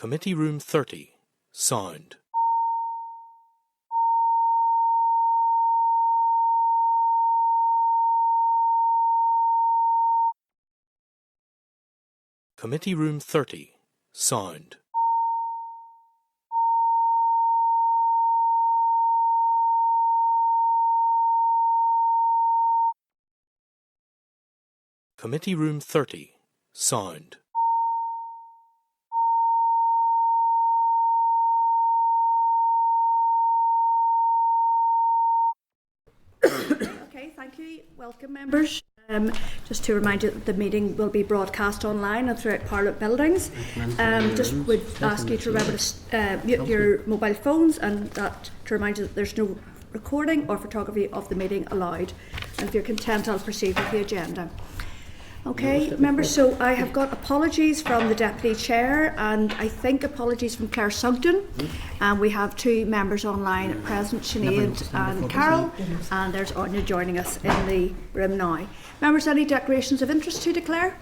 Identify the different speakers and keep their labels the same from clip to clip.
Speaker 1: Committee Room 30, Sound. Committee Room 30, Sound. Committee Room 30, Sound.
Speaker 2: Okay, thank you. Welcome, members. Just to remind you that the meeting will be broadcast online and throughout Parliament buildings. Just would ask you to remember to mute your mobile phones, and that to remind you that there's no recording or photography of the meeting allowed. And if you're content, I'll proceed with the agenda. Okay, members, so I have got apologies from the Deputy Chair and I think apologies from Claire Sugden. And we have two members online at present, Sinead and Carol, and there's Anya joining us in the room now. Members, any declarations of interest to declare?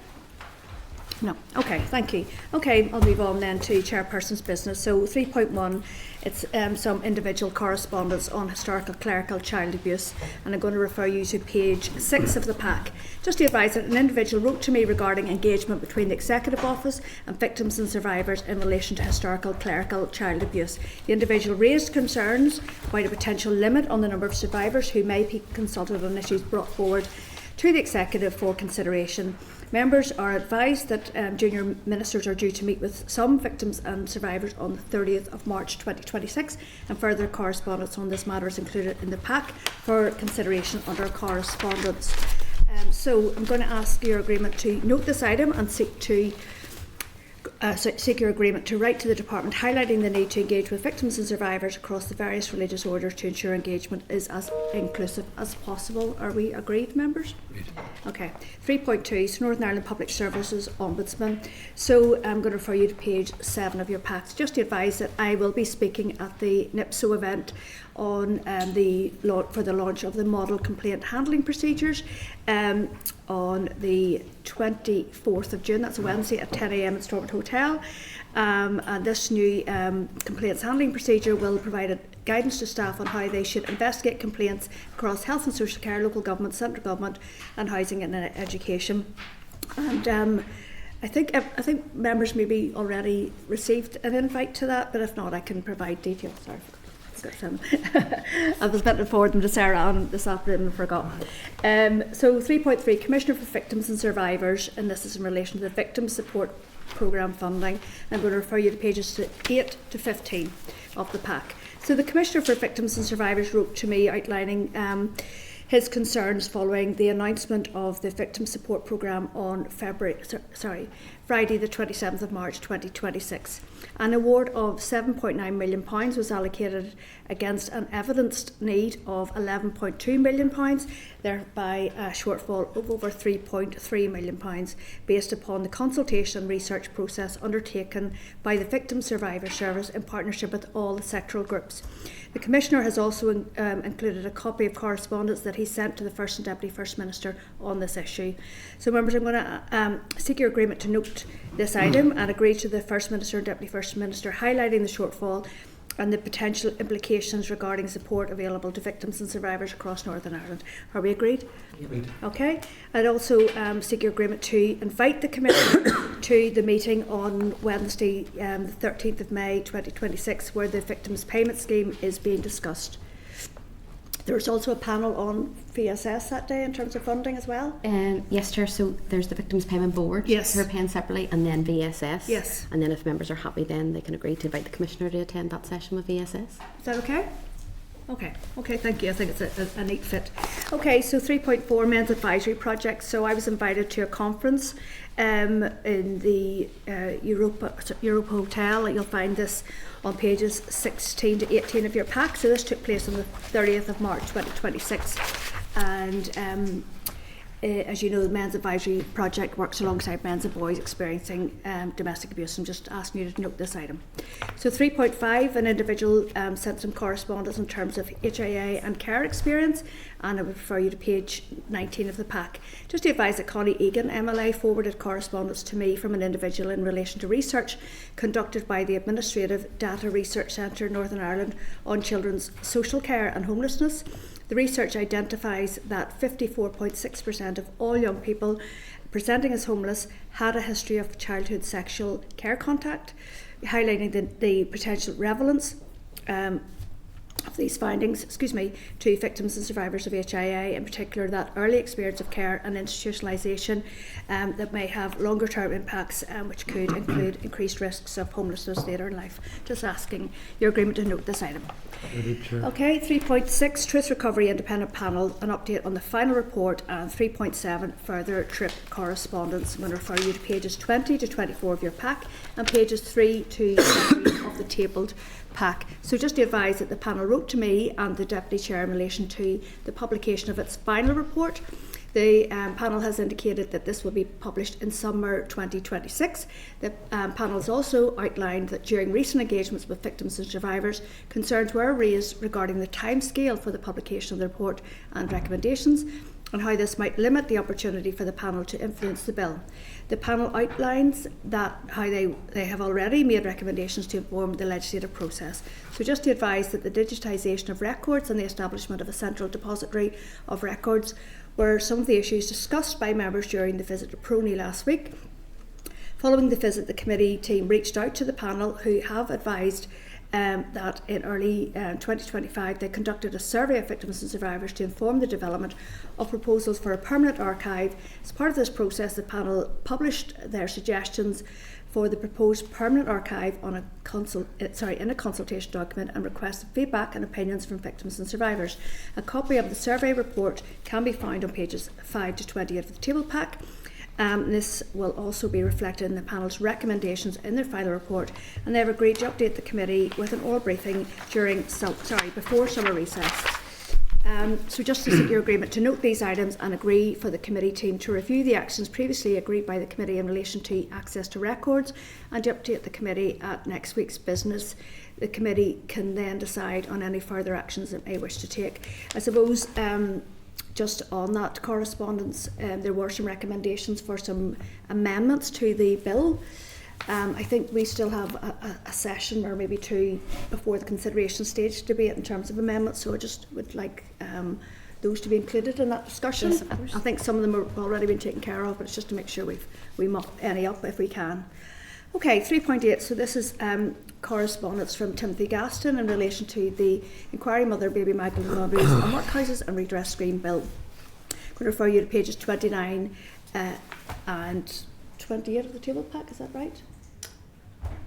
Speaker 2: No. Okay, thank you. Okay, I'll move on then to Chairperson's business. So 3.1, it's some individual correspondence on historical clerical child abuse, and I'm going to refer you to page 6 of the pack. Just to advise that an individual wrote to me regarding engagement between the Executive Office and victims and survivors in relation to historical clerical child abuse. The individual raised concerns about a potential limit on the number of survivors who may be consulted on issues brought forward to the Executive for consideration. Members are advised that junior ministers are due to meet with some victims and survivors on the 30th of March 2026, and further correspondence on this matter is included in the pack for consideration under correspondence. So I'm going to ask your agreement to note this item and seek your agreement to write to the Department highlighting the need to engage with victims and survivors across the various religious orders to ensure engagement is as inclusive as possible. Are we agreed, members? Agreed. Okay. 3.2, Northern Ireland Public Services Ombudsman. So I'm going to refer you to page 7 of your packs. Just to advise that I will be speaking at the NIPSO event on for the launch of the model complaint handling procedures on the 24th of June, that's a Wednesday at 10 a.m. at Stormont Hotel. And this new complaints handling procedure will provide guidance to staff on how they should investigate complaints across health and social care, local government, central government and housing and education. And I think members maybe already received an invite to that, but if not, I can provide details. Sorry. I was meant to forward them to Sarah Ann this afternoon and forgot. So 3.3, Commissioner for Victims and Survivors, and this is in relation to the Victim Support Programme funding. I'm going to refer you to pages 8 to 15 of the pack. So the Commissioner for Victims and Survivors wrote to me outlining his concerns following the announcement of the Victim Support Programme on Friday the 27th of March 2026. An award of £7.9 million was allocated against an evidenced need of £11.2 million, thereby a shortfall of over £3.3 million based upon the consultation and research process undertaken by the Victim Survivor Service in partnership with all the sectoral groups. The Commissioner has also included a copy of correspondence that he sent to the First and Deputy First Minister on this issue. So members, I'm going to seek your agreement to note this item and agree to the First Minister and Deputy First Minister highlighting the shortfall and the potential implications regarding support available to victims and survivors across Northern Ireland. Are we agreed?
Speaker 3: Agreed.
Speaker 2: Okay. I'd also seek your agreement to invite the Commissioner to the meeting on Wednesday, the 13th of May 2026, where the Victims Payment Scheme is being discussed. There's also a panel on VSS that day in terms of funding as well.
Speaker 3: Yes, Chair. So there's the Victims Payment Board,
Speaker 2: yes,
Speaker 3: who are paying separately, and then VSS.
Speaker 2: Yes.
Speaker 3: And then if members are happy, then they can agree to invite the Commissioner to attend that session with VSS.
Speaker 2: Is that okay? Okay, thank you. I think it's a neat fit. Okay, so 3.4, Men's Advisory Project. So I was invited to a conference in the Europa Hotel. You'll find this on pages 16 to 18 of your pack. So this took place on the 30th of March 2026. And as you know, the Men's Advisory Project works alongside men's and boys experiencing domestic abuse. I'm just asking you to note this item. So 3.5, an individual sent some correspondence in terms of HIA and care experience, and I would refer you to page 19 of the pack. Just to advise that Connie Egan, MLA, forwarded correspondence to me from an individual in relation to research conducted by the Administrative Data Research Centre Northern Ireland on children's social care and homelessness. The research identifies that 54.6% of all young people presenting as homeless had a history of childhood sexual care contact, highlighting the potential relevance of these findings, to victims and survivors of HIA, in particular that early experience of care and institutionalisation that may have longer term impacts, which could include increased risks of homelessness later in life. Just asking your agreement to note this item. Okay, 3.6, Truth Recovery Independent Panel, an update on the final report, and 3.7, further TRIP correspondence. I'm going to refer you to pages 20 to 24 of your pack and pages 3 to 20 of the tabled pack. So just to advise that the panel wrote to me and the Deputy Chair in relation to the publication of its final report. The panel has indicated that this will be published in summer 2026. The panel has also outlined that during recent engagements with victims and survivors, concerns were raised regarding the timescale for the publication of the report and recommendations, and how this might limit the opportunity for the panel to influence the bill. The panel outlines that how they have already made recommendations to inform the legislative process. So just to advise that the digitisation of records and the establishment of a central depository of records were some of the issues discussed by members during the visit to Prony last week. Following the visit, the committee team reached out to the panel, who have advised that in early 2025 they conducted a survey of victims and survivors to inform the development of proposals for a permanent archive. As part of this process, the panel published their suggestions for the proposed permanent archive on in a consultation document, and requested feedback and opinions from victims and survivors. A copy of the survey report can be found on pages 5 to 20 of the table pack. This will also be reflected in the panel's recommendations in their final report, and they have agreed to update the committee with an oral briefing before summer recess. So just to seek your agreement to note these items and agree for the committee team to review the actions previously agreed by the committee in relation to access to records, and to update the committee at next week's business. The committee can then decide on any further actions it may wish to take. I suppose just on that correspondence, there were some recommendations for some amendments to the bill. I think we still have a session or maybe two before the consideration stage debate in terms of amendments, so I just would like those to be included in that discussion.
Speaker 3: Yes, of course.
Speaker 2: I think some of them have already been taken care of, but it's just to make sure we mop any up if we can. Okay, 3.8, so this is correspondence from Timothy Gaston in relation to the Inquiry Mother, Baby Magdalene Laundries and Workhouses and Redress Scheme Bill. I'm going to refer you to pages 29 and 28 of the table pack, is that right?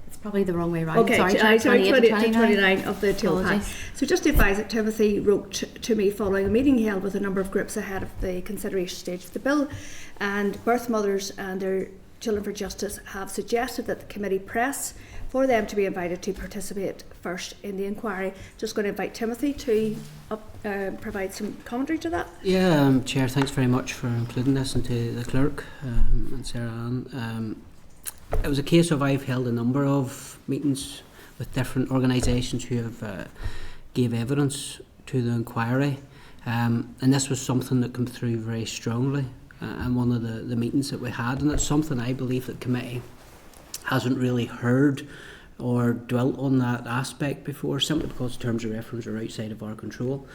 Speaker 3: It's probably the wrong way around.
Speaker 2: Okay,
Speaker 3: sorry,
Speaker 2: 28 to 29 of the table pack.
Speaker 3: Apologies.
Speaker 2: So just to advise that Timothy wrote to me following a meeting held with a number of groups ahead of the consideration stage of the bill, and birth mothers and their Children for Justice have suggested that the committee press for them to be invited to participate first in the inquiry. Just going to invite Timothy to provide some commentary to that.
Speaker 4: Yeah, Chair, thanks very much for including this, and to the clerk and Sarah Ann. It was a case of I've held a number of meetings with different organisations who have gave evidence to the inquiry, and this was something that came through very strongly in one of the meetings that we had, and it's something I believe that committee hasn't really heard or dwelt on that aspect before, simply because terms of reference are outside of our control.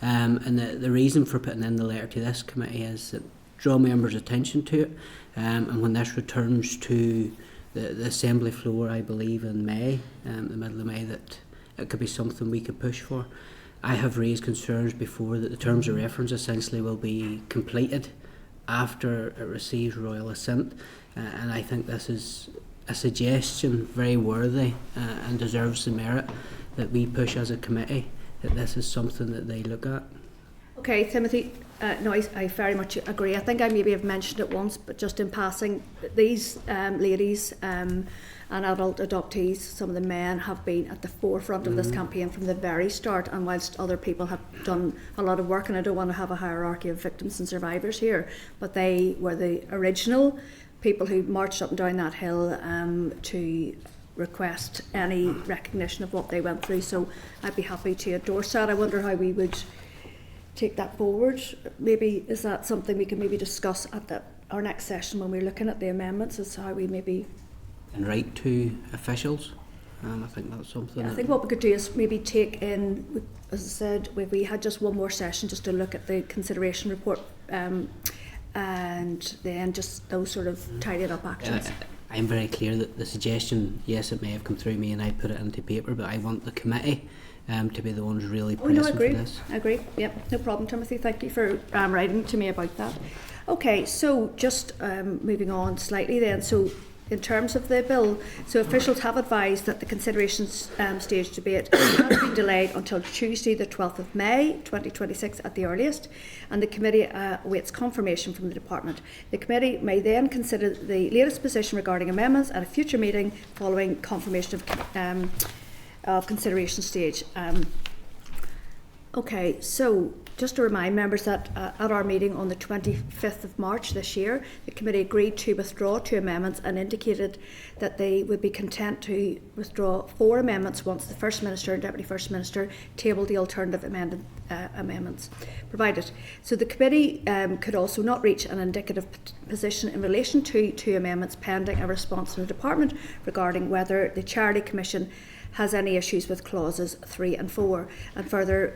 Speaker 4: And the reason for putting in the letter to this committee is that draw members' attention to it, and when this returns to the Assembly floor, I believe in May, the middle of May, that it could be something we could push for. I have raised concerns before that the terms of reference essentially will be completed after it receives royal assent, and I think this is a suggestion very worthy and deserves the merit that we push as a committee, that this is something that they look at.
Speaker 2: Okay, Timothy, no, I very much agree. I think I maybe have mentioned it once, but just in passing, these ladies and adult adoptees, some of the men have been at the forefront of this campaign from the very start, and whilst other people have done a lot of work, and I don't want to have a hierarchy of victims and survivors here, but they were the original people who marched up and down that hill to request any recognition of what they went through. So I'd be happy to endorse that. I wonder how we would take that forward. Maybe is that something we can maybe discuss at our next session when we're looking at the amendments, is how we maybe
Speaker 4: And write to officials. I think that's something.
Speaker 2: I think what we could do is maybe take in, as I said, we had just one more session just to look at the consideration report, and then just those sort of tidied up actions.
Speaker 4: I'm very clear that the suggestion, yes, it may have come through me and I put it into paper, but I want the committee to be the ones really pressing
Speaker 2: I agree.
Speaker 4: for this.
Speaker 2: I agree. Yep, no problem, Timothy. Thank you for writing to me about that. Okay, so just moving on slightly then. So in terms of the bill, so officials have advised that the consideration stage debate has been delayed until Tuesday the 12th of May 2026 at the earliest, and the committee awaits confirmation from the department. The committee may then consider the latest position regarding amendments at a future meeting following confirmation of consideration stage. Okay, so just to remind members that at our meeting on the 25th of March this year, the committee agreed to withdraw 2 amendments and indicated that they would be content to withdraw 4 amendments once the First Minister and Deputy First Minister tabled the alternative amendments provided. So the committee could also not reach an indicative position in relation to 2 amendments pending a response from the Department regarding whether the Charity Commission has any issues with clauses 3 and 4, and further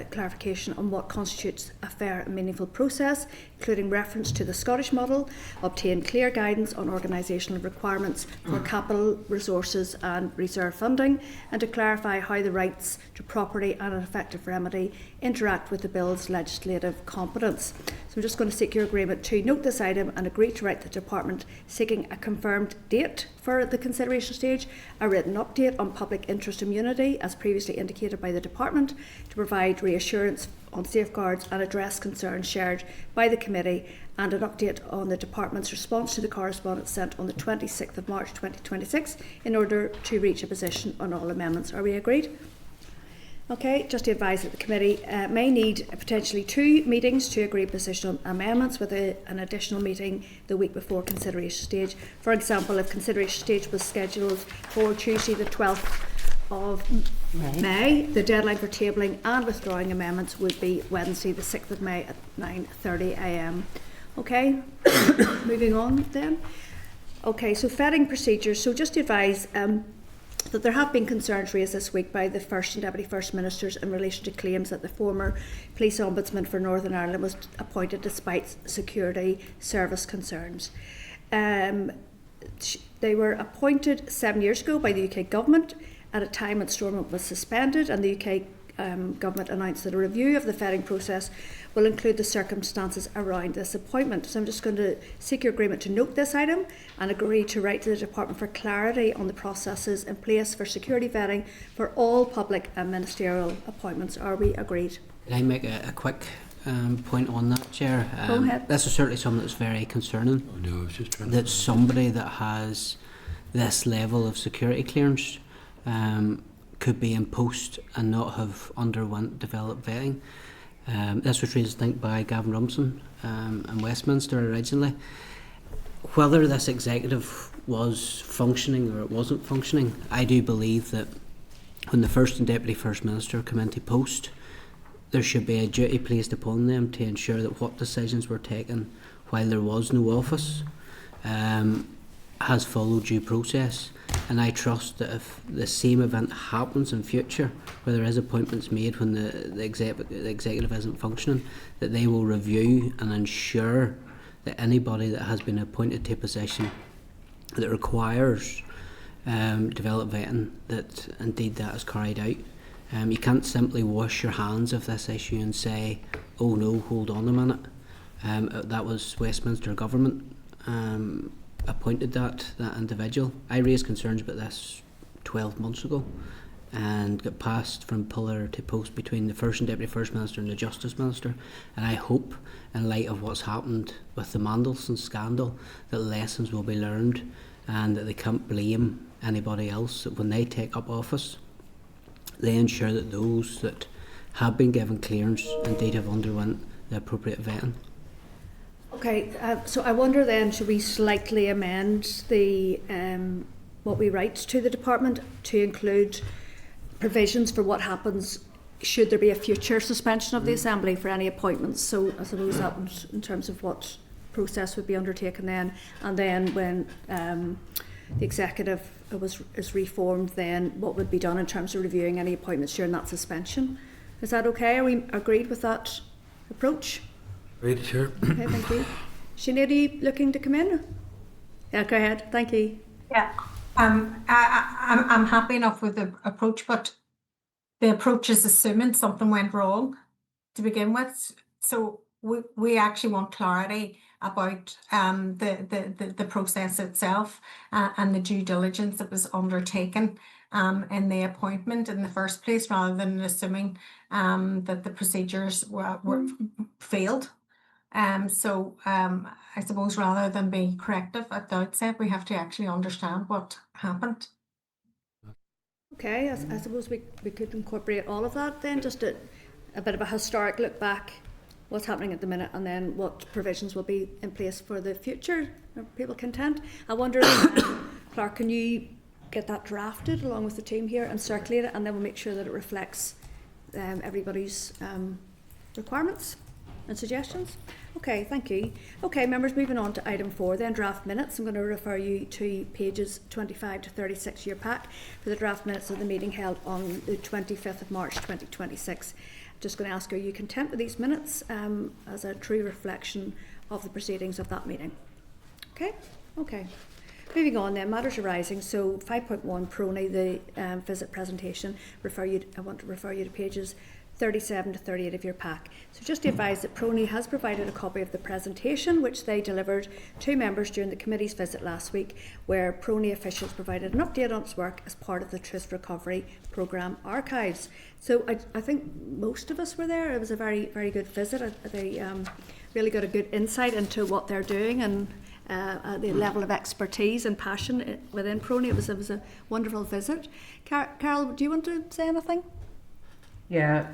Speaker 2: clarification on what constitutes a fair and meaningful process, including reference to the Scottish model, obtain clear guidance on organisational requirements for capital, resources and reserve funding, and to clarify how the rights to property and an effective remedy interact with the bill's legislative competence. So I'm just going to seek your agreement to note this item and agree to write the Department seeking a confirmed date for the consideration stage, a written update on public interest immunity as previously indicated by the Department, to provide reassurance on safeguards and address concerns shared by the committee, and an update on the Department's response to the correspondence sent on the 26th of March 2026 in order to reach a position on all amendments. Are we agreed? Okay, just to advise that the committee may need potentially 2 meetings to agree position on amendments, with an additional meeting the week before consideration stage. For example, if consideration stage was scheduled for Tuesday the 12th of May, the deadline for tabling and withdrawing amendments would be Wednesday the 6th of May at 9:30 a.m. Okay, moving on then. Okay, so vetting procedures. So just to advise that there have been concerns raised this week by the First and Deputy First Ministers in relation to claims that the former Police Ombudsman for Northern Ireland was appointed despite security service concerns. They were appointed 7 years ago by the UK Government at a time when Stormont was suspended, and the UK Government announced that a review of the vetting process will include the circumstances around this appointment. So I'm just going to seek your agreement to note this item and agree to write to the Department for clarity on the processes in place for security vetting for all public and ministerial appointments. Are we agreed?
Speaker 4: Can I make a quick point on that, Chair?
Speaker 2: Go ahead.
Speaker 4: This is certainly something that's very concerning.
Speaker 5: Oh, no, I was just trying
Speaker 4: that somebody that has this level of security clearance could be in post and not have underwent developed vetting. This was raised, I think, by Gavin Rumson in Westminster originally. Whether this executive was functioning or it wasn't functioning, I do believe that when the First and Deputy First Minister come into post, there should be a duty placed upon them to ensure that what decisions were taken while there was no office has followed due process. And I trust that if the same event happens in future, where there is appointments made when the executive isn't functioning, that they will review and ensure that anybody that has been appointed to a position that requires developed vetting, that indeed that is carried out. You can't simply wash your hands of this issue and say, oh no, hold on a minute. That was Westminster Government appointed that individual. I raised concerns about this 12 months ago. and got passed from pillar to post between the First and Deputy First Minister and the Justice Minister. And I hope, in light of what's happened with the Mandelson scandal, that lessons will be learned and that they can't blame anybody else, that when they take up office, they ensure that those that have been given clearance indeed have underwent the appropriate vetting.
Speaker 2: Okay, so I wonder then, should we slightly amend the what we write to the department to include provisions for what happens should there be a future suspension of the Assembly for any appointments? So I suppose that would, in terms of what process would be undertaken then, and then when the executive is reformed, then what would be done in terms of reviewing any appointments during that suspension? Is that okay? Are we agreed with that approach?
Speaker 5: Agreed, Chair.
Speaker 2: Okay, thank you. Sinead, are you looking to come in? Yeah, go ahead. Thank you.
Speaker 6: Yeah, I'm happy enough with the approach, but the approach is assuming something went wrong to begin with. So we actually want clarity about the process itself and the due diligence that was undertaken in the appointment in the first place, rather than assuming that the procedures were failed. I suppose rather than be corrective at the outset, we have to actually understand what happened.
Speaker 2: Okay, I suppose we could incorporate all of that then, just a bit of a historic look back, what's happening at the minute, and then what provisions will be in place for the future. Are people content? I wonder, Clark, can you get that drafted along with the team here and circulate it, and then we'll make sure that it reflects everybody's requirements and suggestions? Okay, thank you. Okay, members, moving on to item 4 then, draft minutes. I'm going to refer you to pages 25 to 36 of your pack for the draft minutes of the meeting held on the 25th of March 2026. Just going to ask, are you content with these minutes as a true reflection of the proceedings of that meeting? Okay, okay. Moving on then, matters arising. So 5.1, Prony, the visit presentation. I want to refer you to pages 37 to 38 of your pack. So just to advise that Prony has provided a copy of the presentation which they delivered to members during the committee's visit last week, where Prony officials provided an update on its work as part of the Truth Recovery Programme archives. So I think most of us were there. It was a very, very good visit. They really got a good insight into what they're doing and the level of expertise and passion within Prony. It was a wonderful visit. Carol, do you want to say anything?
Speaker 7: Yeah,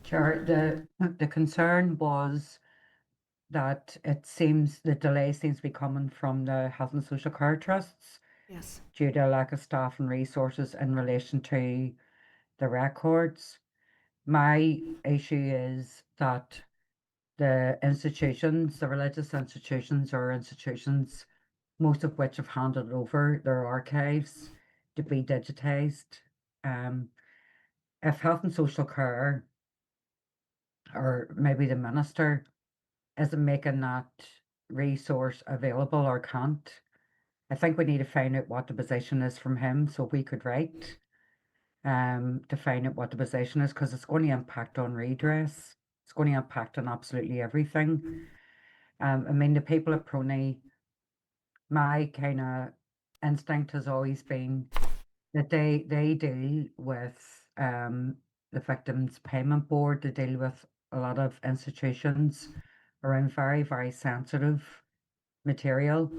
Speaker 7: Chair, the concern was that it seems the delay seems to be coming from the Health and Social Care Trusts.
Speaker 2: Yes.
Speaker 7: Due to a lack of staff and resources in relation to the records. My issue is that the institutions, the religious institutions, are institutions, most of which have handed over their archives to be digitised. If Health and Social Care, or maybe the Minister, isn't making that resource available or can't, I think we need to find out what the position is from him, so we could write to find out what the position is, because it's going to impact on redress. It's going to impact on absolutely everything. I mean, the people at Prony, my kind of instinct has always been that they deal with the Victims Payment Board. They deal with a lot of institutions around very, very sensitive material.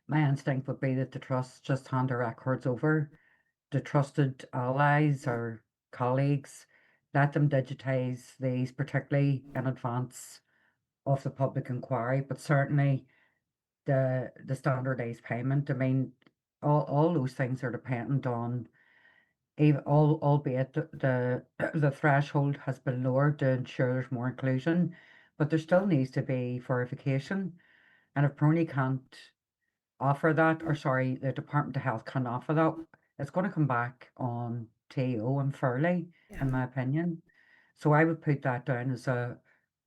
Speaker 7: My instinct would be that the trusts just hand their records over to trusted allies or colleagues, let them digitise these, particularly in advance of the public inquiry, but certainly the standardised payment. I mean, all those things are dependent on, albeit the threshold has been lowered to ensure there's more inclusion, but there still needs to be verification. And if Prony can't offer that, or sorry, the Department of Health can't offer that, it's going to come back on TO unfairly, in my opinion. So I would put that down as a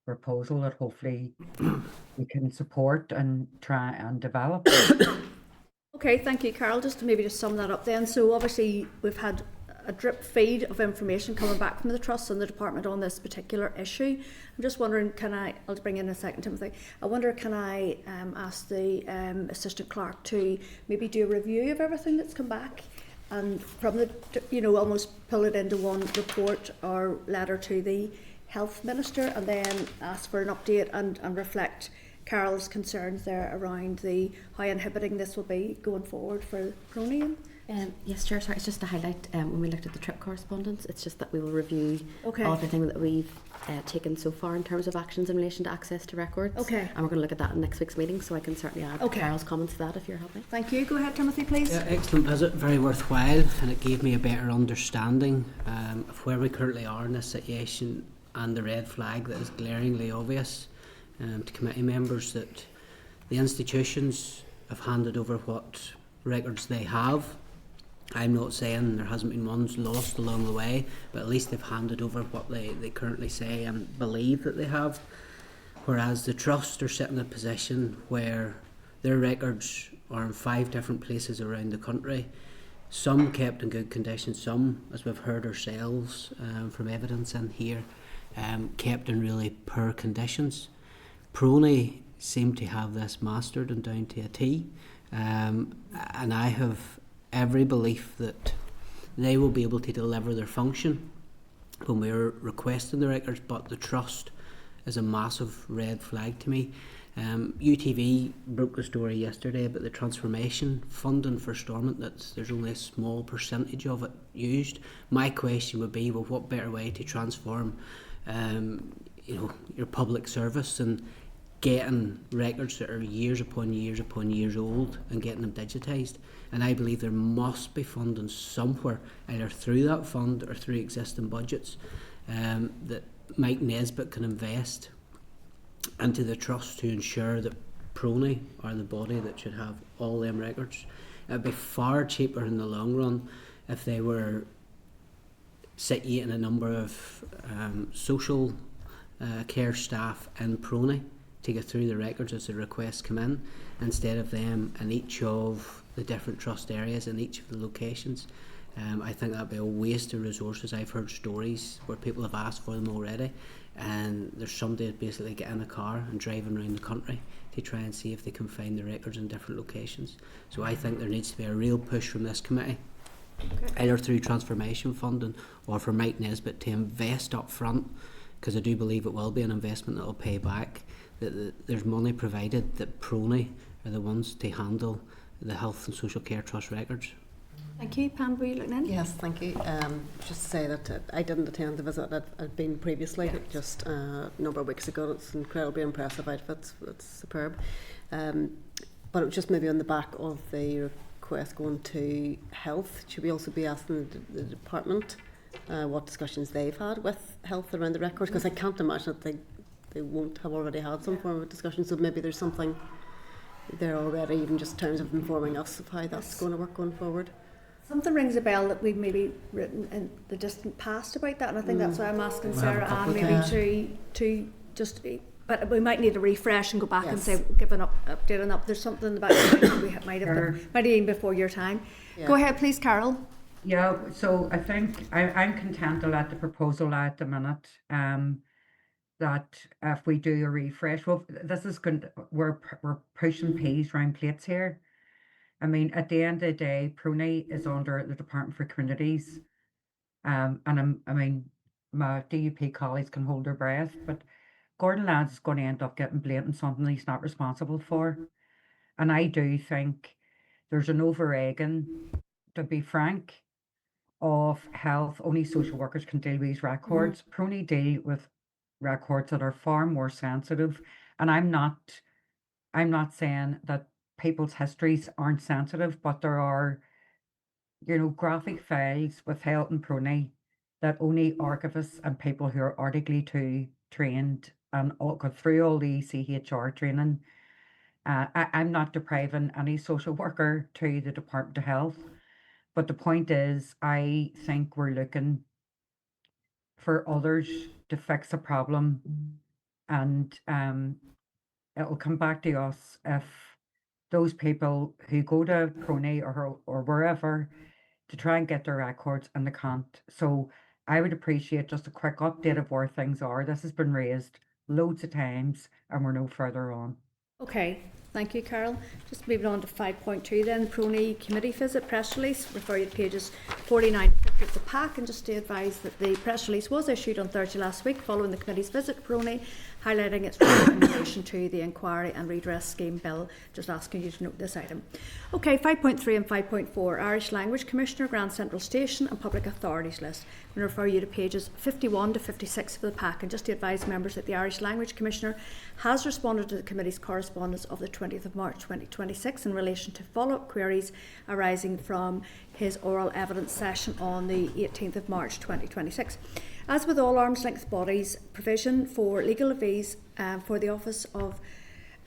Speaker 7: proposal that hopefully we can support and try and develop.
Speaker 2: Okay, thank you, Carol. Just to sum that up then. So obviously we've had a drip feed of information coming back from the Trust and the Department on this particular issue. I'm just wondering, I'll bring in a second, Timothy. I wonder, can I ask the Assistant Clerk to maybe do a review of everything that's come back and from the, you know, almost pull it into one report or letter to the Health Minister, and then ask for an update and reflect Carol's concerns there around how inhibiting this will be going forward for Prony.
Speaker 3: Yes, Chair, sorry, it's just to highlight when we looked at the trip correspondence, it's just that we will review
Speaker 2: Okay.
Speaker 3: everything that we've taken so far in terms of actions in relation to access to records.
Speaker 2: Okay.
Speaker 3: And we're going to look at that in next week's meeting, so I can certainly add
Speaker 2: Okay.
Speaker 3: Carol's comments to that if you're happy.
Speaker 2: Thank you. Go ahead, Timothy, please.
Speaker 4: Yeah, excellent visit, very worthwhile, and it gave me a better understanding of where we currently are in this situation and the red flag that is glaringly obvious to committee members, that the institutions have handed over what records they have. I'm not saying there hasn't been ones lost along the way, but at least they've handed over what they currently say and believe that they have. Whereas the Trust are sitting in a position where their records are in 5 different places around the country, some kept in good condition, some, as we've heard ourselves from evidence in here, kept in really poor conditions. Prony seem to have this mastered and down to a T, and I have every belief that they will be able to deliver their function when we're requesting the records, but the Trust is a massive red flag to me. UTV broke the story yesterday about the transformation funding for Stormont, that there's only a small percentage of it used. My question would be, well, what better way to transform your public service and getting records that are years upon years upon years old and getting them digitised? And I believe there must be funding somewhere, either through that fund or through existing budgets, that Mike Nesbitt can invest into the Trust to ensure that Prony are the body that should have all them records. It would be far cheaper in the long run if they were situating a number of social care staff in Prony to get through the records as the requests come in, instead of them in each of the different Trust areas in each of the locations. I think that'd be a waste of resources. I've heard stories where people have asked for them already, and there's somebody that basically get in a car and driving around the country to try and see if they can find the records in different locations. So I think there needs to be a real push from this committee, either through transformation funding or for Mike Nesbitt to invest up front, because I do believe it will be an investment that will pay back, that there's money provided, that Prony are the ones to handle the Health and Social Care Trust records.
Speaker 2: Thank you. Pam, were you looking in?
Speaker 5: Yes, thank you. Just to say that I didn't attend the visit that I'd been previously, just a number of weeks ago. It's incredibly impressive outfit. It's superb. But it was just maybe on the back of the request going to Health. Should we also be asking the Department what discussions they've had with Health around the records? Because I can't imagine that they won't have already had some form of discussion. So maybe there's something there already, even just in terms of informing us of how that's going to work going forward.
Speaker 2: Something rings a bell that we've maybe written in the distant past about that, and I think that's why I'm asking Sarah Ann maybe to just, but we might need a refresh and go back and say, give an update on that. There's something in the back we might have been before your time. Yeah. Go ahead, please, Carol.
Speaker 7: Yeah, so I think I'm content to let the proposal at the minute. That if we do a refresh, well, this is good. We're pushing peas round plates here. I mean, at the end of the day, Prony is under the Department for Communities, and I mean, my DUP colleagues can hold their breath, but Gordon Lads is going to end up getting blamed on something he's not responsible for, and I do think there's an over-egging, to be frank, of Health. Only social workers can deal with these records. Prony deal with records that are far more sensitive, and I'm not saying that people's histories aren't sensitive, but there are, graphic files withheld in Prony that only archivists and people who are Article 2 trained and go through all the CHR training. I'm not depriving any social worker to the Department of Health, but the point is, I think we're looking for others to fix a problem, and it'll come back to us if those people who go to Prony or wherever to try and get their records and they can't. So I would appreciate just a quick update of where things are. This has been raised loads of times and we're no further on.
Speaker 2: Okay, Thank you, Carol. Just moving on to 5.2 then, Prony Committee Visit Press Release. Refer you to pages 49 to 50 of the pack, and just to advise that the press release was issued on Thursday last week following the committee's visit to Prony, highlighting its role in relation to the Inquiry and Redress Scheme Bill. Just asking you to note this item. Okay, 5.3 and 5.4, Irish Language Commissioner, Grand Central Station and Public Authorities List. I'm going to refer you to pages 51 to 56 of the pack, and just to advise members that the Irish Language Commissioner has responded to the committee's correspondence of the 20th of March 2026 in relation to follow-up queries arising from his oral evidence session on the 18th of March 2026. As with all arm's length bodies, provision for legal fees for the office of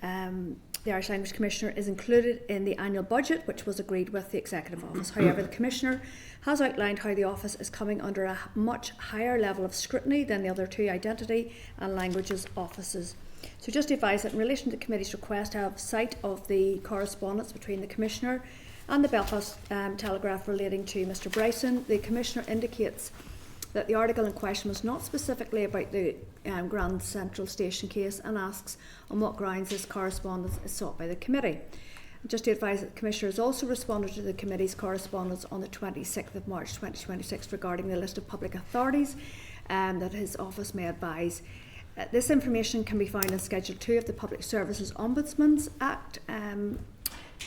Speaker 2: the Irish Language Commissioner is included in the annual budget, which was agreed with the Executive Office. However, the Commissioner has outlined how the office is coming under a much higher level of scrutiny than the other two identity and languages offices. So just to advise that in relation to the committee's request to have sight of the correspondence between the Commissioner and the Belfast Telegraph relating to Mr Bryson, the Commissioner indicates that the article in question was not specifically about the Grand Central Station case, and asks on what grounds this correspondence is sought by the committee. Just to advise that the Commissioner has also responded to the committee's correspondence on the 26th of March 2026 regarding the list of public authorities that his office may advise. This information can be found in Schedule 2 of the Public Services Ombudsman's Act,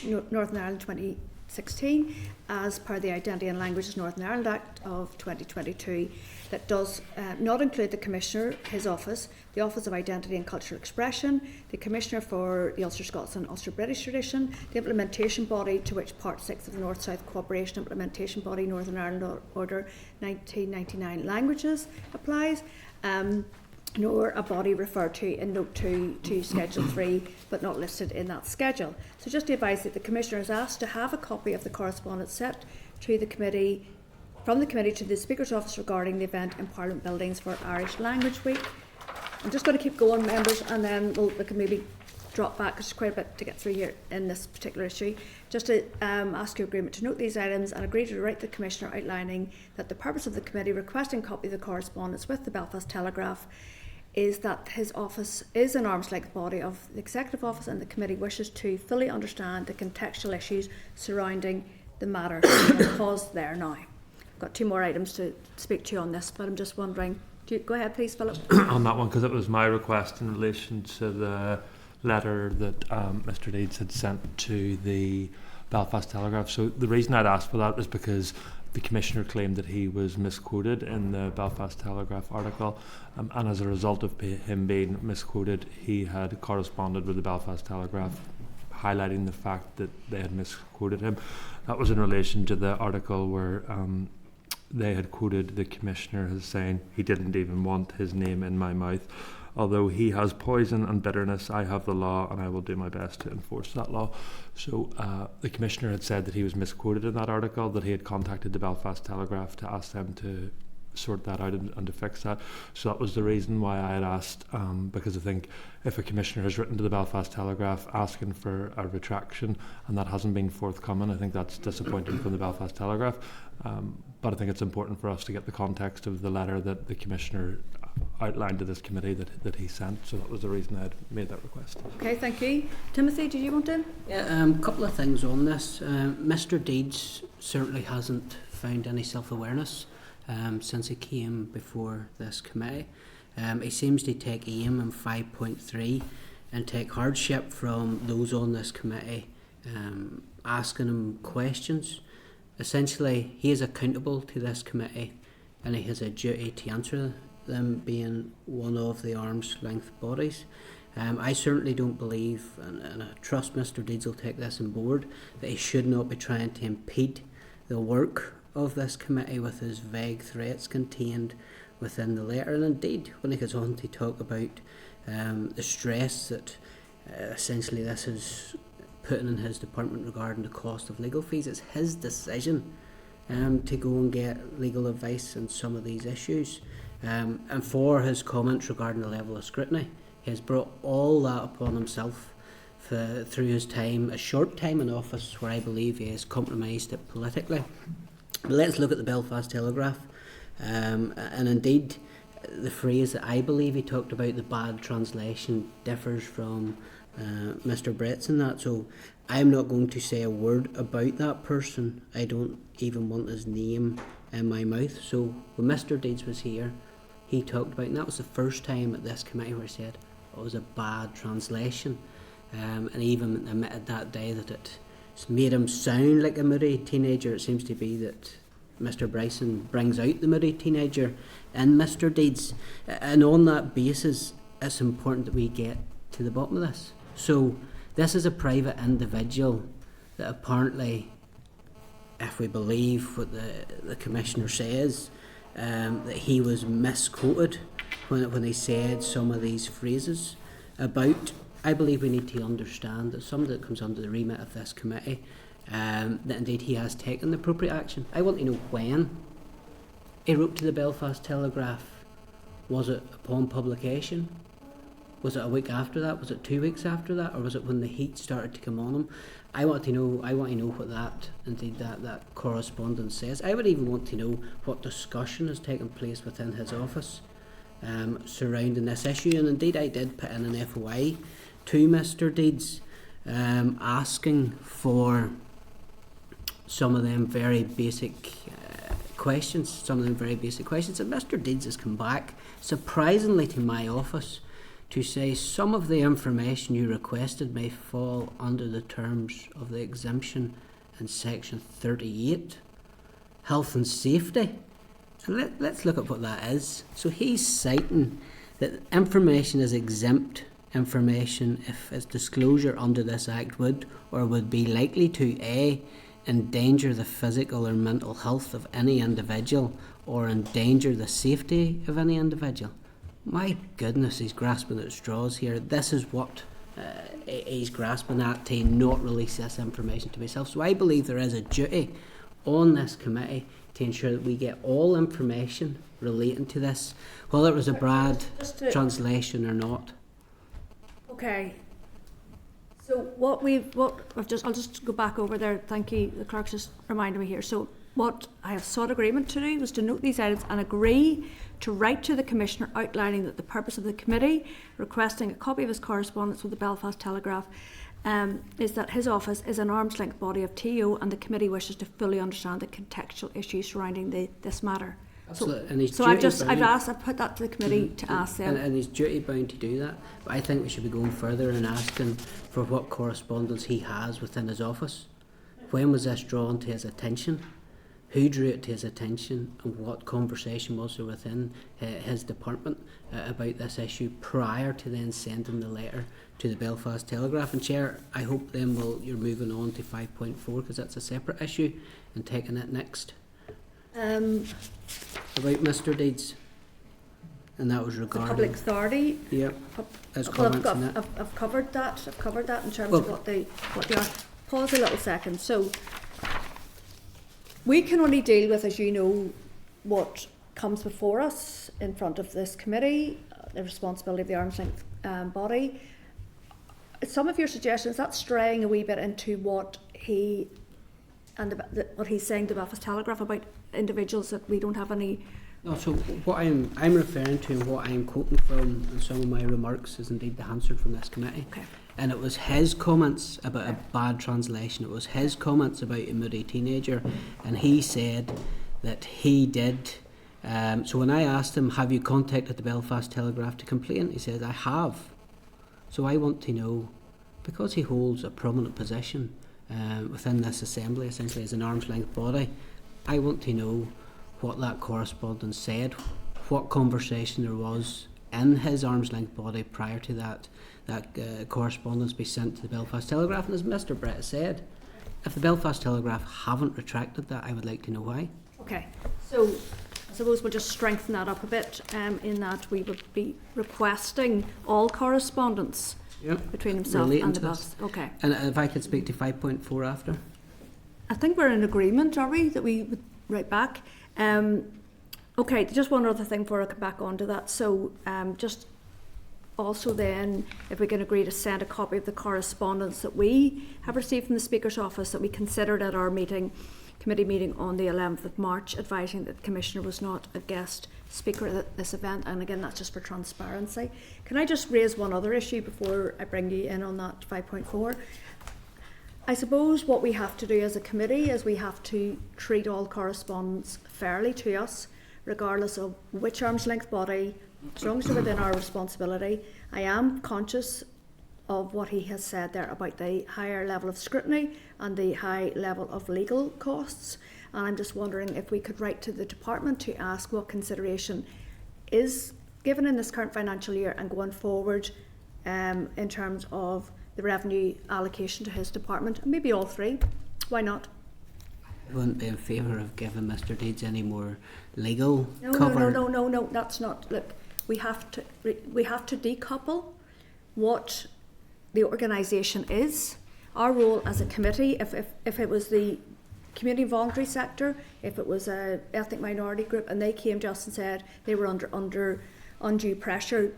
Speaker 2: Northern Ireland 2016, as per the Identity and Languages Northern Ireland Act of 2022, that does not include the Commissioner, his office, the Office of Identity and Cultural Expression, the Commissioner for the Ulster Scots and Ulster British Tradition, the implementation body to which Part 6 of the North-South Cooperation Implementation Body Northern Ireland Order 1999 Languages applies, nor a body referred to in Note 2 to Schedule 3, but not listed in that schedule. So just to advise that the Commissioner is asked to have a copy of the correspondence sent to the committee, from the committee to the Speaker's Office regarding the event in Parliament Buildings for Irish Language Week. I'm just going to keep going, members, and then we can maybe drop back, because there's quite a bit to get through here in this particular issue. Just to ask your agreement to note these items and agree to write the Commissioner outlining that the purpose of the committee requesting a copy of the correspondence with the Belfast Telegraph is that his office is an arm's length body of the Executive Office, and the committee wishes to fully understand the contextual issues surrounding the matter. So I'm going to pause there now. I've got two more items to speak to you on this, but I'm just wondering, go ahead please, Philip.
Speaker 8: On that one, because it was my request in relation to the letter that Mr Deeds had sent to the Belfast Telegraph. So the reason I'd asked for that is because the Commissioner claimed that he was misquoted in the Belfast Telegraph article, and as a result of him being misquoted, he had corresponded with the Belfast Telegraph highlighting the fact that they had misquoted him. That was in relation to the article where they had quoted the Commissioner as saying he didn't even want his name in my mouth. Although he has poison and bitterness, I have the law and I will do my best to enforce that law. So the Commissioner had said that he was misquoted in that article, that he had contacted the Belfast Telegraph to ask them to sort that out and to fix that. So that was the reason why I had asked, because I think if a Commissioner has written to the Belfast Telegraph asking for a retraction and that hasn't been forthcoming, I think that's disappointing from the Belfast Telegraph. But I think it's important for us to get the context of the letter that the Commissioner outlined to this committee that he sent. So that was the reason I had made that request.
Speaker 2: Okay, thank you. Timothy, did you want to?
Speaker 4: Yeah, a couple of things on this. Mr Deeds certainly hasn't found any self-awareness since he came before this committee. He seems to take aim in 5.3 and take hardship from those on this committee asking him questions. Essentially, he is accountable to this committee and he has a duty to answer them, being one of the arm's length bodies. I certainly don't believe, and I trust Mr Deeds will take this on board, that he should not be trying to impede the work of this committee with his vague threats contained within the letter. And indeed, when he goes on to talk about the stress that essentially this is putting in his department regarding the cost of legal fees, it's his decision to go and get legal advice on some of these issues. And for his comments regarding the level of scrutiny, he has brought all that upon himself through his time, a short time in office, where I believe he has compromised it politically. But let's look at the Belfast Telegraph. And indeed, the phrase that I believe he talked about, the bad translation, differs from Mr. Brett's and that, so I'm not going to say a word about that person. I don't even want his name in my mouth. So when Mr. Deeds was here, he talked about, and that was the first time at this committee where he said it was a bad translation, and he even admitted that day that it made him sound like a moody teenager. It seems to be that Mr. Bryson brings out the moody teenager in Mr. Deeds, and on that basis it's important that we get to the bottom of this. So this is a private individual that apparently, if we believe what the Commissioner says, that he was misquoted when he said some of these phrases about. I believe we need to understand that some that comes under the remit of this committee, that indeed he has taken the appropriate action. I want to know when he wrote to the Belfast Telegraph. Was it upon publication? Was it a week after that? Was it 2 weeks after that? Or was it when the heat started to come on him? I want to know what that correspondence says. I would even want to know what discussion has taken place within his office surrounding this issue. And indeed I did put in an FOI to Mr. Deeds, asking for some of them very basic questions, and Mr. Deeds has come back, surprisingly, to my office to say some of the information you requested may fall under the terms of the exemption in section 38, health and safety. And let's look at what that is. So he's citing that information is exempt information if its disclosure under this Act would be likely to A, endanger the physical or mental health of any individual, or endanger the safety of any individual. My goodness, he's grasping at straws here. This is what he's grasping at, to not release this information to myself. So I believe there is a duty on this committee to ensure that we get all information relating to this, whether it was a bad translation or not.
Speaker 2: Okay. So I'll just go back over there. Thank you. The clerk's just reminded me here. So what I have sought agreement to do was to note these items and agree to write to the Commissioner outlining that the purpose of the committee requesting a copy of his correspondence with the Belfast Telegraph is that his office is an arm's length body of TO, and the committee wishes to fully understand the contextual issues surrounding this matter.
Speaker 4: Absolutely.
Speaker 2: So I've put that to the committee to ask them.
Speaker 4: And he's duty bound to do that. But I think we should be going further and asking for what correspondence he has within his office. When was this drawn to his attention? Who drew it to his attention, and what conversation was there within his department about this issue prior to then sending the letter to the Belfast Telegraph? And Chair, I hope then you're moving on to 5.4, because that's a separate issue, and taking it next. About Mr. Deeds, and that was regarding
Speaker 2: public authority.
Speaker 4: Yep. I've covered
Speaker 2: that. I've covered that in terms of what they are. Pause a little second. So we can only deal with, as you know, what comes before us in front of this committee, the responsibility of the arm's length body. Some of your suggestions, that's straying a wee bit into what he's saying to Belfast Telegraph about individuals that we don't have any.
Speaker 4: No, so what I'm referring to and what I'm quoting from in some of my remarks is indeed the Hansard from this committee. Okay. And it was his comments about a bad translation. It was his comments about a moody teenager, and he said that he did. So when I asked him, have you contacted the Belfast Telegraph to complain? He said, I have. So I want to know, because he holds a prominent position within this assembly, essentially as an arm's length body, I want to know what that correspondence said, what conversation there was in his arm's length body prior to that correspondence be sent to the Belfast Telegraph. And as Mr. Brett said, if the Belfast Telegraph haven't retracted that, I would like to know why.
Speaker 2: Okay, so I suppose we'll just strengthen that up a bit in that we would be requesting all correspondence between himself and the Belfast. Okay.
Speaker 4: And if I could speak to 5.4 after?
Speaker 2: I think we're in agreement, are we, that we would write back? Okay, just one other thing before I come back onto that. So just also then, if we can agree to send a copy of the correspondence that we have received from the Speaker's office that we considered at our meeting committee meeting on the 11th of March advising that the Commissioner was not a guest speaker at this event, and again that's just for transparency. Can I just raise one other issue before I bring you in on that 5.4? I suppose what we have to do as a committee is we have to treat all correspondence fairly to us, regardless of which arm's length body, as long as they're within our responsibility. I am conscious of what he has said there about the higher level of scrutiny and the high level of legal costs, and I'm just wondering if we could write to the department to ask what consideration is given in this current financial year and going forward in terms of the revenue allocation to his department, maybe all three. Why not?
Speaker 4: I wouldn't be in favour of giving Mr. Deeds any more legal
Speaker 2: No,
Speaker 4: cover.
Speaker 2: no, that's not. Look, we have to decouple what the organisation is. Our role as a committee, if it was the community and voluntary sector, if it was a ethnic minority group and they came to us and said they were under undue pressure,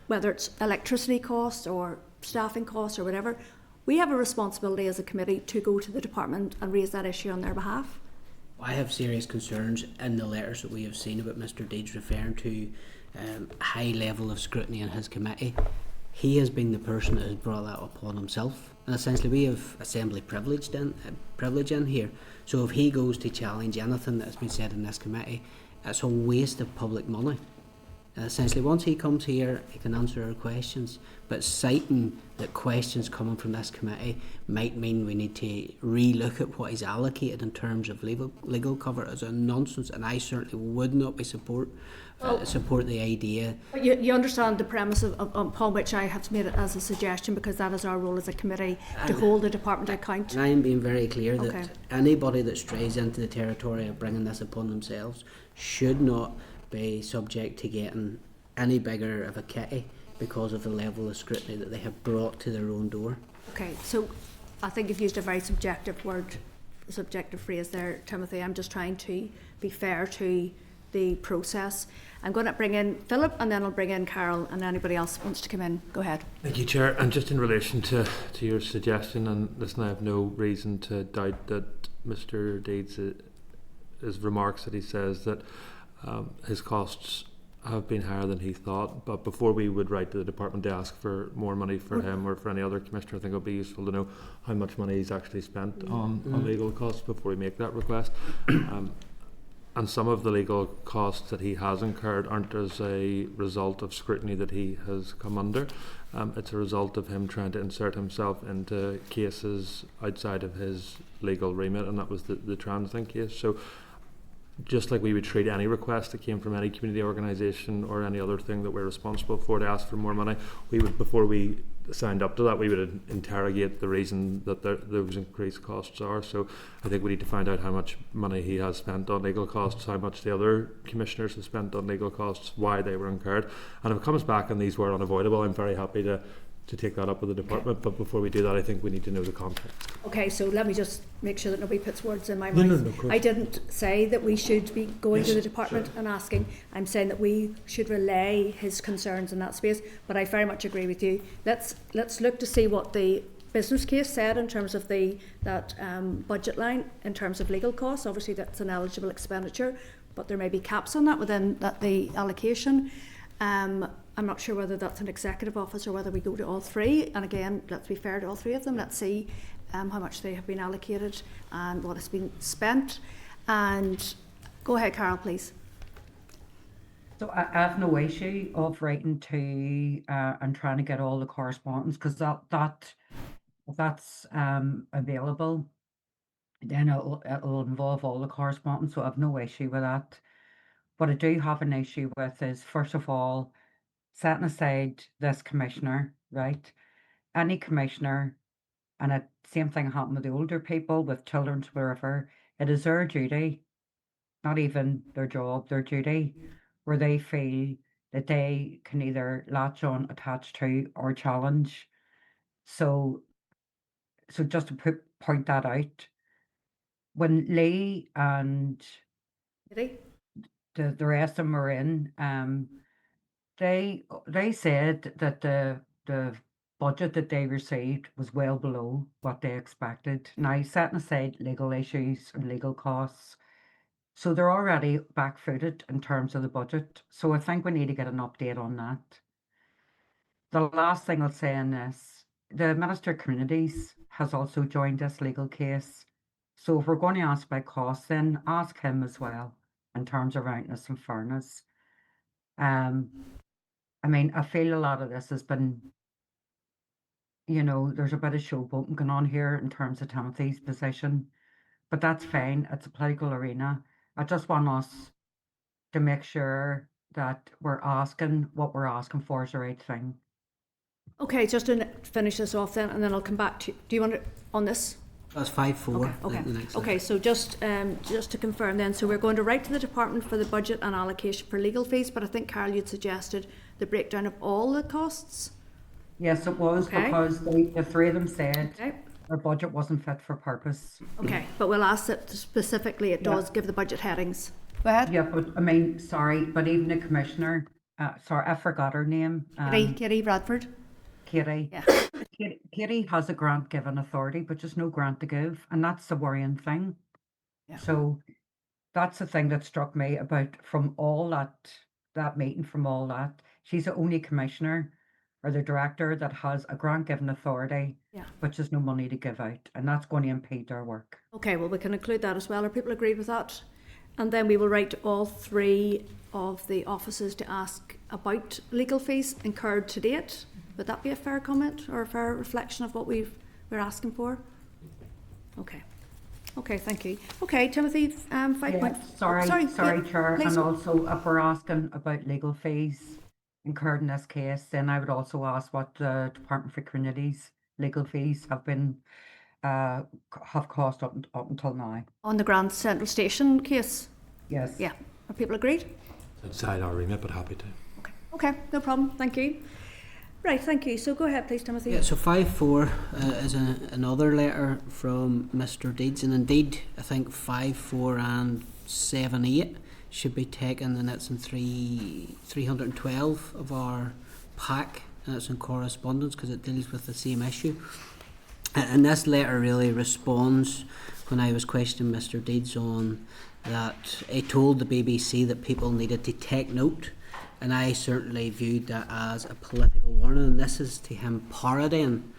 Speaker 2: whether it's electricity costs or staffing costs or whatever, we have a responsibility as a committee to go to the department and raise that issue on their behalf.
Speaker 4: I have serious concerns in the letters that we have seen about Mr. Deeds referring to a high level of scrutiny in his committee. He has been the person that has brought that upon himself, and essentially we have assembly privilege in here. So if he goes to challenge anything that has been said in this committee, it's a waste of public money. And essentially, once he comes here, he can answer our questions. But citing that questions coming from this committee might mean we need to re-look at what is allocated in terms of legal cover as a nonsense, and I certainly would not be support the idea.
Speaker 2: But you understand the premise upon which I have made it as a suggestion, because that is our role as a committee to hold the department to account.
Speaker 4: And I am being very clear that
Speaker 2: Okay.
Speaker 4: anybody that strays into the territory of bringing this upon themselves should not be subject to getting any bigger of a kitty because of the level of scrutiny that they have brought to their own door.
Speaker 2: Okay, so I think you've used a very subjective phrase there, Timothy. I'm just trying to be fair to the process. I'm going to bring in Philip and then I'll bring in Carol, and anybody else wants to come in, go ahead.
Speaker 8: Thank you, Chair. And just in relation to your suggestion, and listen, I have no reason to doubt that Mr. Deeds' his remarks that he says that his costs have been higher than he thought, but before we would write to the department to ask for more money for him or for any other commissioner, I think it would be useful to know how much money he's actually spent on legal costs before we make that request. And some of the legal costs that he has incurred aren't as a result of scrutiny that he has come under. It's a result of him trying to insert himself into cases outside of his legal remit, and that was the trans thing case. So just like we would treat any request that came from any community organisation or any other thing that we're responsible for to ask for more money, we would, before we signed up to that, we would interrogate the reason that those increased costs are. So I think we need to find out how much money he has spent on legal costs, how much the other commissioners have spent on legal costs, why they were incurred, and if it comes back and these were unavoidable, I'm very happy to take that up with the department. But before we do that, I think we need to know the context.
Speaker 2: Okay, so let me just make sure that nobody puts words in my
Speaker 8: No,
Speaker 2: mouth.
Speaker 8: of course.
Speaker 2: I didn't say that we should be going to the department and asking. I'm saying that we should relay his concerns in that space, but I very much agree with you. Let's look to see what the business case said in terms of that budget line in terms of legal costs. Obviously that's an eligible expenditure, but there may be caps on that within the allocation. I'm not sure whether that's an executive office or whether we go to all three. And again, let's be fair to all three of them. Let's see how much they have been allocated and what has been spent. And go ahead, Carol, please.
Speaker 7: So I have no issue of writing to and trying to get all the correspondence, because that's available. Then it'll involve all the correspondence, so I have no issue with that. What I do have an issue with is, first of all, setting aside this commissioner, right? Any commissioner, and the same thing happened with the older people, with children, wherever, it is their duty, not even their job, their duty, where they feel that they can either latch on, attach to, or challenge. So just to point that out, when Lee and
Speaker 2: Ready?
Speaker 7: the rest of them were in, they said that the budget that they received was well below what they expected. Now, setting aside legal issues and legal costs, so they're already back-footed in terms of the budget. So I think we need to get an update on that. The last thing I'll say on this, the Minister of Communities has also joined this legal case. So if we're going to ask about costs, then ask him as well in terms of roundness and fairness. I mean, I feel a lot of this has been, you know, there's a bit of showboating going on here in terms of Timothy's position, but that's fine. It's a political arena. I just want us to make sure that we're asking what we're asking for is the right thing.
Speaker 2: Okay, just to finish this off then, and then I'll come back to you. Do you want to, on this?
Speaker 4: That's 5-4.
Speaker 2: Okay.
Speaker 4: The next
Speaker 2: Okay. So just to confirm then, so we're going to write to the department for the budget and allocation for legal fees, but I think Carol, you'd suggested the breakdown of all the costs.
Speaker 7: Yes, it was because the three of them said
Speaker 2: Okay.
Speaker 7: our budget wasn't fit for purpose.
Speaker 2: Okay, but we'll ask that specifically it does give the budget headings. Go ahead.
Speaker 7: Yeah, but I mean, sorry, but even the commissioner, sorry, I forgot her name.
Speaker 2: Kitty Bradford.
Speaker 7: Katie.
Speaker 2: Yeah.
Speaker 7: Katie has a grant given authority, but just no grant to give, and that's the worrying thing.
Speaker 2: Yeah.
Speaker 7: So that's the thing that struck me about from all that meeting, from all that. She's the only commissioner or the director that has a grant given authority, but just no money to give out, and that's going to impede their work.
Speaker 2: Okay, well, we can include that as well. Are people agreed with that? And then we will write to all three of the offices to ask about legal fees incurred to date. Would that be a fair comment or a fair reflection of what we're asking for? Okay. Okay, thank you. Okay, Timothy, 5 points.
Speaker 7: Sorry, Chair.
Speaker 2: please.
Speaker 7: And also, if we're asking about legal fees incurred in this case, then I would also ask what the Department for Communities legal fees have been have cost up until now.
Speaker 2: On the Grand Central Station case?
Speaker 7: Yes.
Speaker 2: Yeah. Are people agreed?
Speaker 8: Outside our remit, but happy to.
Speaker 2: Okay. Okay, no problem. Thank you. Right, thank you. So go ahead, please, Timothy.
Speaker 4: Yeah, so 5-4 is another letter from Mr. Deeds, and indeed I think 5-4 and 7-8 should be taken, and it's in 312 of our pack, and it's in correspondence because it deals with the same issue. And this letter really responds when I was questioning Mr. Deeds on that he told the BBC that people needed to take note, and I certainly viewed that as a political warning, and this is to him parodying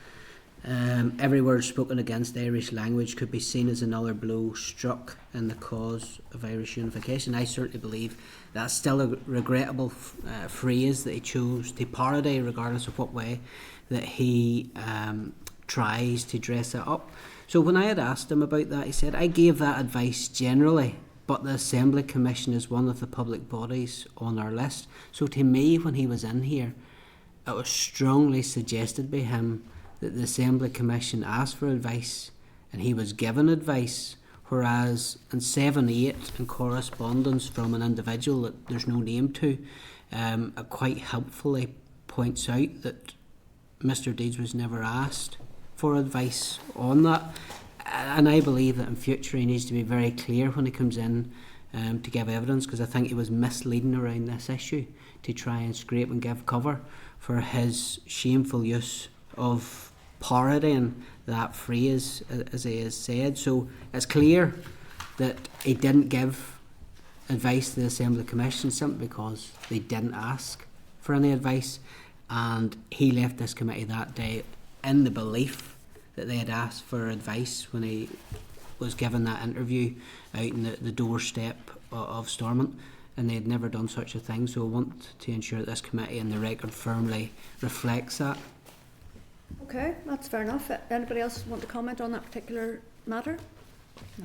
Speaker 4: every word spoken against Irish language could be seen as another blow struck in the cause of Irish unification. I certainly believe that's still a regrettable phrase that he chose to parody, regardless of what way that he tries to dress it up. So when I had asked him about that, he said, I gave that advice generally, but the Assembly Commission is one of the public bodies on our list. So to me, when he was in here, it was strongly suggested by him that the Assembly Commission asked for advice and he was given advice, whereas in 7-8 in correspondence from an individual that there's no name to, it quite helpfully points out that Mr. Deeds was never asked for advice on that. And I believe that in future he needs to be very clear when he comes in to give evidence, because I think he was misleading around this issue to try and scrape and give cover for his shameful use of parodying that phrase, as he has said. So it's clear that he didn't give advice to the Assembly Commission simply because they didn't ask for any advice, and he left this committee that day in the belief that they had asked for advice when he was given that interview out in the doorstep of Stormont, and they had never done such a thing. So I want to ensure that this committee and the record firmly reflects that.
Speaker 2: Okay, that's fair enough. Anybody else want to comment on that particular matter? No.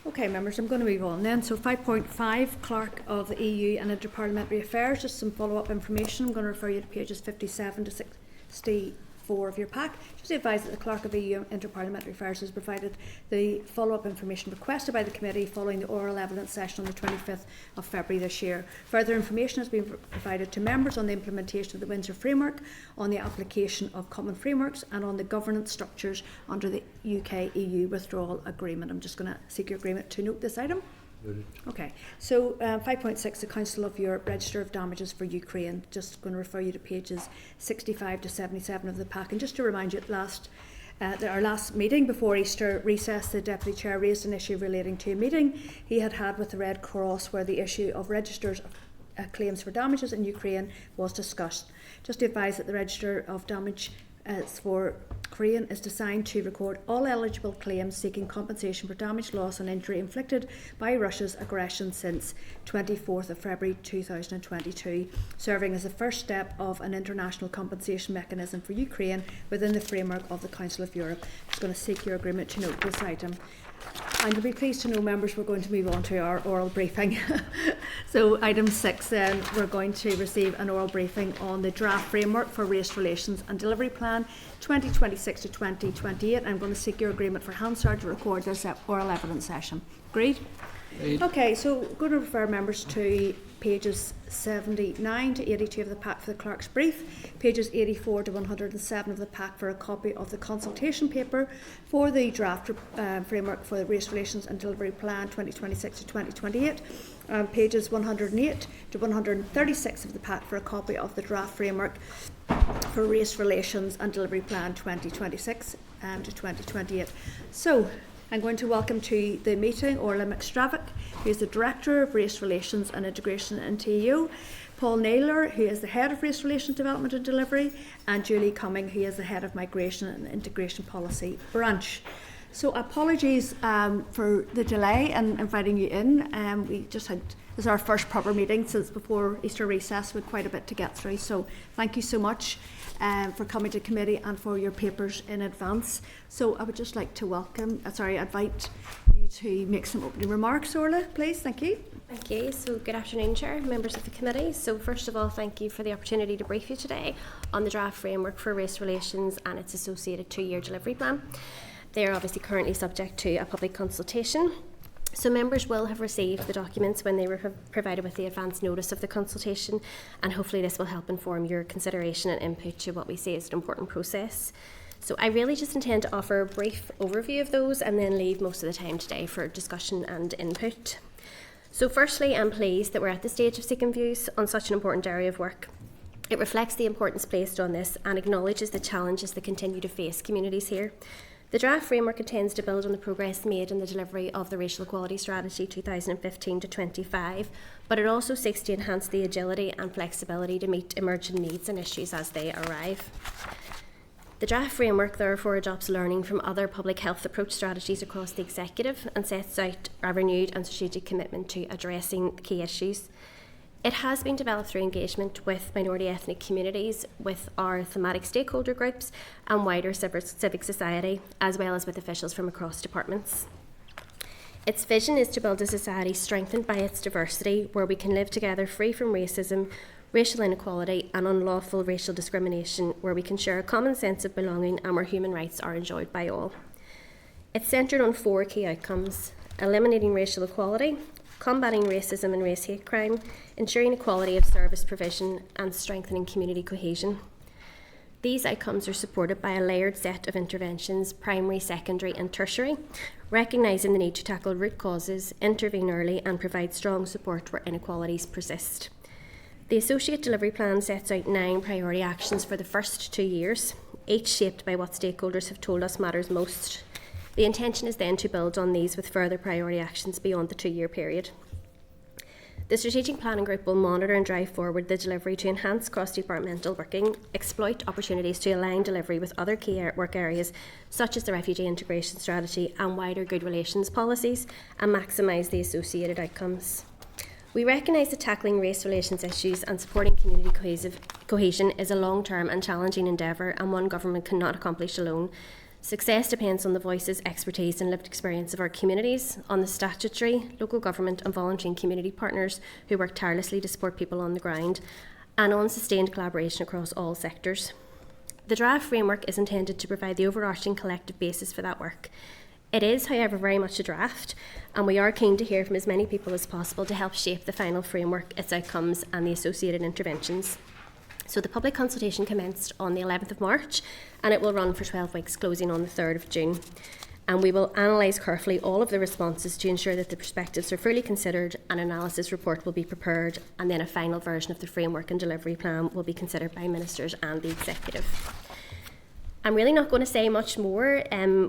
Speaker 2: Okay, members, I'm going to move on then. So 5.5, Clerk of the EU and Interparliamentary Affairs, just some follow-up information. I'm going to refer you to pages 57 to 64 of your pack. Just advise that the Clerk of EU and Interparliamentary Affairs has provided the follow-up information requested by the committee following the oral evidence session on the 25th of February this year. Further information has been provided to members on the implementation of the Windsor Framework, on the application of common frameworks, and on the governance structures under the UK-EU withdrawal agreement. I'm just going to seek your agreement to note this item. Okay, so 5.6, the Council of Europe Register of Damages for Ukraine. Just going to refer you to pages 65 to 77 of the pack. And just to remind you, our last meeting before Easter recess, the Deputy Chair raised an issue relating to a meeting he had with the Red Cross where the issue of registers of claims for damages in Ukraine was discussed. Just to advise that the Register of Damage for Ukraine is designed to record all eligible claims seeking compensation for damage, loss and injury inflicted by Russia's aggression since 24th of February 2022, serving as the first step of an international compensation mechanism for Ukraine within the framework of the Council of Europe. I'm just going to seek your agreement to note this item. And you'll be pleased to know, members, we're going to move on to our oral briefing. So item 6 then, we're going to receive an oral briefing on the draft framework for race relations and delivery plan 2026 to 2028. I'm going to seek your agreement for Hansard to record this oral evidence session. Agreed?
Speaker 4: Agreed.
Speaker 2: Okay, so I'm going to refer members to pages 79 to 82 of the pack for the clerk's brief, pages 84 to 107 of the pack for a copy of the consultation paper for the draft framework for the race relations and delivery plan 2026 to 2028, pages 108 to 136 of the pack for a copy of the draft framework for race relations and delivery plan 2026 to 2028. So I'm going to welcome to the meeting Orla McStravick, who is the Director of Race Relations and Integration in TEO, Paul Naylor, who is the Head of Race Relations Development and Delivery, and Julie Cumming, who is the Head of Migration and Integration Policy Branch. So apologies for the delay in inviting you in. We just had, this is our first proper meeting since before Easter recess. We had quite a bit to get through, so thank you so much for coming to committee and for your papers in advance. So I would just like to invite you to make some opening remarks, Orla, please. Thank you.
Speaker 9: Thank you. So good afternoon, Chair, members of the committee. So first of all, thank you for the opportunity to brief you today on the draft framework for race relations and its associated 2-year delivery plan. They are obviously currently subject to a public consultation. So members will have received the documents when they were provided with the advance notice of the consultation, and hopefully this will help inform your consideration and input to what we see as an important process. So I really just intend to offer a brief overview of those and then leave most of the time today for discussion and input. So firstly, I'm pleased that we're at the stage of seeking views on such an important area of work. It reflects the importance placed on this and acknowledges the challenges that continue to face communities here. The draft framework intends to build on the progress made in the delivery of the Racial Equality Strategy 2015 to 25, but it also seeks to enhance the agility and flexibility to meet emerging needs and issues as they arrive. The draft framework therefore adopts learning from other public health approach strategies across the executive and sets out a renewed and strategic commitment to addressing key issues. It has been developed through engagement with minority ethnic communities, with our thematic stakeholder groups and wider civic society, as well as with officials from across departments. Its vision is to build a society strengthened by its diversity, where we can live together free from racism, racial inequality and unlawful racial discrimination, where we can share a common sense of belonging and where human rights are enjoyed by all. It's centred on 4 key outcomes: eliminating racial equality, combating racism and race hate crime, ensuring equality of service provision and strengthening community cohesion. These outcomes are supported by a layered set of interventions, primary, secondary and tertiary, recognising the need to tackle root causes, intervene early and provide strong support where inequalities persist. The Associate Delivery Plan sets out 9 priority actions for the first 2 years, each shaped by what stakeholders have told us matters most. The intention is then to build on these with further priority actions beyond the 2-year period. The Strategic Planning Group will monitor and drive forward the delivery to enhance cross-departmental working, exploit opportunities to align delivery with other key work areas such as the refugee integration strategy and wider good relations policies, and maximise the associated outcomes. We recognise that tackling race relations issues and supporting community cohesion is a long-term and challenging endeavour, and one government cannot accomplish alone. Success depends on the voices, expertise and lived experience of our communities, on the statutory, local government and voluntary and community partners who work tirelessly to support people on the ground, and on sustained collaboration across all sectors. The draft framework is intended to provide the overarching collective basis for that work. It is, however, very much a draft, and we are keen to hear from as many people as possible to help shape the final framework, its outcomes and the associated interventions. So the public consultation commenced on the 11th of March and it will run for 12 weeks, closing on the 3rd of June. and we will analyse carefully all of the responses to ensure that the perspectives are fully considered. An analysis report will be prepared, and then a final version of the framework and delivery plan will be considered by ministers and the executive. I'm really not going to say much more.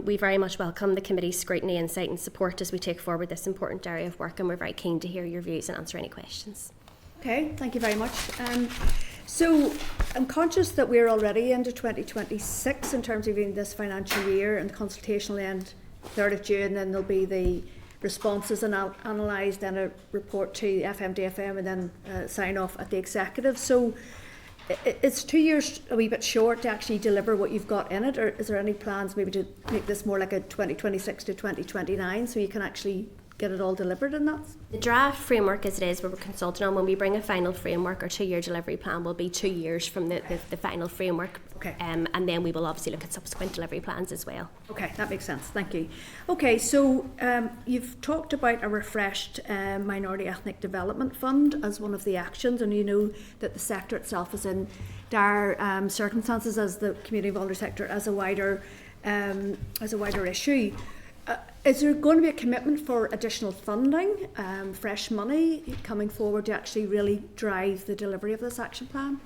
Speaker 9: We very much welcome the committee's scrutiny, insight and support as we take forward this important area of work, and we're very keen to hear your views and answer any questions.
Speaker 2: Okay, thank you very much. So I'm conscious that we're already into 2026 in terms of even this financial year, and the consultation will end 3rd of June, then there'll be the responses analysed, then a report to the FMDFM, and then sign off at the executive. So it's 2 years a wee bit short to actually deliver what you've got in it, or is there any plans maybe to make this more like a 2026 to 2029 so you can actually get it all delivered in that?
Speaker 9: The draft framework as it is, where we're consulting on, when we bring a final framework, our 2-year delivery plan will be 2 years from the final framework.
Speaker 2: Okay.
Speaker 9: And then we will obviously look at subsequent delivery plans as well.
Speaker 2: Okay, that makes sense. Thank you. Okay, so you've talked about a refreshed Minority Ethnic Development Fund as one of the actions, and you know that the sector itself is in dire circumstances as the community voluntary sector as a wider issue. Is there going to be a commitment for additional funding, fresh money coming forward to actually really drive the delivery of this action plan?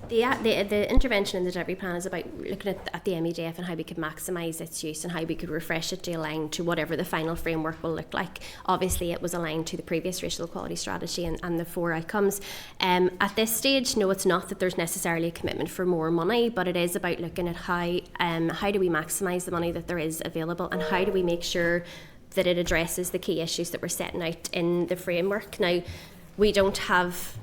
Speaker 9: The intervention in the delivery plan is about looking at the MEDF and how we could maximise its use and how we could refresh it to align to whatever the final framework will look like. Obviously, it was aligned to the previous racial equality strategy and the 4 outcomes. At this stage, no, it's not that there's necessarily a commitment for more money, but it is about looking at how do we maximise the money that there is available, and how do we make sure that it addresses the key issues that we're setting out in the framework. Now, we don't have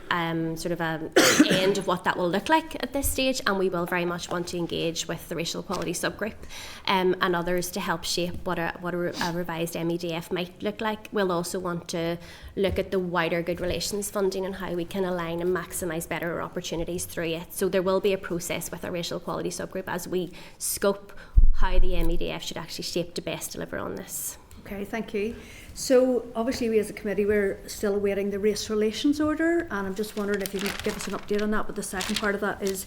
Speaker 9: sort of an end of what that will look like at this stage, and we will very much want to engage with the racial equality subgroup and others to help shape what a revised MEDF might look like. We'll also want to look at the wider good relations funding and how we can align and maximise better opportunities through it. So there will be a process with our racial equality subgroup as we scope how the MEDF should actually shape to best deliver on this.
Speaker 2: Okay, thank you. So obviously we as a committee, we're still awaiting the race relations order, and I'm just wondering if you can give us an update on that. But the second part of that is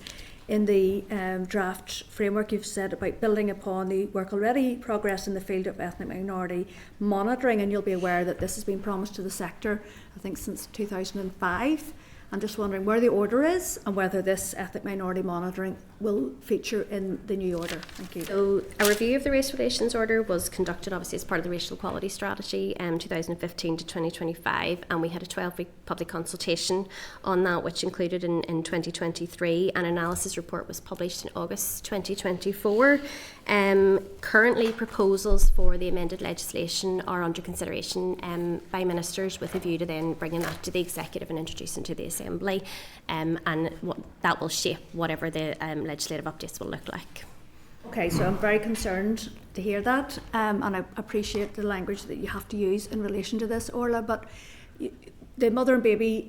Speaker 2: in the draft framework you've said about building upon the work already progress in the field of ethnic minority monitoring, and you'll be aware that this has been promised to the sector I think since 2005. I'm just wondering where the order is and whether this ethnic minority monitoring will feature in the new order. Thank you.
Speaker 9: So a review of the race relations order was conducted obviously as part of the racial equality strategy 2015 to 2025, and we had a 12-week public consultation on that, which included in 2023. An analysis report was published in August 2024. Currently proposals for the amended legislation are under consideration by ministers with a view to then bringing that to the executive and introducing to the Assembly, and that will shape whatever the legislative updates will look like.
Speaker 2: Okay, so I'm very concerned to hear that, and I appreciate the language that you have to use in relation to this, Orla, but the Mother and Baby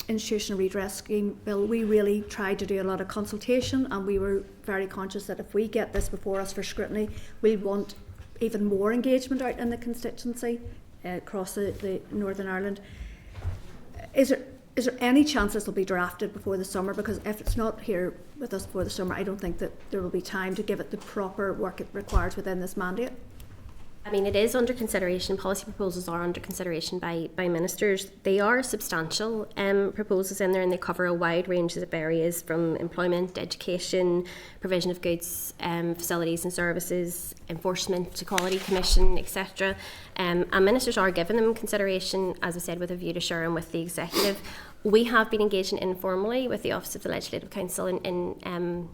Speaker 2: Institutional Redress Scheme bill, we really tried to do a lot of consultation, and we were very conscious that if we get this before us for scrutiny, we want even more engagement out in the across the Northern Ireland. Is there any chance this will be drafted before the summer? Because if it's not here with us before the summer, I don't think that there will be time to give it the proper work it requires within this mandate.
Speaker 9: I mean, it is under consideration. Policy proposals are under consideration by ministers. They are substantial proposals in there, and they cover a wide range of areas from employment, education, provision of goods, facilities and services, enforcement, equality commission, etc. And ministers are given them consideration, as I said, with a view to sharing with the executive. We have been engaging informally with the Office of the Legislative Council in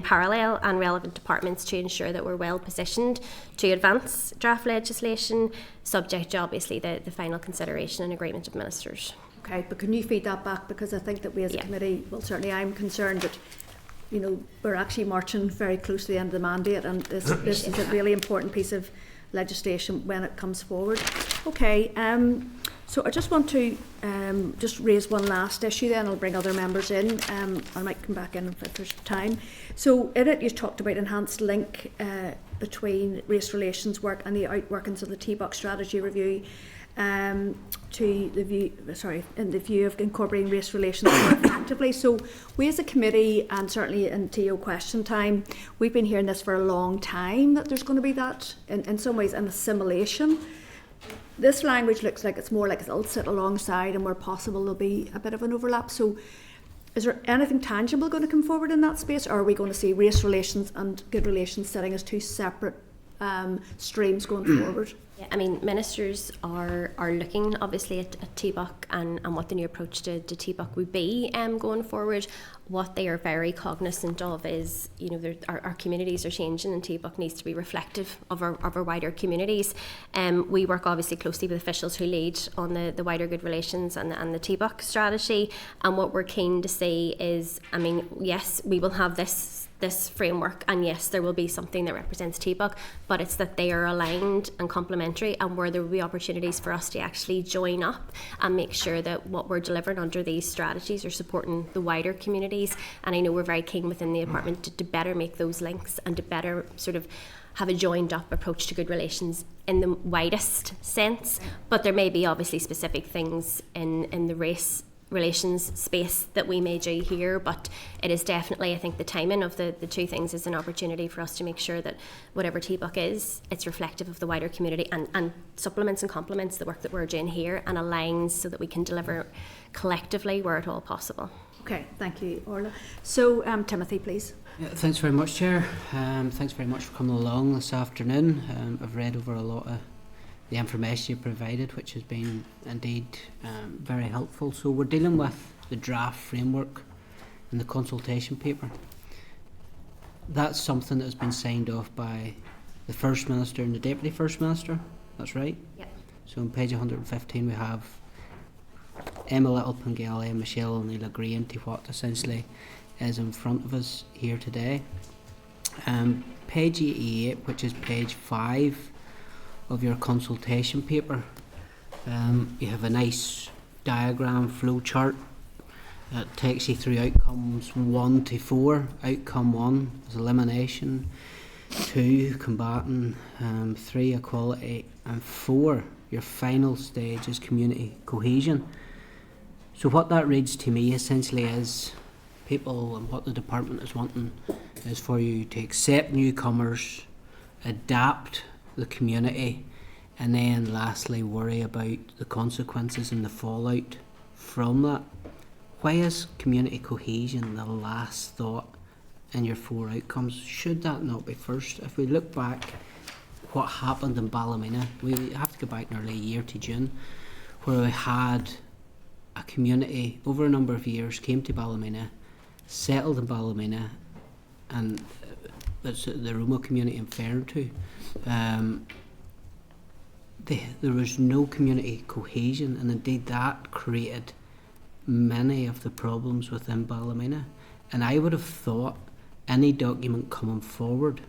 Speaker 9: parallel and relevant departments to ensure that we're well positioned to advance draft legislation, subject to obviously the final consideration and agreement of ministers.
Speaker 2: Okay, but can you feed that back? Because I think that we as a committee, well, certainly I'm concerned that, you know, we're actually marching very close to the end of the mandate, and this is a really important piece of legislation when it comes forward. Okay, so I just want to just raise one last issue, then I'll bring other members in. I might come back in if there's time. So in it you talked about enhanced link between race relations work and the outworkings of the T-Box strategy review. to the view, in the view of incorporating race relations more effectively. So we as a committee, and certainly in TO question time, we've been hearing this for a long time, that there's going to be that, in some ways, an assimilation. This language looks like it's more like it'll sit alongside, and where possible there'll be a bit of an overlap. So is there anything tangible going to come forward in that space, or are we going to see race relations and good relations sitting as two separate streams going forward?
Speaker 9: Yeah, I mean, ministers are looking obviously at TBUC and what the new approach to TBUC would be going forward. What they are very cognizant of is, you know, our communities are changing, and TBUC needs to be reflective of our wider communities. We work obviously closely with officials who lead on the wider good relations and the TBUC strategy. And what we're keen to see is, I mean, yes, we will have this framework, and yes, there will be something that represents TBUC, but it's that they are aligned and complementary, and where there will be opportunities for us to actually join up and make sure that what we're delivering under these strategies are supporting the wider communities. And I know we're very keen within the department to better make those links and to better sort of have a joined up approach to good relations in the widest sense, but there may be obviously specific things in the race relations space that we may do here, but it is definitely, I think the timing of the two things is an opportunity for us to make sure that whatever TBUC is, it's reflective of the wider community and supplements and complements the work that we're doing here and aligns so that we can deliver collectively where at all possible.
Speaker 2: Okay, thank you, Orla. So Timothy, please.
Speaker 4: Yeah, thanks very much, Chair. Thanks very much for coming along this afternoon. I've read over a lot of the information you provided, which has been indeed very helpful. So we're dealing with the draft framework and the consultation paper. That's something that has been signed off by the First Minister and the Deputy First Minister, that's right?
Speaker 9: Yep.
Speaker 4: So on page 115 we have Emma Little-Pengelly and Michelle O'Neill agreeing to what essentially is in front of us here today. Page 88, which is page 5 of your consultation paper, you have a nice diagram flow chart that takes you through outcomes 1 to 4. Outcome 1 is elimination, 2 combating, 3 equality, and 4 your final stage is community cohesion. So what that reads to me essentially is people, and what the department is wanting is for you to accept newcomers, adapt the community, and then lastly worry about the consequences and the fallout from that. Why is community cohesion the last thought in your 4 outcomes? Should that not be first? If we look back what happened in Ballymena, we have to go back nearly a year to June, where we had a community over a number of years came to Ballymena, settled in Ballymena, and it's the Roma community in Fairnto. There was no community cohesion, and indeed that created many of the problems within Ballymena. And I would have thought any document coming forward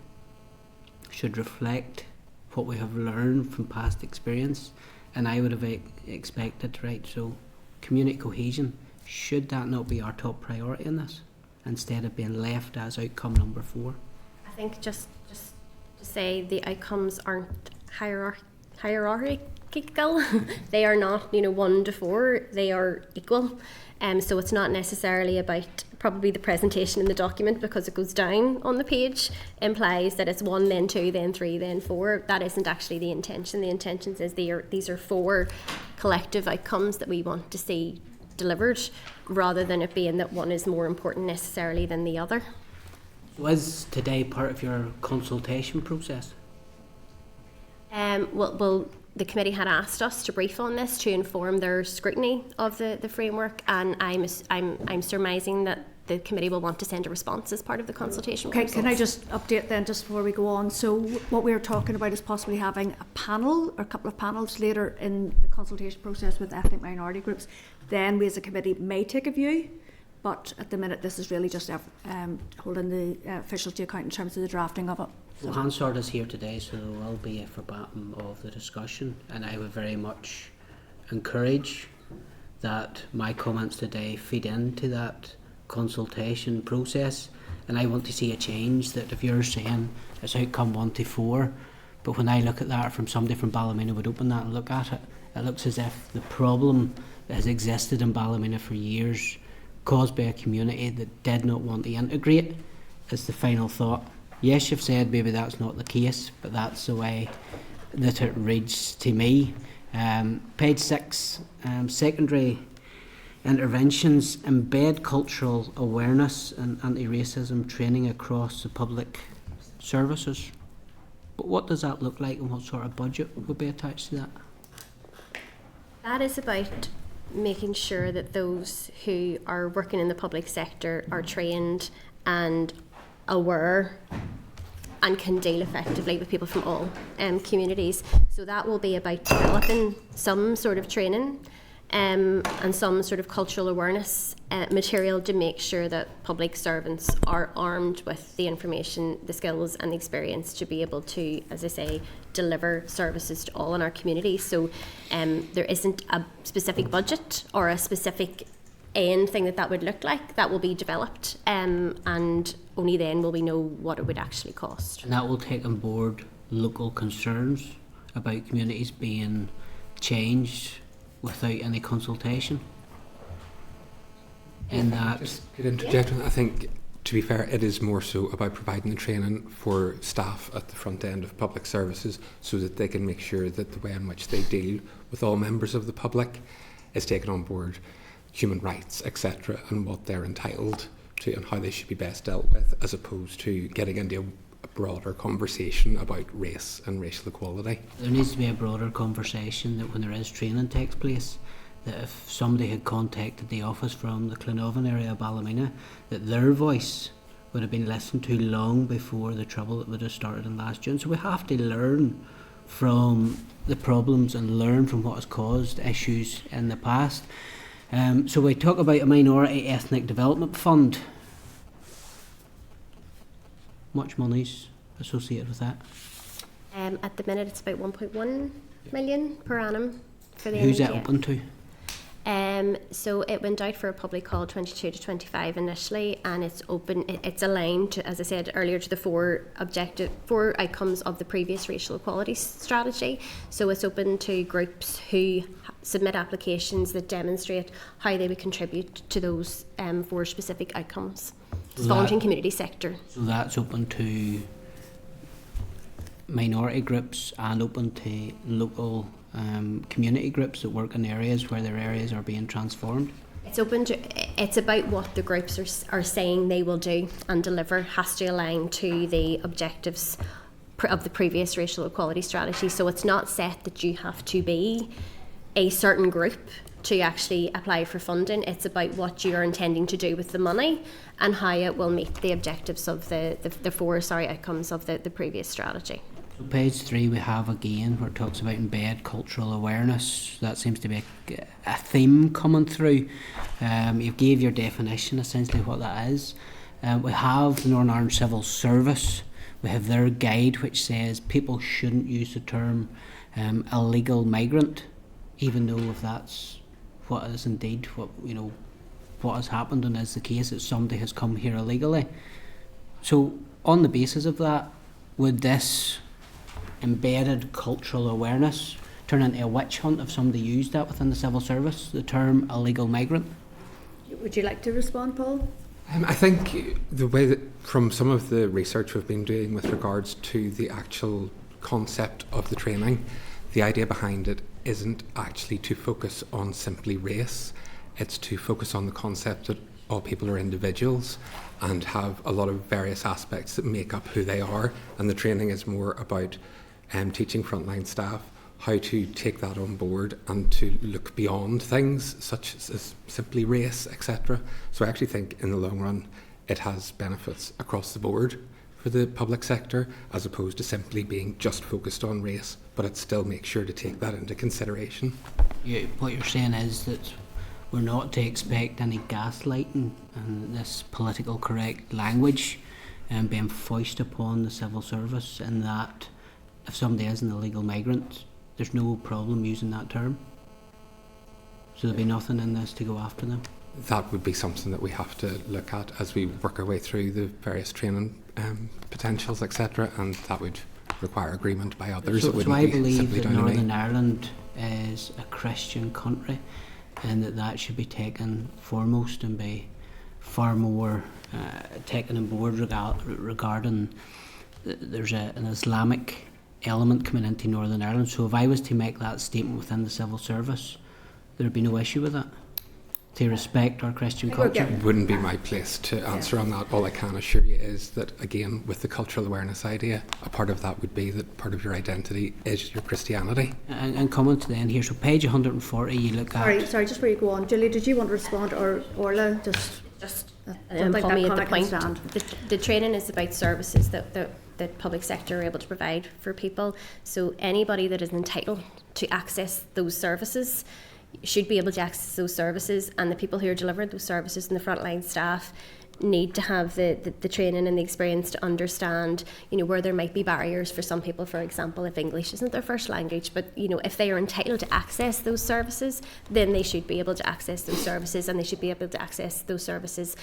Speaker 4: should reflect what we have learned from past experience, and I would have expected, right, so community cohesion, should that not be our top priority in this, instead of being left as outcome number 4?
Speaker 9: I think just to say the outcomes aren't hierarchical. They are not, 1 to 4, they are equal. So it's not necessarily about probably the presentation in the document, because it goes down on the page, implies that it's 1, then 2, then 3, then 4. That isn't actually the intention. The intention is these are 4 collective outcomes that we want to see delivered, rather than it being that one is more important necessarily than the other.
Speaker 4: Was today part of your consultation process?
Speaker 9: Well, the committee had asked us to brief on this to inform their scrutiny of the framework, and I'm surmising that the committee will want to send a response as part of the consultation process.
Speaker 2: Can I just update then, just before we go on? So what we're talking about is possibly having a panel or a couple of panels later in the consultation process with ethnic minority groups. Then we as a committee may take a view, but at the minute this is really just holding the officials to account in terms of the drafting of it.
Speaker 4: Well, Hansard is here today, so I'll be a verbatim of the discussion, and I would very much encourage that my comments today feed into that consultation process, and I want to see a change. That if you're saying it's outcome 1 to 4, but when I look at that from somebody from Ballymena would open that and look at it, it looks as if the problem that has existed in Ballymena for years, caused by a community that did not want to integrate, is the final thought. Yes, you've said maybe that's not the case, but that's the way that it reads to me. Page 6, secondary interventions embed cultural awareness and anti-racism training across the public services. But what does that look like, and what sort of budget would be attached to that?
Speaker 9: That is about making sure that those who are working in the public sector are trained and aware and can deal effectively with people from all communities. So that will be about developing some sort of training and some sort of cultural awareness material to make sure that public servants are armed with the information, the skills and the experience to be able to, as I say, deliver services to all in our community. So there isn't a specific budget or a specific end thing that would look like. That will be developed and only then will we know what it would actually cost.
Speaker 4: And that will take on board local concerns about communities being changed without any consultation. In that,
Speaker 10: just could interject. I think, to be fair, it is more so about providing the training for staff at the front end of public services so that they can make sure that the way in which they deal with all members of the public is taken on board, human rights, etc., and what they're entitled to and how they should be best dealt with, as opposed to getting into a broader conversation about race and racial equality.
Speaker 4: There needs to be a broader conversation that when there is training takes place, that if somebody had contacted the office from the Clonavon area of Ballymena, that their voice would have been listened to long before the trouble that would have started in last June. So we have to learn from the problems and learn from what has caused issues in the past. So we talk about a minority ethnic development fund. Much money's associated with that.
Speaker 9: At the minute it's about 1.1 million per annum for the
Speaker 4: Who's it
Speaker 9: NGA.
Speaker 4: open to?
Speaker 9: So it went out for a public call 22 to 25 initially, and it's open. It's aligned to, as I said earlier, to the four outcomes of the previous racial equality strategy. So it's open to groups who submit applications that demonstrate how they would contribute to those four specific outcomes. It's voluntary community sector.
Speaker 4: So that's open to minority groups and open to local community groups that work in areas where their areas are being transformed.
Speaker 9: It's open to. It's about what the groups are saying they will do and deliver has to align to the objectives of the previous racial equality strategy. So it's not set that you have to be a certain group to actually apply for funding. It's about what you are intending to do with the money and how it will meet the objectives of the four outcomes of the previous strategy.
Speaker 4: So page 3 we have again where it talks about embed cultural awareness. That seems to be a theme coming through. You gave your definition, essentially what that is. We have the Northern Ireland Civil Service. We have their guide which says people shouldn't use the term illegal migrant, even though if that's what is indeed what has happened and is the case that somebody has come here illegally. So on the basis of that, would this embedded cultural awareness turn into a witch hunt if somebody used that within the civil service, the term illegal migrant?
Speaker 2: Would you like to respond, Paul?
Speaker 10: I think the way that from some of the research we've been doing with regards to the actual concept of the training, the idea behind it isn't actually to focus on simply race. It's to focus on the concept that all people are individuals and have a lot of various aspects that make up who they are, and the training is more about teaching frontline staff how to take that on board and to look beyond things such as simply race, etc. So I actually think in the long run it has benefits across the board for the public sector, as opposed to simply being just focused on race, but it still makes sure to take that into consideration.
Speaker 4: What you're saying is that we're not to expect any gaslighting and this political correct language being foisted upon the civil service, and that if somebody is an illegal migrant, there's no problem using that term. So there'll be nothing in this to go after them.
Speaker 10: That would be something that we have to look at as we work our way through the various training potentials, etc., and that would require agreement by others.
Speaker 4: So,
Speaker 10: It wouldn't
Speaker 4: I
Speaker 10: be
Speaker 4: believe
Speaker 10: simply
Speaker 4: that
Speaker 10: down to me.
Speaker 4: Northern Ireland is a Christian country, and that should be taken foremost and be far more taken on board regarding there's an Islamic element coming into Northern Ireland. So if I was to make that statement within the civil service, there would be no issue with that. To respect our Christian culture.
Speaker 10: It wouldn't be my place to answer on that. All I can assure you is that, again, with the cultural awareness idea, a part of that would be that part of your identity is your Christianity.
Speaker 4: And coming to the end here, so page 140, you look at...
Speaker 2: Sorry, just before you go on, Julie, did you want to respond, or Orla? Just
Speaker 9: Paul made the point. The training is about services that public sector are able to provide for people. So anybody that is entitled to access those services should be able to access those services, and the people who are delivering those services and the frontline staff need to have the training and the experience to understand, where there might be barriers for some people. For example, if English isn't their first language, but if they are entitled to access those services, then they should be able to access those services, and they should be able to access those services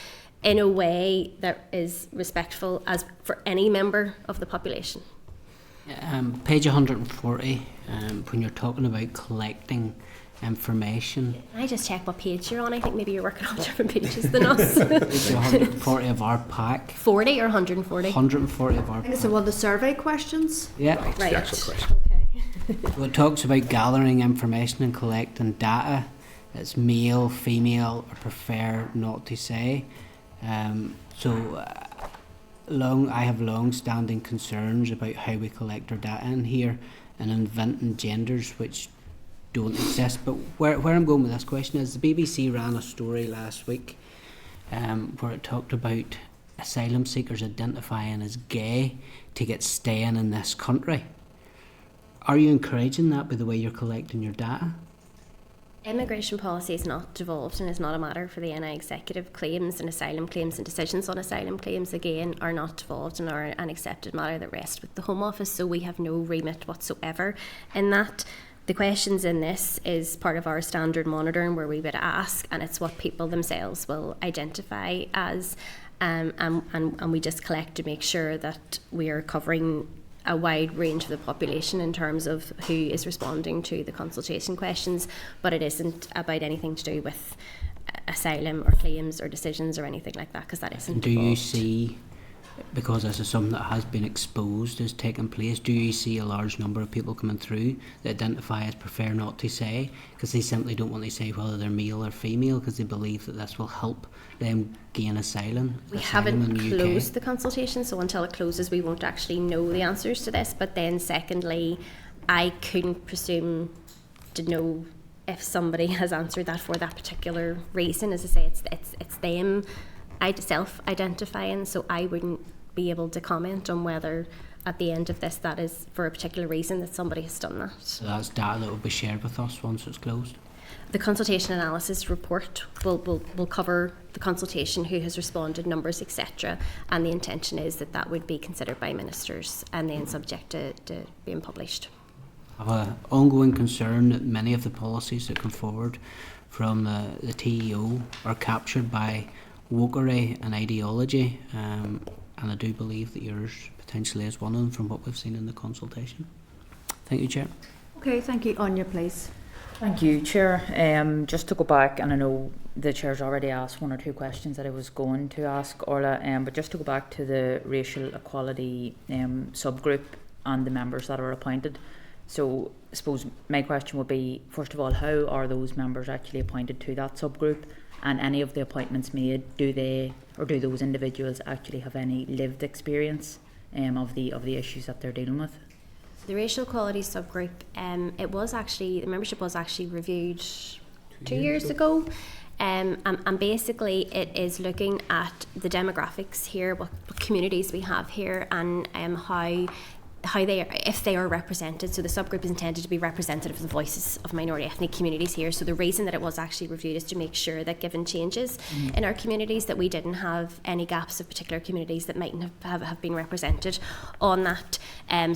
Speaker 9: in a way that is respectful as for any member of the population.
Speaker 4: Page 140, when you're talking about collecting information.
Speaker 9: Can I just check what page you're on? I think maybe you're working on different pages than us.
Speaker 4: Page 140 of our pack.
Speaker 9: 40 or 140?
Speaker 4: 140 of our
Speaker 2: I think
Speaker 4: pack.
Speaker 2: it's one of the survey questions.
Speaker 4: Yeah.
Speaker 9: Right.
Speaker 10: The actual question.
Speaker 9: Okay.
Speaker 4: Well, it talks about gathering information and collecting data. It's male, female, or prefer not to say. I have long-standing concerns about how we collect our data in here and inventing genders which don't exist. But where I'm going with this question is the BBC ran a story last week where it talked about asylum seekers identifying as gay to get staying in this country. Are you encouraging that by the way you're collecting your data?
Speaker 9: Immigration policy is not devolved and is not a matter for the NI executive. Claims and asylum claims and decisions on asylum claims, again, are not devolved and are an accepted matter that rests with the Home Office, so we have no remit whatsoever in that. The questions in this is part of our standard monitoring where we would ask, and it's what people themselves will identify as, and we just collect to make sure that we are covering a wide range of the population in terms of who is responding to the consultation questions, but it isn't about anything to do with asylum or claims or decisions or anything like that, because that isn't
Speaker 4: Do you
Speaker 9: involved.
Speaker 4: see, because this is something that has been exposed as taking place, do you see a large number of people coming through that identify as prefer not to say, because they simply don't want to say whether they're male or female because they believe that this will help them gain asylum?
Speaker 9: We
Speaker 4: in
Speaker 9: haven't
Speaker 4: the
Speaker 9: closed
Speaker 4: UK?
Speaker 9: the consultation, so until it closes we won't actually know the answers to this. But then secondly, I couldn't presume to know if somebody has answered that for that particular reason. As I say, it's them self-identifying, so I wouldn't be able to comment on whether at the end of this that is for a particular reason that somebody has done that.
Speaker 4: So that's data that will be shared with us once it's closed?
Speaker 9: The consultation analysis report will cover the consultation, who has responded, numbers, etc. And the intention is that would be considered by ministers and then subject to being published.
Speaker 4: I have an ongoing concern that many of the policies that come forward from the TEO are captured by wokery and ideology, and I do believe that yours potentially is one of them from what we've seen in the consultation. Thank you, Chair.
Speaker 2: Okay, thank you. Anya, please.
Speaker 11: Thank you, Chair. Just to go back, and I know the Chair's already asked one or two questions that I was going to ask Orla, but just to go back to the racial equality subgroup and the members that are appointed. So I suppose my question would be, first of all, how are those members actually appointed to that subgroup? And any of the appointments made, do those individuals actually have any lived experience of the issues that they're dealing with?
Speaker 9: The racial equality subgroup, the membership was actually reviewed 2 years ago. And basically it is looking at the demographics here, what communities we have here, and how they are, if they are represented. So the subgroup is intended to be representative of the voices of minority ethnic communities here. So the reason that it was actually reviewed is to make sure that given changes in our communities that we didn't have any gaps of particular communities that mightn't have been represented on that.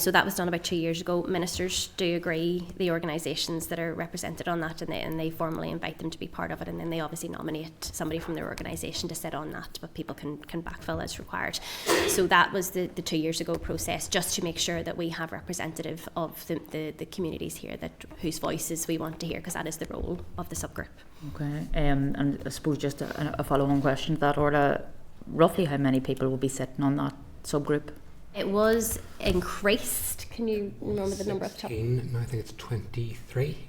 Speaker 9: So that was done about 2 years ago. Ministers do agree, the organisations that are represented on that, and they formally invite them to be part of it, and then they obviously nominate somebody from their organisation to sit on that, but people can backfill as required. So that was the 2 years ago process, just to make sure sure that we have representative of the communities here whose voices we want to hear, because that is the role of the subgroup.
Speaker 11: Okay, and I suppose just a follow-on question to that, Orla, roughly how many people will be sitting on that subgroup?
Speaker 9: It was increased. Can you remember the number of the top?
Speaker 10: 16, now I think it's 23.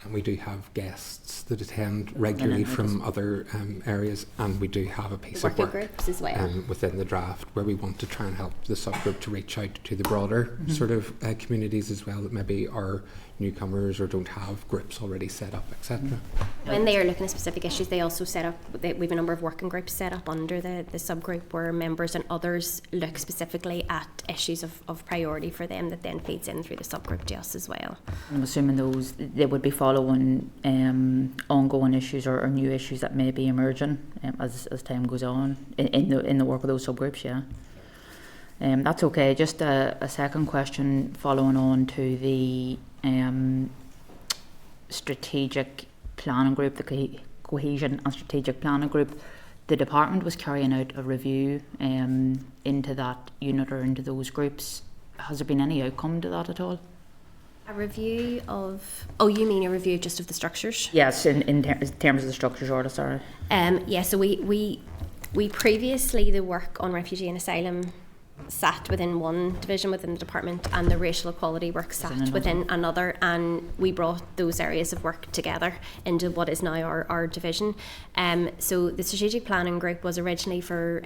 Speaker 10: And we do have guests that attend regularly from other areas, and we do have a piece of work
Speaker 9: groups as well.
Speaker 10: Within the draft where we want to try and help the subgroup to reach out to the broader sort of communities as well that maybe are newcomers or don't have groups already set up, etc.
Speaker 9: When they are looking at specific issues, they also set up, we have a number of working groups set up under the subgroup where members and others look specifically at issues of priority for them that then feeds in through the subgroup to us as well.
Speaker 11: I'm assuming they would be following ongoing issues or new issues that may be emerging as time goes on in the work of those subgroups, yeah. That's okay. Just a second question following on to the strategic planning group, the cohesion and strategic planning group. The department was carrying out a review into that unit or into those groups. Has there been any outcome to that at all?
Speaker 9: A review of... Oh, you mean a review just of the structures?
Speaker 11: Yes, in terms of the structures, Orla, sorry.
Speaker 9: Yeah, so we previously, the work on refugee and asylum sat within one division within the department, and the racial equality work sat within another, and we brought those areas of work together into what is now our division. So the strategic planning group was originally for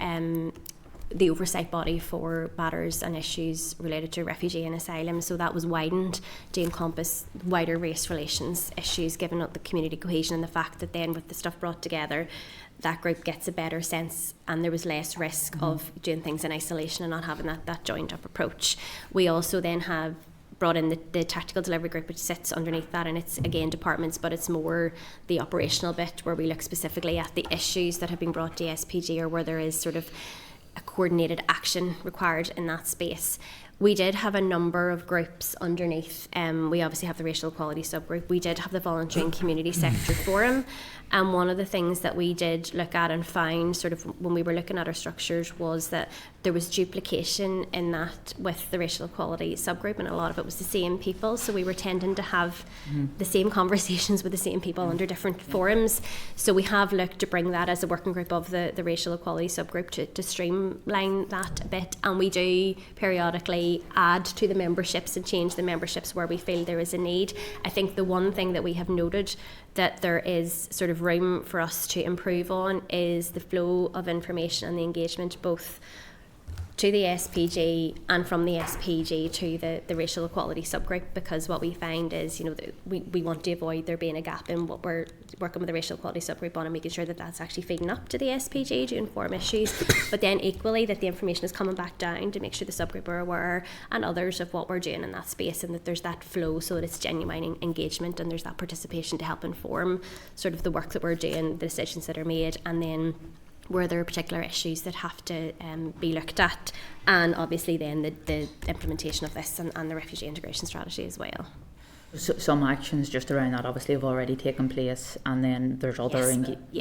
Speaker 9: the oversight body for matters and issues related to refugee and asylum, so that was widened to encompass wider race relations issues, given up the community cohesion and the fact that then with the stuff brought together, that group gets a better sense and there was less risk of doing things in isolation and not having that joined up approach. We also then have brought in the tactical delivery group, which sits underneath that, and it's again departments, but it's more the operational bit where we look specifically at the issues that have been brought to SPG or where there is sort of a coordinated action required in that space. We did have a number of groups underneath. We obviously have the racial equality subgroup. We did have the voluntary and community sector forum. And one of the things that we did look at and find sort of when we were looking at our structures was that there was duplication in that with the racial equality subgroup, and a lot of it was the same people. So we were tending to have the same conversations with the same people under different forums. So we have looked to bring that as a working group of the racial equality subgroup to streamline that a bit. And we do periodically add to the memberships and change the memberships where we feel there is a need. I think the one thing that we have noted that there is sort of room for us to improve on is the flow of information and the engagement both to the SPG and from the SPG to the racial equality subgroup, because what we find is, you know, we want to avoid there being a gap in what we're working with the racial equality subgroup on and making sure that that's actually feeding up to the SPG to inform issues, but then equally that the information is coming back down to make sure the subgroup are aware and others of what we're doing in that space, and that there's that flow so that it's genuine engagement and there's that participation to help inform sort of the work that we're doing, the decisions that are made, and then where there are particular issues that have to be looked at, and obviously then the implementation of this and the refugee integration strategy as well.
Speaker 11: So, some actions just around that obviously have already taken place, and then there's other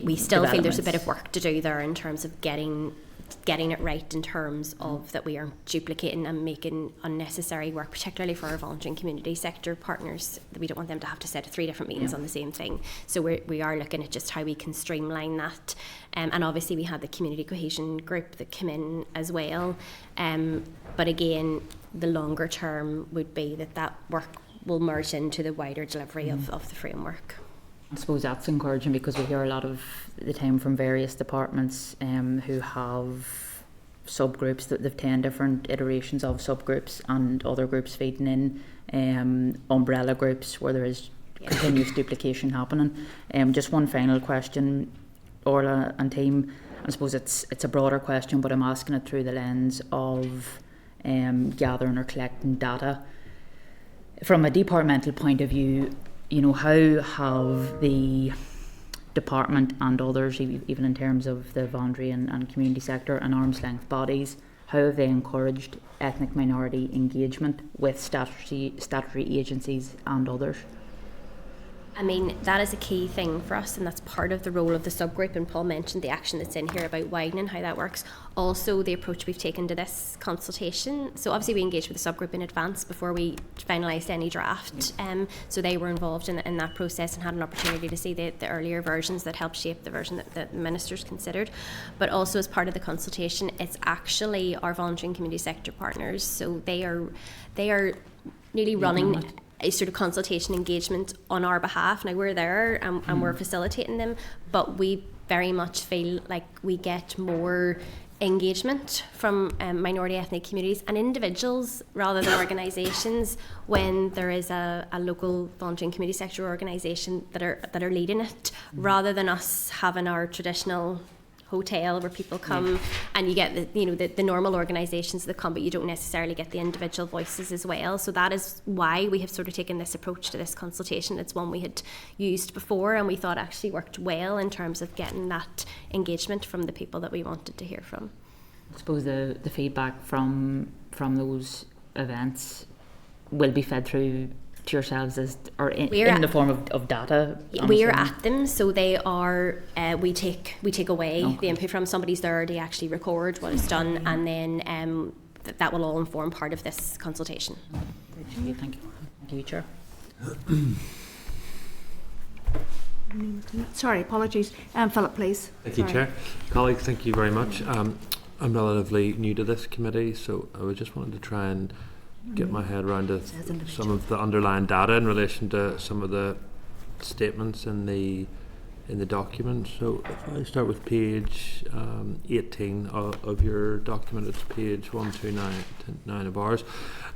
Speaker 9: we still feel there's a bit of work to do there in terms of getting it right, in terms of that we aren't duplicating and making unnecessary work, particularly for our voluntary and community sector partners. We don't want them to have to sit 3 different meetings on the same thing. So we are looking at just how we can streamline that. And obviously we had the community cohesion group that came in as well. But again, the longer term would be that work will merge into the wider delivery of the framework.
Speaker 11: I suppose that's encouraging, because we hear a lot of the time from various departments who have subgroups, that they've 10 different iterations of subgroups and other groups feeding in, umbrella groups where there is continuous duplication happening. Just one final question, Orla and team. I suppose it's a broader question, but I'm asking it through the lens of gathering or collecting data. From a departmental point of view, you know, how have the department and others, even in terms of the voluntary and community sector and arm's length bodies, how have they encouraged ethnic minority engagement with statutory agencies and others?
Speaker 9: I mean, that is a key thing for us, and that's part of the role of the subgroup. And Paul mentioned the action that's in here about widening, how that works. Also, the approach we've taken to this consultation. So obviously we engaged with the subgroup in advance before we finalised any draft. So they were involved in that process and had an opportunity to see the earlier versions that helped shape the version that the ministers considered. But also as part of the consultation, it's actually our voluntary and community sector partners. So they are nearly running a sort of consultation engagement on our behalf. Now we're there and we're facilitating them, but we very much feel like we get more engagement from minority ethnic communities and individuals rather than organisations when there is a local voluntary and community sector organisation that are leading it, rather than us having our traditional hotel where people come and you get the normal organisations that come, but you don't necessarily get the individual voices as well. So that is why we have sort of taken this approach to this consultation. It's one we had used before and we thought actually worked well in terms of getting that engagement from the people that we wanted to hear from.
Speaker 11: I suppose the feedback from those events will be fed through to yourselves in the form of data.
Speaker 9: We are at them, so they are. We take away the input from somebody's there. They actually record what is done, and then that will all inform part of this consultation.
Speaker 11: Thank you, Chair.
Speaker 2: Sorry, apologies. Philip, please.
Speaker 8: Thank you, Chair. Colleagues, thank you very much. I'm relatively new to this committee, so I just wanted to try and get my head around some of the underlying data in relation to some of the statements in the document. So if I start with page 18 of your document, it's page 129 of ours.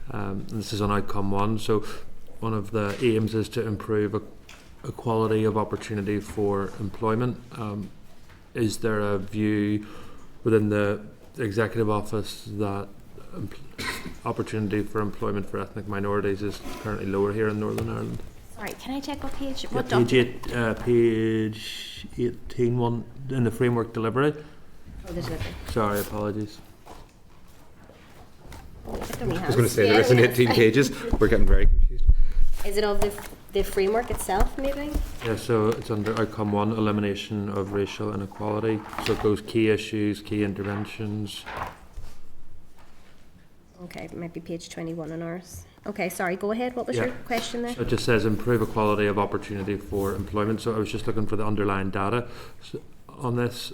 Speaker 8: And this is on outcome 1. So one of the aims is to improve equality of opportunity for employment. Is there a view within the Executive Office that opportunity for employment for ethnic minorities is currently lower here in Northern Ireland?
Speaker 9: Sorry, can I check what page?
Speaker 8: Yeah,
Speaker 9: what
Speaker 8: page 18, one in the framework delivery.
Speaker 9: Oh, the delivery.
Speaker 8: Sorry, apologies.
Speaker 10: I was going to say there isn't 18 pages. We're getting very confused.
Speaker 9: Is it of the framework itself, maybe?
Speaker 8: Yeah, so it's under outcome 1, elimination of racial inequality. So it goes key issues, key interventions.
Speaker 9: Okay, it might be page 21 on ours. Okay, sorry, go ahead. What was your question there?
Speaker 8: So it just says improve equality of opportunity for employment. So I was just looking for the underlying data on this.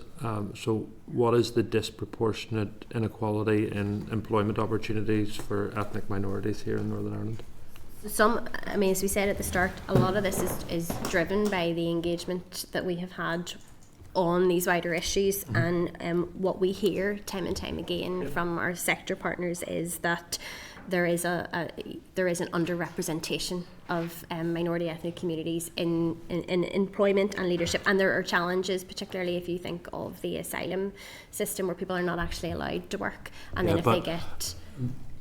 Speaker 8: So what is the disproportionate inequality in employment opportunities for ethnic minorities here in Northern Ireland?
Speaker 9: As we said at the start, a lot of this is driven by the engagement that we have had on these wider issues, and what we hear time and time again from our sector partners is that there is an underrepresentation of minority ethnic communities in employment and leadership, and there are challenges, particularly if you think of the asylum system where people are not actually allowed to work, and then if they get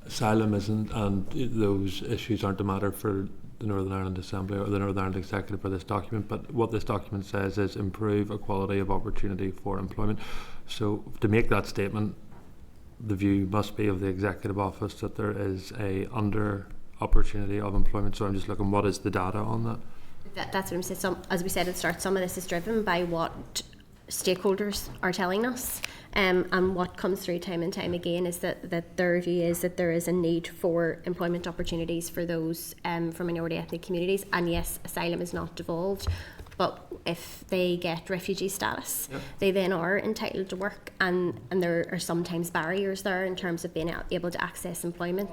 Speaker 8: asylum isn't, and those issues aren't a matter for the Northern Ireland Assembly or the Northern Ireland Executive for this document, but what this document says is improve equality of opportunity for employment. So to make that statement, the view must be of the Executive Office that there is a under opportunity of employment. So I'm just looking, what is the data on that?
Speaker 9: That's what I'm saying. As we said at the start, some of this is driven by what stakeholders are telling us, and what comes through time and time again is that their view is that there is a need for employment opportunities for those from minority ethnic communities, and yes, asylum is not devolved, but if they get refugee status, they then are entitled to work, and there are sometimes barriers there in terms of being able to access employment.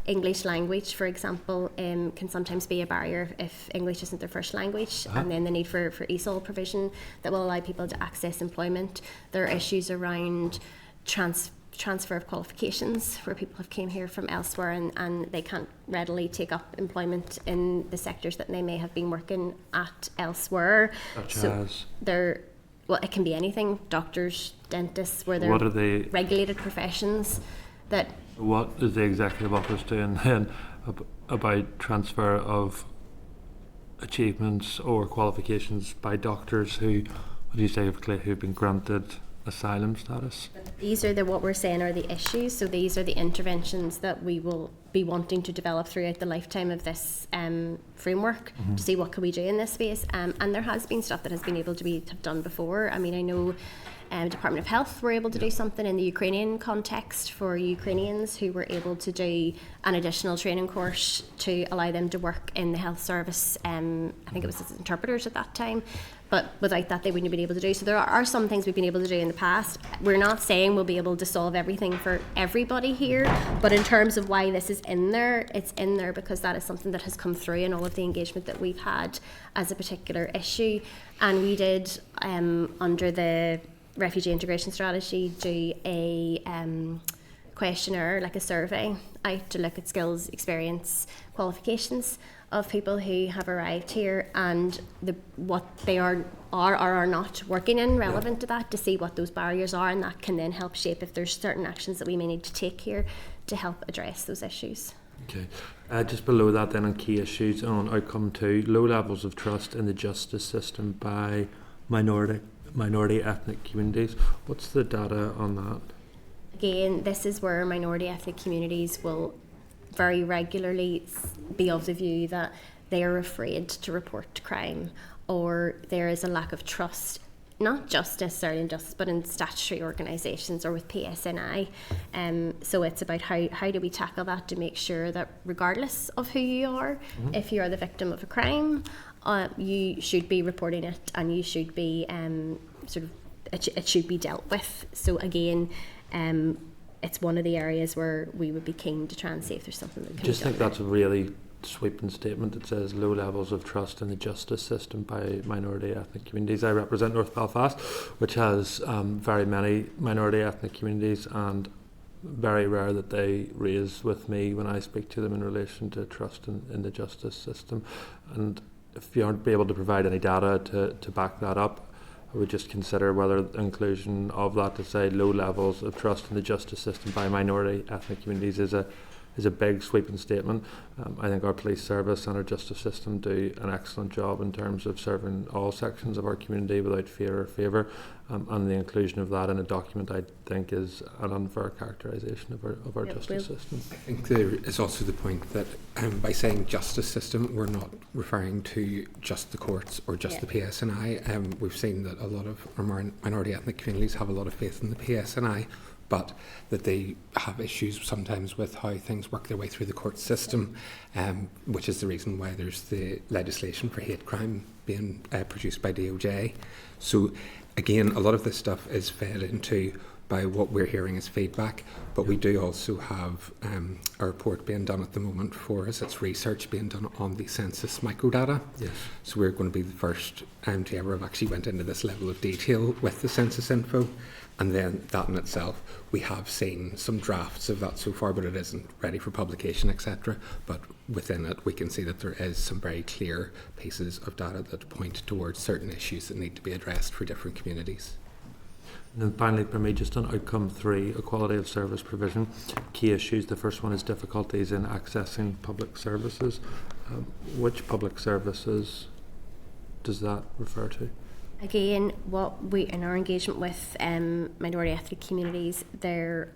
Speaker 9: English language, for example, can sometimes be a barrier if English isn't their first language, and then the need for ESOL provision that will allow people to access employment. There are issues around transfer of qualifications where people have came here from elsewhere and they can't readily take up employment in the sectors that they may have been working at elsewhere. Well, it can be anything, doctors, dentists, where they're regulated professions that.
Speaker 8: What is the Executive Office doing then about transfer of achievements or qualifications by doctors who, what do you say, who've been granted asylum status.
Speaker 9: These are what we're saying are the issues. So these are the interventions that we will be wanting to develop throughout the lifetime of this framework to see what can we do in this space. And there has been stuff that has been able to be done before. I mean, I know Department of Health were able to do something in the Ukrainian context for Ukrainians who were able to do an additional training course to allow them to work in the health service. I think it was as interpreters at that time. But without that, they wouldn't have been able to do. So there are some things we've been able to do in the past. We're not saying we'll be able to solve everything for everybody here, but in terms of why this is in there, it's in there because that is something that has come through in all of the engagement that we've had as a particular issue. And we did, under the Refugee Integration Strategy, do a questionnaire, like a survey, out to look at skills, experience, qualifications of people who have arrived here and what they are not working in relevant to that, to see what those barriers are, and that can then help shape if there's certain actions that we may need to take here to help address those issues.
Speaker 8: Okay. Just below that then on key issues on outcome 2, low levels of trust in the justice system by minority ethnic communities. What's the data on that?
Speaker 9: Again, this is where minority ethnic communities will very regularly be of the view that they are afraid to report crime, or there is a lack of trust, not just necessarily in justice, but in statutory organisations or with PSNI. So it's about how do we tackle that to make sure that regardless of who you are, if you are the victim of a crime, you should be reporting it, and you should be it should be dealt with. So again, it's one of the areas where we would be keen to try and see if there's something that can
Speaker 8: just
Speaker 9: be done.
Speaker 8: think that's a really sweeping statement. It says low levels of trust in the justice system by minority ethnic communities. I represent North Belfast, which has very many minority ethnic communities, and very rare that they raise with me when I speak to them in relation to trust in the justice system. And if you aren't able to provide any data to back that up, I would just consider whether inclusion of that to say low levels of trust in the justice system by minority ethnic communities is a big sweeping statement. I think our police service and our justice system do an excellent job in terms of serving all sections of our community without fear or favour, and the inclusion of that in a document I think is an unfair characterisation of our justice system.
Speaker 10: I think there is also the point that by saying justice system, we're not referring to just the courts or just the PSNI. We've seen that a lot of our minority ethnic communities have a lot of faith in the PSNI, but that they have issues sometimes with how things work their way through the court system, which is the reason why there's the legislation for hate crime being produced by DOJ. So again, a lot of this stuff is fed into by what we're hearing as feedback, but we do also have a report being done at the moment for us. It's research being done on the census microdata.
Speaker 8: Yes.
Speaker 10: So we're going to be the first to ever have actually went into this level of detail with the census info. And then that in itself, we have seen some drafts of that so far, but it isn't ready for publication, etc. But within it, we can see that there is some very clear pieces of data that point towards certain issues that need to be addressed for different communities.
Speaker 8: And then finally, for me, just on outcome 3, equality of service provision, key issues. The first one is difficulties in accessing public services. Which public services does that refer to?
Speaker 9: Again, what we in our engagement with minority ethnic communities, they're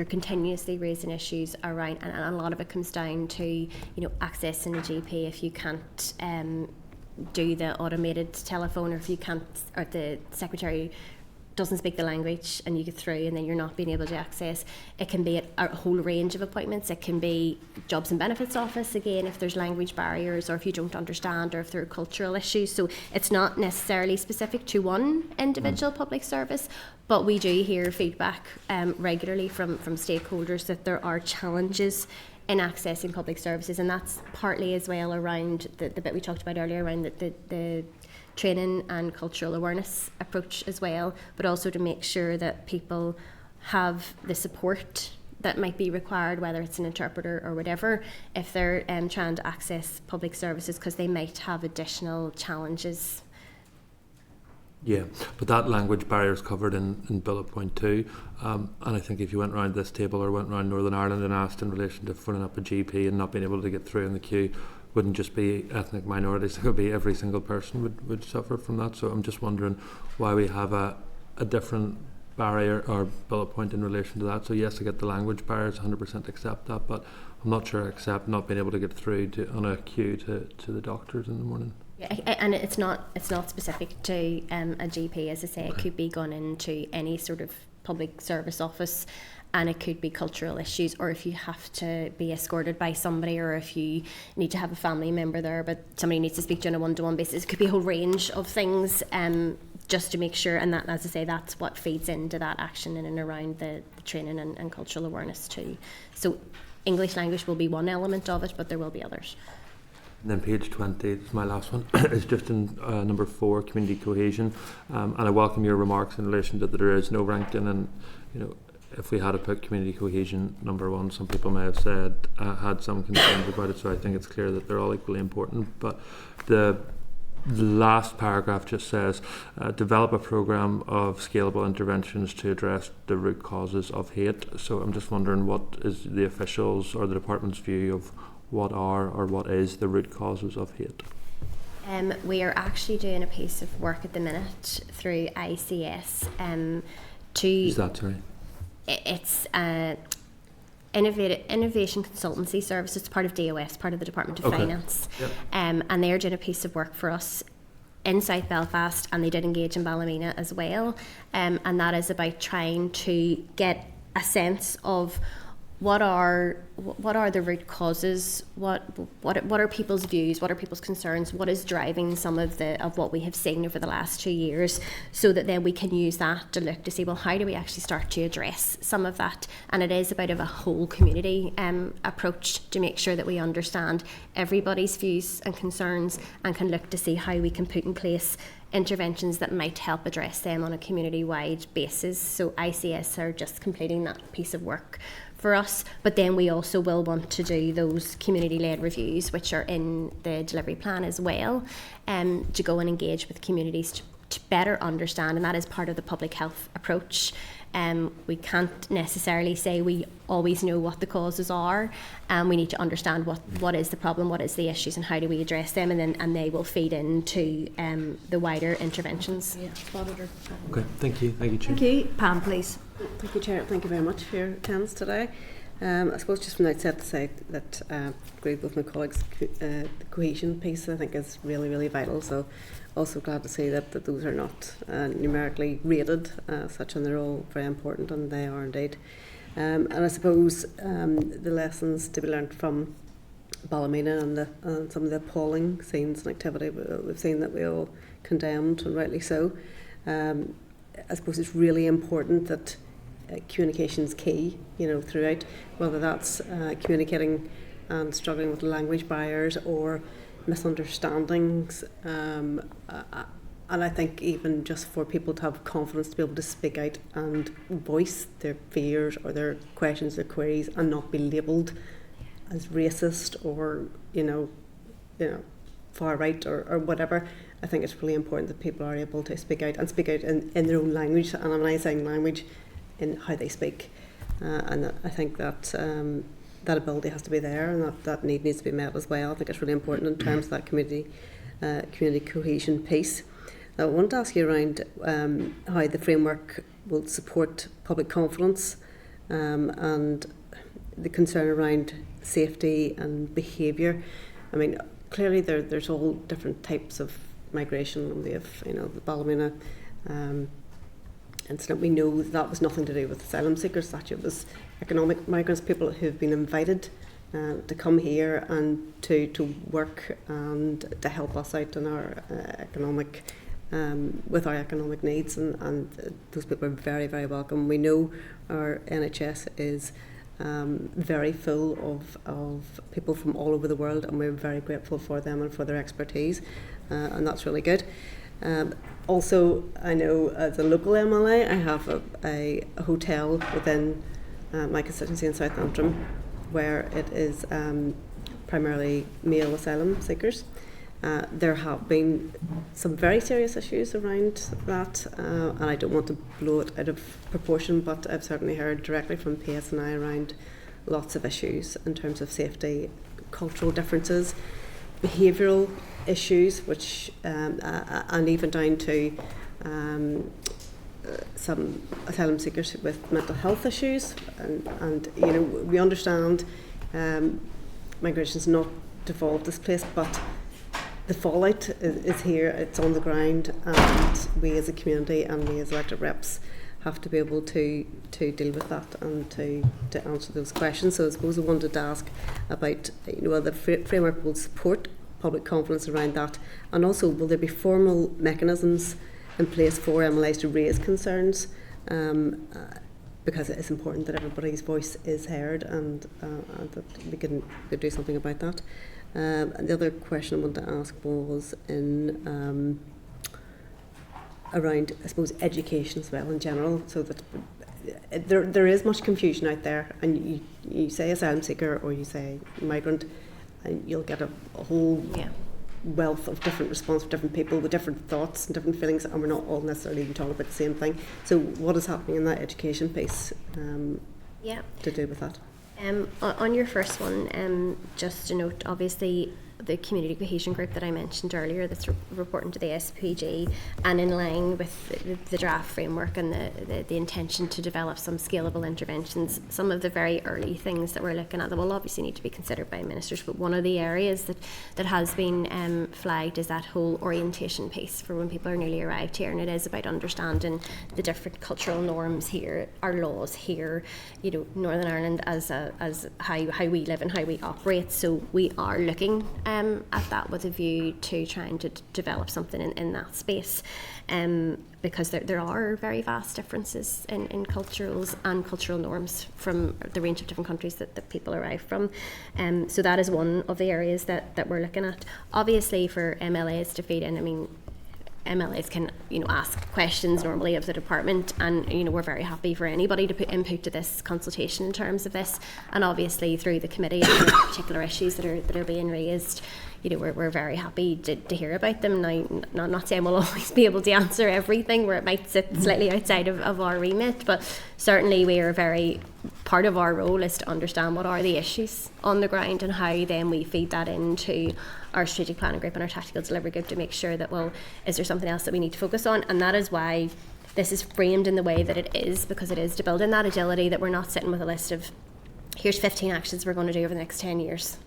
Speaker 9: continuously raising issues around, and a lot of it comes down to accessing a GP if you can't do the automated telephone, or if you can't, or the secretary doesn't speak the language and you get through and then you're not being able to access. It can be a whole range of appointments. It can be jobs and benefits office, again, if there's language barriers or if you don't understand or if there are cultural issues. So it's not necessarily specific to one individual public service, but we do hear feedback regularly from stakeholders that there are challenges in accessing public services, and that's partly as well around the bit we talked about earlier around the training and cultural awareness approach as well, but also to make sure that people have the support that might be required, whether it's an interpreter or whatever, if they're trying to access public services, because they might have additional challenges.
Speaker 8: Yeah, but that language barrier is covered in bullet point 2, and I think if you went round this table or went round Northern Ireland and asked in relation to phoning up a GP and not being able to get through in the queue, wouldn't just be ethnic minorities, it could be every single person would suffer from that. So I'm just wondering why we have a a different barrier or bullet point in relation to that. So yes, I get the language barriers, 100% accept that, but I'm not sure I accept not being able to get through on a queue to the doctors in the morning.
Speaker 9: Yeah, and it's not specific to a GP, as I say. It could be gone into any sort of public service office, and it could be cultural issues, or if you have to be escorted by somebody, or if you need to have a family member there but somebody needs to speak to you on a one-to-one basis. It could be a whole range of things, just to make sure, and that, as I say, that's what feeds into that action in and around the training and cultural awareness too. So English language will be one element of it, but there will be others.
Speaker 8: And then page 20, it's my last one, is just in number 4, community cohesion. And I welcome your remarks in relation to that there is no ranking, and if we had to put community cohesion number 1, some people may have said had some concerns about it, so I think it's clear that they're all equally important. But the last paragraph just says develop a programme of scalable interventions to address the root causes of hate. So I'm just wondering, what is the officials or the department's view of what are or what is the root causes of hate?
Speaker 9: We are actually doing a piece of work at the minute through ICS to...
Speaker 8: Is that, sorry?
Speaker 9: It's innovation consultancy service. It's part of DOS, part of the Department of Finance.
Speaker 8: Yep.
Speaker 9: And they're doing a piece of work for us in South Belfast, and they did engage in Ballymena as well. And that is about trying to get a sense of what are the root causes, what are people's views, what are people's concerns, what is driving some of what we have seen over the last 2 years, so that then we can use that to look to see, well, how do we actually start to address some of that. And it is a bit of a whole community approach to make sure that we understand everybody's views and concerns, and can look to see how we can put in place interventions that might help address them on a community-wide basis. So ICS are just completing that piece of work for us, but then we also will want to do those community-led reviews, which are in the delivery plan as well, to go and engage with communities to better understand, and that is part of the public health approach. We can't necessarily say we always know what the causes are, and we need to understand what is the problem, what is the issues, and how do we address them, and they will feed into the wider interventions.
Speaker 2: Yeah, auditor.
Speaker 8: Okay, thank you, Chair.
Speaker 2: Thank you. Pam, please.
Speaker 5: Thank you, Chair. Thank you very much for your attendance today. I suppose just from the outset to say that I agree with my colleagues, the cohesion piece I think is really, really vital. So also glad to see that those are not numerically rated such, and they're all very important, and they are indeed. And I suppose the lessons to be learned from Ballymena and some of the appalling scenes and activity we've seen that we all condemned, and rightly so. I suppose it's really important that communication is key, throughout, whether that's communicating and struggling with language barriers or misunderstandings. And I think even just for people to have confidence to be able to speak out and voice their fears or their questions, their queries, and not be labelled as racist or, far right or whatever. I think it's really important that people are able to speak out in their own language, and I'm not saying language in how they speak, and I think that that ability has to be there, and that need needs to be met as well. I think it's really important in terms of that community cohesion piece. Now, I want to ask you around how the framework will support public confidence and the concern around safety and behaviour. I mean, clearly there's all different types of migration. We have, the Ballymena incident. We know that was nothing to do with asylum seekers. That it was economic migrants, people who've been invited to come here and to work and to help us out in our economic with our economic needs, and those people are very, very welcome. We know our NHS is very full of people from all over the world, and we're very grateful for them and for their expertise, and that's really good. Also, I know as a local MLA, I have a hotel within my constituency in South Antrim, where it is primarily male asylum seekers. There have been some very serious issues around that, and I don't want to blow it out of proportion, but I've certainly heard directly from PSNI around lots of issues in terms of safety, cultural differences, behavioural issues, which and even down to some asylum seekers with mental health issues, and you know, we understand migration's not devolved this place, but the fallout is here, it's on the ground, and we as a community and we as elected reps have to be able to deal with that and to answer those questions. So I suppose I wanted to ask about, you know, whether the framework will support public confidence around that, and also will there be formal mechanisms in place for MLAs to raise concerns, because it is important that everybody's voice is heard, and that we could do something about that. And the other question I wanted to ask was in around, I suppose, education as well in general, so that there is much confusion out there, and you say asylum seeker or you say migrant, and you'll get a whole wealth of different response from different people with different thoughts and different feelings, and we're not all necessarily even talking about the same thing. So what is happening in that education piece to do with that?
Speaker 9: On your first one, just to note, obviously the community cohesion group that I mentioned earlier that's reporting to the SPG, and in line with the draft framework and the intention to develop some scalable interventions, some of the very early things that we're looking at that will obviously need to be considered by ministers, but one of the areas that has been flagged is that whole orientation piece for when people are newly arrived here, and it is about understanding the different cultural norms here, our laws here, you know, Northern Ireland as how we live and how we operate. So we are looking at that with a view to trying to develop something in that space, because there are very vast differences in culturals and cultural norms from the range of different countries that people arrive from. So that is one of the areas that we're looking at. Obviously for MLAs to feed in, I mean, MLAs can, you know, ask questions normally of the department, and, you know, we're very happy for anybody to put input to this consultation in terms of this, and obviously through the committee and the particular issues that are being raised, you know, we're very happy to hear about them. Now, not saying we'll always be able to answer everything where it might sit slightly outside of our remit, but certainly we are very, part of our role is to understand what are the issues on the ground and how then we feed that into our strategic planning group and our tactical delivery group to make sure that, well, is there something else that we need to focus on? And that is why this is framed in the way that it is, because it is to build in that agility, that we're not sitting with a list of here's 15 actions we're going to do over the next 10 years.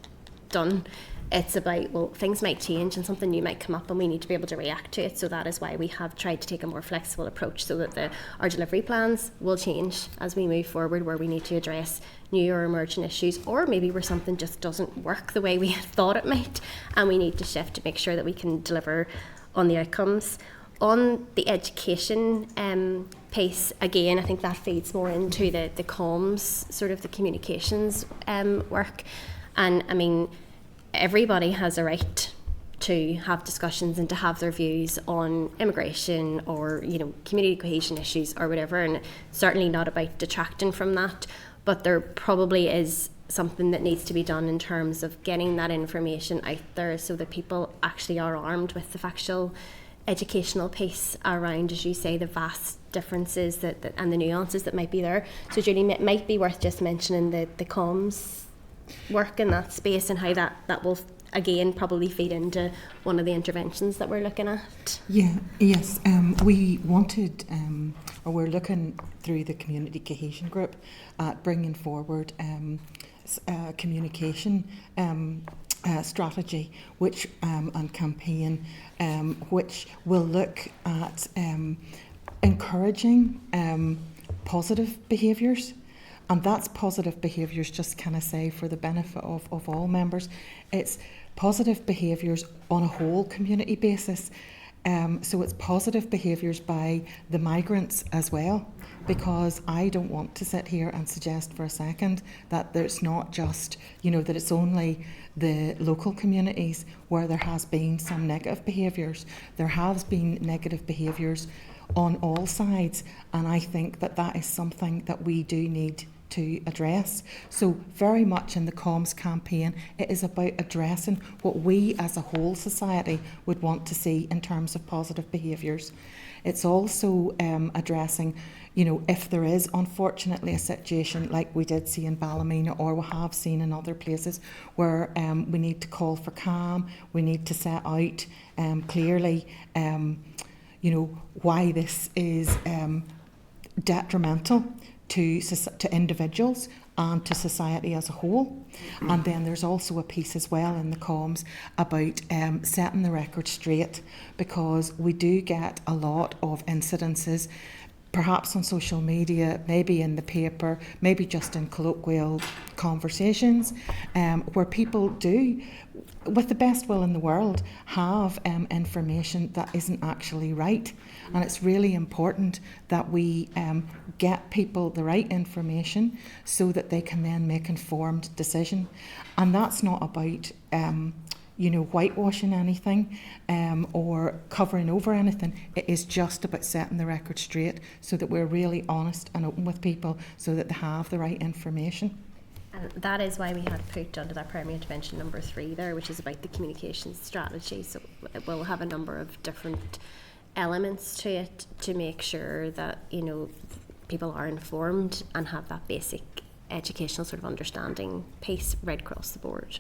Speaker 9: Done. It's about, well, things might change and something new might come up and we need to be able to react to it. So that is why we have tried to take a more flexible approach, so that our delivery plans will change as we move forward, where we need to address new or emerging issues, or maybe where something just doesn't work the way we had thought it might, and we need to shift to make sure that we can deliver on the outcomes. On the education piece, again, I think that feeds more into the comms, sort of the communications work. And I mean, everybody has a right to have discussions and to have their views on immigration or, you know, community cohesion issues or whatever, and certainly not about detracting from that, but there probably is something that needs to be done in terms of getting that information out there so that people actually are armed with the factual educational piece around, as you say, the vast differences that and the nuances that might be there. So Julie, it might be worth just mentioning the comms work in that space and how that will again probably feed into one of the interventions that we're looking at.
Speaker 12: Yes, we wanted or we're looking through the community cohesion group at bringing forward communication strategy which and campaign which will look at encouraging positive behaviours. And that's positive behaviours, just can I say, for the benefit of all members. It's positive behaviours on a whole community basis. So it's positive behaviours by the migrants as well, because I don't want to sit here and suggest for a second that there's not just, you know, that it's only the local communities where there has been some negative behaviours. There has been negative behaviours on all sides, and I think that is something that we do need to address. So very much in the comms campaign, it is about addressing what we as a whole society would want to see in terms of positive behaviours. It's also addressing, you know, if there is unfortunately a situation like we did see in Ballymena, or we have seen in other places, where we need to call for calm, we need to set out clearly why this is detrimental to individuals and to society as a whole. And then there's also a piece as well in the comms about setting the record straight, because we do get a lot of incidences, perhaps on social media, maybe in the paper, maybe just in colloquial conversations, where people do, with the best will in the world, have information that isn't actually right. And it's really important that we get people the right information so that they can then make informed decision. And that's not about whitewashing anything or covering over anything. It is just about setting the record straight so that we're really honest and open with people so that they have the right information.
Speaker 9: And that is why we had put under that primary intervention number 3 there, which is about the communications strategy. So it will have a number of different elements to it to make sure that, people are informed and have that basic educational sort of understanding piece right across the board.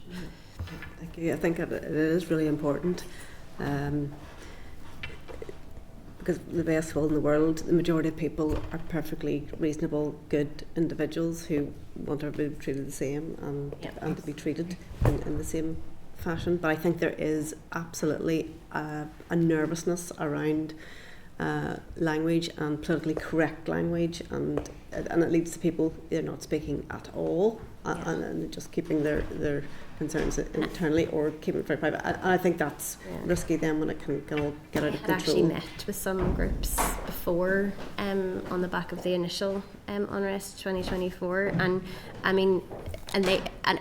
Speaker 5: Thank you. I think it is really important, because the best will in the world, the majority of people are perfectly reasonable, good individuals who want to be treated the same and to be treated in the same fashion. But I think there is absolutely a nervousness around language and politically correct language, and it leads to people either not speaking at all and just keeping their concerns internally or keeping it very private. And I think that's risky then when it can all get out of control. I
Speaker 9: actually met with some groups before on the back of the initial unrest 2024, and I mean, and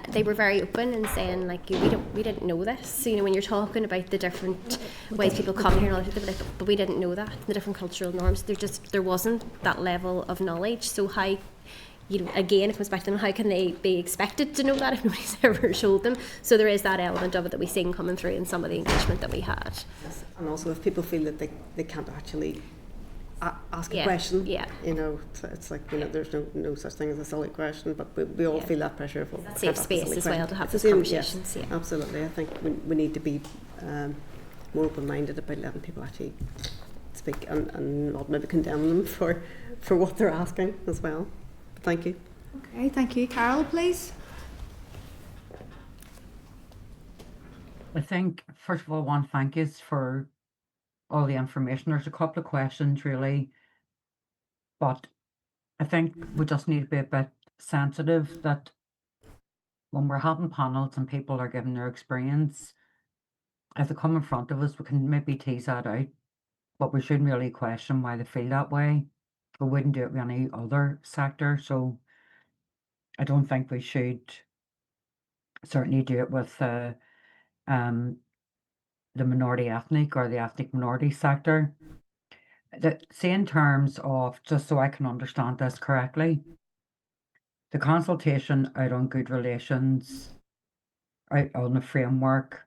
Speaker 9: they were very open in saying, like, we didn't know this. So, when you're talking about the different ways people come here and all that, they were like, but we didn't know that, the different cultural norms. There wasn't that level of knowledge. So how, again, it comes back to them, how can they be expected to know that if nobody's ever told them? So there is that element of it that we've seen coming through in some of the engagement that we had.
Speaker 5: Yes. And also if people feel that they can't actually ask a question, it's like, there's no such thing as a silly question, but we all feel that pressure of
Speaker 9: that safe space as well to have those conversations. Yes,
Speaker 5: absolutely. I think we need to be more open-minded about letting people actually speak and not maybe condemn them for what they're asking as well. Thank you.
Speaker 2: Okay, thank you. Carol, please.
Speaker 7: I think, first of all, one, thank yous for all the information. There's a couple of questions, really, but I think we just need to be a bit sensitive that when we're having panels and people are giving their experience, if they come in front of us, we can maybe tease that out, but we shouldn't really question why they feel that way. We wouldn't do it with any other sector, so I don't think we should certainly do it with the minority ethnic or the ethnic minority sector. See, in terms of, just so I can understand this correctly, the consultation out on good relations, out on the framework,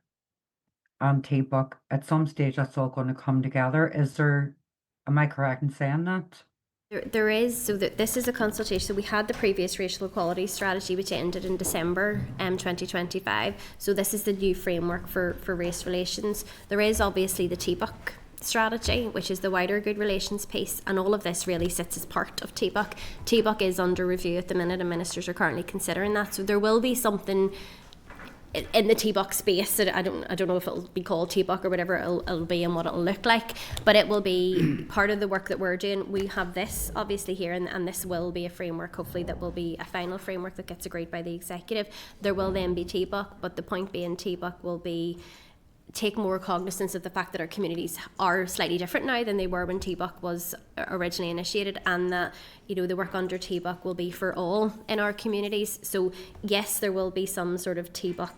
Speaker 7: and T-book, at some stage that's all going to come together. Am I correct in saying that?
Speaker 9: There is, so that this is a consultation. So we had the previous racial equality strategy, which ended in December 2025. So this is the new framework for race relations. There is obviously the T-book strategy, which is the wider good relations piece, and all of this really sits as part of T-book. T-book is under review at the minute, and ministers are currently considering that. So there will be something in the T-book space. I don't know if it'll be called T-book or whatever it'll be and what it'll look like, but it will be part of the work that we're doing. We have this obviously here, and this will be a framework, hopefully, that will be a final framework that gets agreed by the executive. There will then be T-book, but the point being T-book will be take more cognizance of the fact that our communities are slightly different now than they were when T-book was originally initiated, and that the work under T-book will be for all in our communities. So yes, there will be some sort of T-book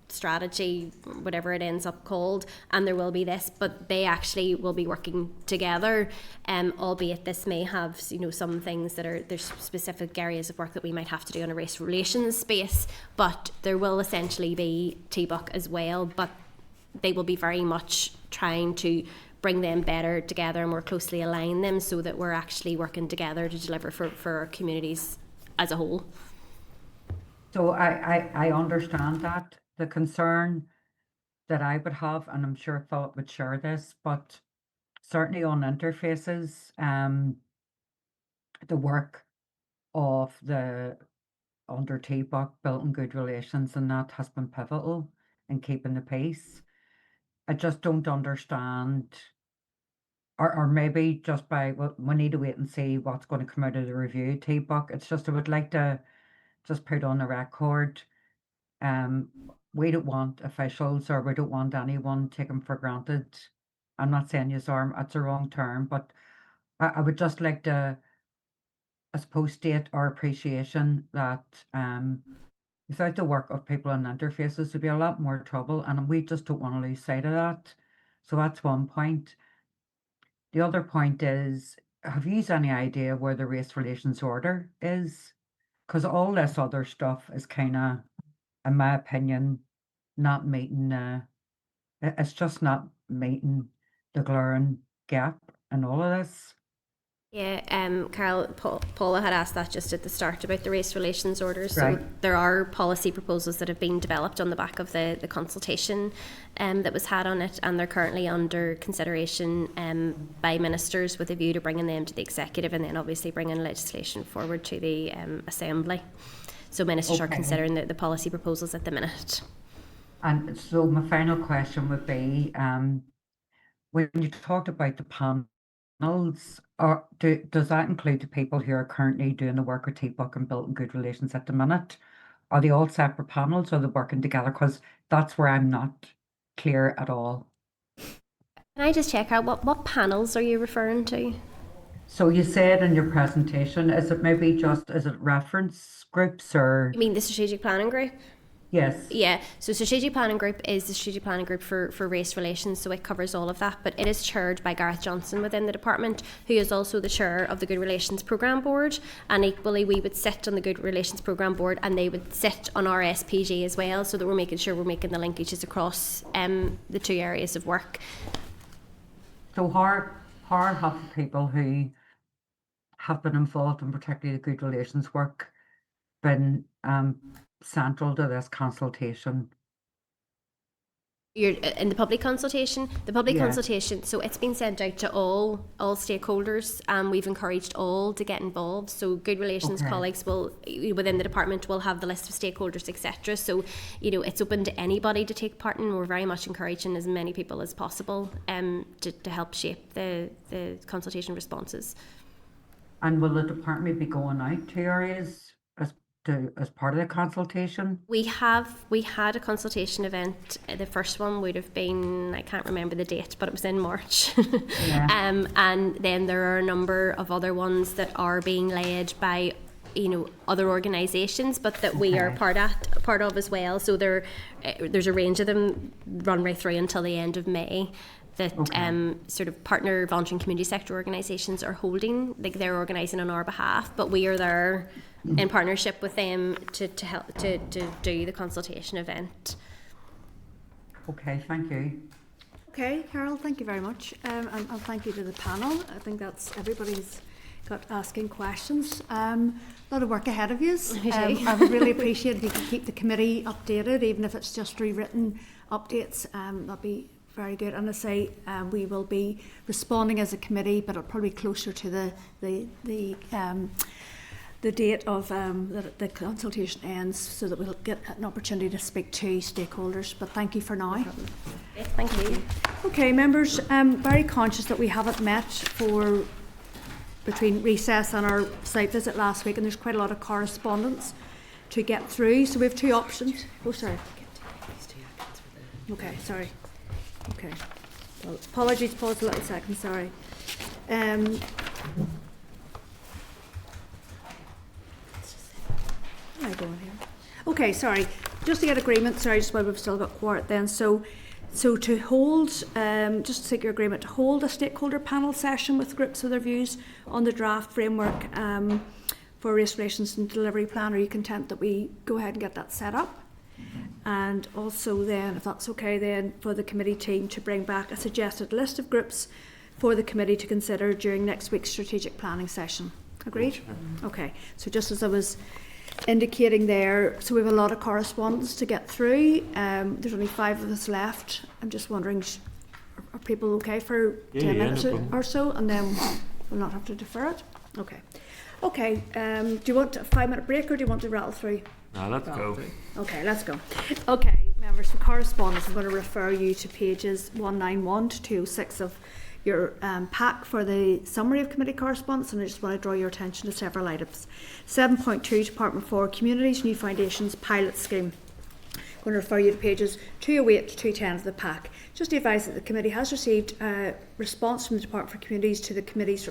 Speaker 9: strategy, whatever it ends up called, and there will be this, but they actually will be working together, albeit this may have some things that are, there's specific areas of work that we might have to do in a race relations space, but there will essentially be T-book as well, but they will be very much trying to bring them better together and more closely align them so that we're actually working together to deliver for our communities as a whole.
Speaker 7: So I understand that. The concern that I would have, and I'm sure Philip would share this, but certainly on interfaces, the work of the under TBOC, building good relations, and that has been pivotal in keeping the peace. I just don't understand, or maybe just by, well, we need to wait and see what's going to come out of the review TBOC. It's just, I would like to just put on the record, we don't want officials, or we don't want anyone taken for granted. I'm not saying use arm, that's a wrong term, but I would just like to, I suppose, state our appreciation that without the work of people on interfaces, there'd be a lot more trouble, and we just don't want to lose sight of that. So that's one point. The other point is, have you any idea where the race relations order is? Because all this other stuff is kind of, in my opinion, not meeting, it's just not meeting the glaring gap in all of this.
Speaker 9: Yeah, Carol, Paula had asked that just at the start about the race relations orders. So
Speaker 7: Right.
Speaker 9: there are policy proposals that have been developed on the back of the consultation that was had on it, and they're currently under consideration by ministers with a view to bringing them to the executive, and then obviously bringing legislation forward to the Assembly. So ministers are
Speaker 7: Okay.
Speaker 9: considering the policy proposals at the minute.
Speaker 7: And so my final question would be, when you talked about the panels, does that include the people who are currently doing the work with TBOC and building good relations at the minute? Are they all separate panels, or are they working together? Because that's where I'm not clear at all.
Speaker 9: Can I just check out what panels are you referring to?
Speaker 7: So you said in your presentation, is it reference groups, or?
Speaker 9: You mean the strategic planning group?
Speaker 7: Yes.
Speaker 9: Yeah, so strategic planning group is the strategic planning group for race relations, so it covers all of that, but it is chaired by Gareth Johnson within the department, who is also the chair of the Good Relations Programme Board, and equally we would sit on the Good Relations Programme Board and they would sit on our SPG as well, so that we're making sure we're making the linkages across the two areas of work.
Speaker 7: So how have the people who have been involved in particularly the good relations work been central to this consultation?
Speaker 9: You're in the public consultation. The public
Speaker 7: Yeah.
Speaker 9: consultation, so it's been sent out to all stakeholders, and we've encouraged all to get involved. So good relations
Speaker 7: Okay.
Speaker 9: colleagues will, within the department, will have the list of stakeholders, etc. So it's open to anybody to take part, and we're very much encouraging as many people as possible to help shape the consultation responses.
Speaker 7: And will the department be going out to areas as part of the consultation?
Speaker 9: We had a consultation event. The first one would have been, I can't remember the date, but it was in March.
Speaker 7: Yeah.
Speaker 9: And then there are a number of other ones that are being led by other organisations, but that we are part of as well. So there's a range of them run right through until the end of May. That sort of partner voluntary and community sector organisations are holding, like they're organising on our behalf, but we are there in partnership with them to help to do the consultation event.
Speaker 7: Okay, thank you.
Speaker 2: Okay, Carol, thank you very much, and thank you to the panel. I think that's everybody's got asking questions. A lot of work ahead of you. I would really appreciate if you could keep the committee updated, even if it's just rewritten updates. That'd be very good. And I say we will be responding as a committee, but it'll probably be closer to the date of that the consultation ends, so that we'll get an opportunity to speak to stakeholders. But thank you for now.
Speaker 9: Yes, thank you.
Speaker 2: Okay, members, I'm very conscious that we haven't met for between recess and our site visit last week, and there's quite a lot of correspondence to get through. So we have two options. Oh, sorry. Okay, sorry. Okay. Well, apologies, pause a little second, sorry. Where am I going here? Okay, sorry. Just to get agreement, sorry, just while we've still got quiet then. So to hold, just to take your agreement, to hold a stakeholder panel session with groups with their views on the draft framework for race relations and delivery plan, are you content that we go ahead and get that set up? And also then, if that's okay, then for the committee team to bring back a suggested list of groups for the committee to consider during next week's strategic planning session. Agreed? Okay, so just as I was indicating there, so we have a lot of correspondence to get through. There's only 5 of us left. I'm just wondering, Are people okay for 10 minutes or so, and then we'll not have to defer it? Okay. Okay, do you want a 5-minute break, or do you want to rattle through?
Speaker 8: No, let's go.
Speaker 2: Okay, let's go. Okay, members, for correspondence, I'm going to refer you to pages 191 to 206 of your pack for the summary of committee correspondence, and I just want to draw your attention to several items. 7.2, Department for Communities, New Foundations Pilot Scheme. I'm going to refer you to pages 208 to 210 of the pack. Just to advise that the committee has received a response from the Department for Communities to the committee's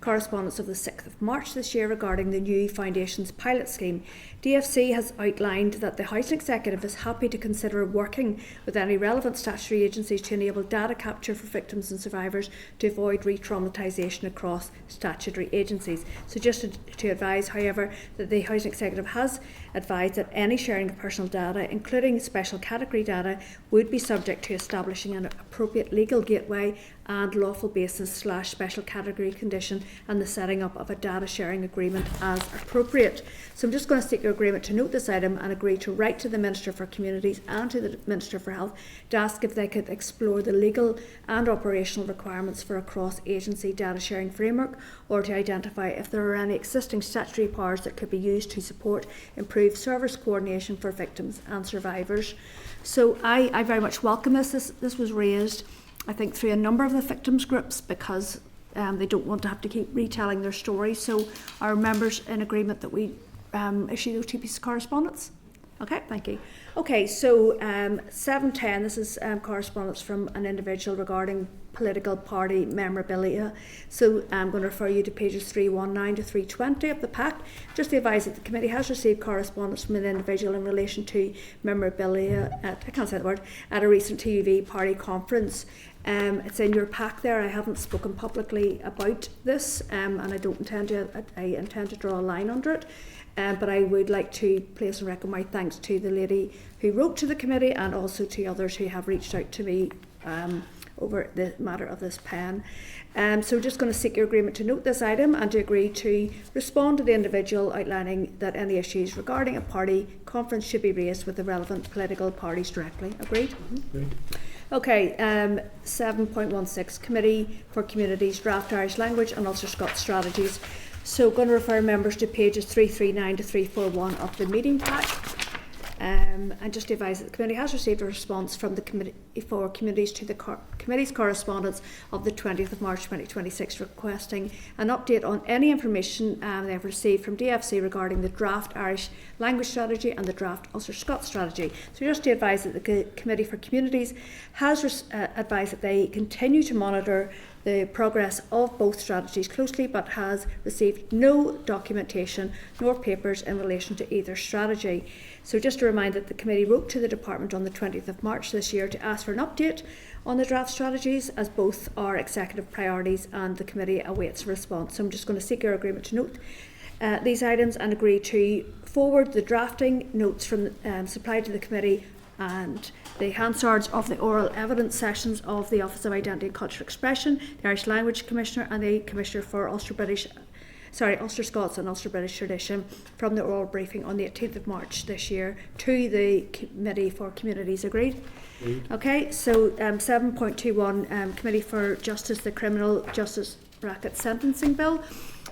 Speaker 2: correspondence of the 6th of March this year regarding the New Foundations Pilot Scheme. DFC has outlined that the Housing Executive is happy to consider working with any relevant statutory agencies to enable data capture for victims and survivors to avoid re-traumatisation across statutory agencies. So just to advise, however, that the Housing Executive has advised that any sharing of personal data, including special category data, would be subject to establishing an appropriate legal gateway and lawful basis / special category condition, and the setting up of a data sharing agreement as appropriate. So I'm just going to seek your agreement to note this item and agree to write to the Minister for Communities and to the Minister for Health to ask if they could explore the legal and operational requirements for a cross-agency data sharing framework, or to identify if there are any existing statutory powers that could be used to support improved service coordination for victims and survivors. So I very much welcome this. This was raised, I think, through a number of the victims groups because they don't want to have to keep retelling their story. So are members in agreement that we issue those two pieces of correspondence? Okay, thank you. Okay, so 710, this is correspondence from an individual regarding political party memorabilia. So I'm going to refer you to pages 319 to 320 of the pack. Just to advise that the committee has received correspondence from an individual in relation to memorabilia at, I can't say the word, at a recent TUV party conference. It's in your pack there. I haven't spoken publicly about this, and I intend to draw a line under it. But I would like to place on record my thanks to the lady who wrote to the committee and also to others who have reached out to me over the matter of this pen. So we're just going to seek your agreement to note this item and to agree to respond to the individual outlining that any issues regarding a party conference should be raised with the relevant political parties directly. Agreed?
Speaker 10: Agreed.
Speaker 2: Okay, 7.16, Committee for Communities, Draft Irish Language and Ulster Scots Strategies. So I'm going to refer members to pages 339 to 341 of the meeting pack. And just to advise that the committee has received a response from the Committee for Communities to the committee's correspondence of the 20th of March 2026 requesting an update on any information they have received from DFC regarding the draft Irish language strategy and the draft Ulster Scots strategy. So just to advise that the Committee for Communities has advised that they continue to monitor the progress of both strategies closely, but has received no documentation nor papers in relation to either strategy. So just to remind that the committee wrote to the department on the 20th of March this year to ask for an update on the draft strategies, as both are executive priorities, and the committee awaits a response. So I'm just going to seek your agreement to note these items and agree to forward the drafting notes from supplied to the committee and the Hansards of the oral evidence sessions of the Office of Identity and Cultural Expression, the Irish Language Commissioner and the Commissioner for Ulster Scots and Ulster British Tradition from the oral briefing on the 18th of March this year to the Committee for Communities. Agreed? Okay, so 7.21, Committee for Justice, the Criminal Justice Sentencing Bill.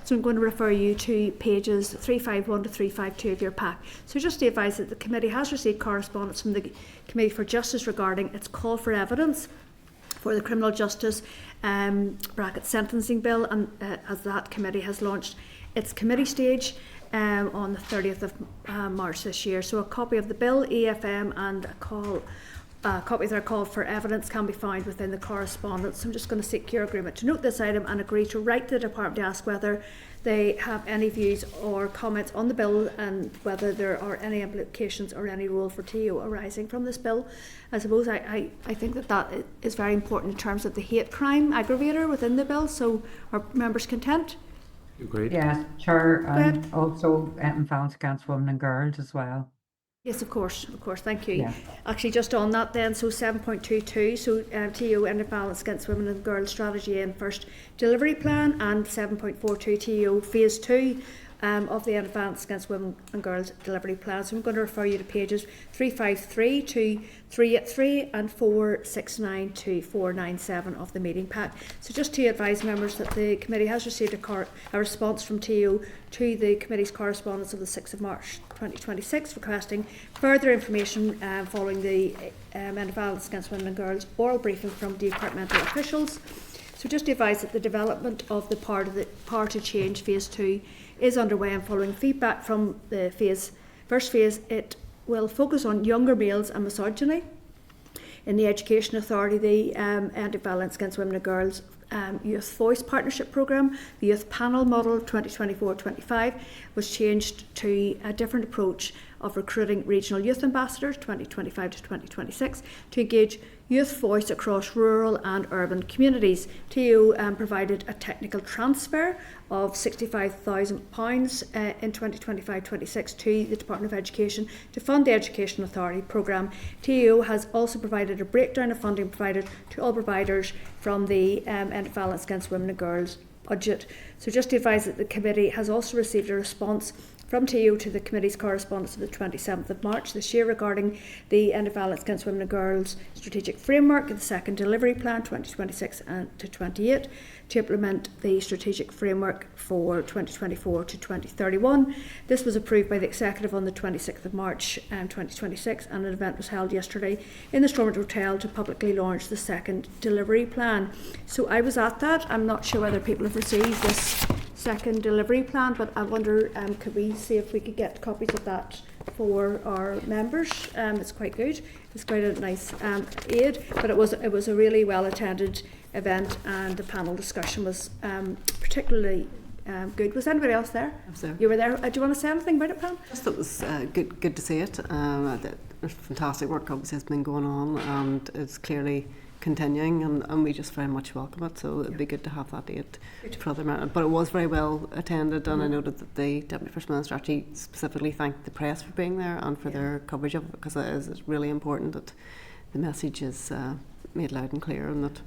Speaker 2: So I'm going to refer you to pages 351 to 352 of your pack. So just to advise that the committee has received correspondence from the Committee for Justice regarding its call for evidence for the Criminal Justice Sentencing Bill, and as that committee has launched its committee stage on the 30th of March this year. So a copy of the bill, EFM, and a copy of their call for evidence can be found within the correspondence. So I'm just going to seek your agreement to note this item and agree to write to the department to ask whether they have any views or comments on the bill and whether there are any implications or any role for TO arising from this bill. I suppose I think that is very important in terms of the hate crime aggravator within the bill. So are members content?
Speaker 8: Agreed.
Speaker 7: Yes, Chair, and also violence against women and girls as well.
Speaker 2: Yes, of course, thank you.
Speaker 7: Yeah.
Speaker 2: Actually, just on that then, so 7.22, so TO End of Violence Against Women and Girls Strategy and First Delivery Plan, and 7.42 TO Phase 2 of the Advance Against Women and Girls Delivery Plan. So I'm going to refer you to pages 353 to 383 and 469 to 497 of the meeting pack. So just to advise members that the committee has received a response from TO to the committee's correspondence of the 6th of March 2026 requesting further information following the Advance Against Women and Girls oral briefing from departmental officials. So just to advise that the development of the Power to Change Phase 2 is underway, and following feedback from the first phase, it will focus on younger males and misogyny. In the Education Authority, the Anti-Violence Against Women and Girls Youth Voice Partnership Programme, the Youth Panel Model 2024-25 was changed to a different approach of recruiting regional youth ambassadors 2025 to 2026 to engage youth voice across rural and urban communities. TO provided a technical transfer of £65,000 in 2025-26 to the Department of Education to fund the Education Authority programme. TO has also provided a breakdown of funding provided to all providers from the Violence Against Women and Girls budget. So just to advise that the committee has also received a response from TO to the committee's correspondence of the 27th of March this year regarding the End of Violence Against Women and Girls Strategic Framework and the Second Delivery Plan 2026 to 28 to implement the strategic framework for 2024 to 2031. This was approved by the Executive on the 26th of March 2026, and an event was held yesterday in the Stormont Hotel to publicly launch the Second Delivery Plan. So I was at that. I'm not sure whether people have received this Second Delivery Plan, but I wonder could we see if we could get copies of that for our members. It's quite good. It's quite a nice aid, but it was a really well attended event, and the panel discussion was particularly good. Was anybody else there?
Speaker 5: I was there.
Speaker 2: You were there. Do you want to say anything about it, Pam?
Speaker 5: Just it was good to see it. There's fantastic work obviously has been going on, and it's clearly continuing, and we just very much welcome it. So it'd be good to have that aid for other members. But it was very well attended, and I noted that the Deputy First Minister actually specifically thanked the press for being there and for their coverage of it, because it is really important that the message is made loud and clear, and that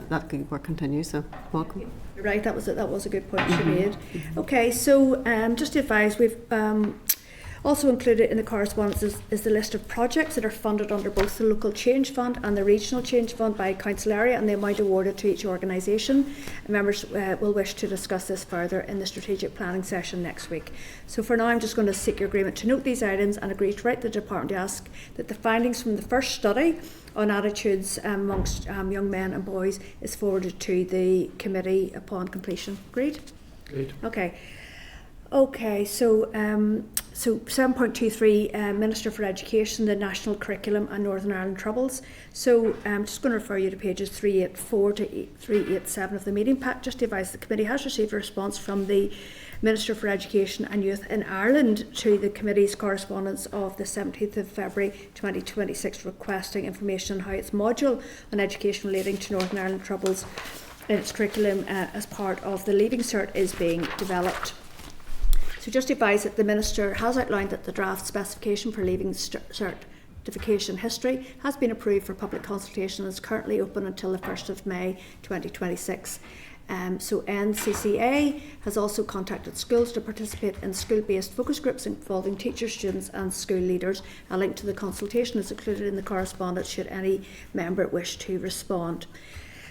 Speaker 5: that good work continues. So welcome.
Speaker 2: Right, that was a good point she made. Okay, so just to advise, we've also included in the correspondence is the list of projects that are funded under both the Local Change Fund and the Regional Change Fund by council area, and the amount awarded to each organisation. Members will wish to discuss this further in the strategic planning session next week. So for now, I'm just going to seek your agreement to note these items and agree to write the department to ask that the findings from the first study on attitudes amongst young men and boys is forwarded to the committee upon completion. Agreed?
Speaker 1: Agreed.
Speaker 2: Okay, so 7.23, Minister for Education, the National Curriculum and Northern Ireland Troubles. So I'm just going to refer you to pages 384 to 387 of the meeting pack. Just to advise, the committee has received a response from the Minister for Education and Youth in Ireland to the committee's correspondence of the 17th of February 2026 requesting information on how its module on education relating to Northern Ireland Troubles in its curriculum as part of the Leaving Cert is being developed. So just to advise that the Minister has outlined that the draft specification for Leaving Certification history has been approved for public consultation and is currently open until the 1st of May 2026. So NCCA has also contacted schools to participate in school-based focus groups involving teachers, students and school leaders. A link to the consultation is included in the correspondence should any member wish to respond.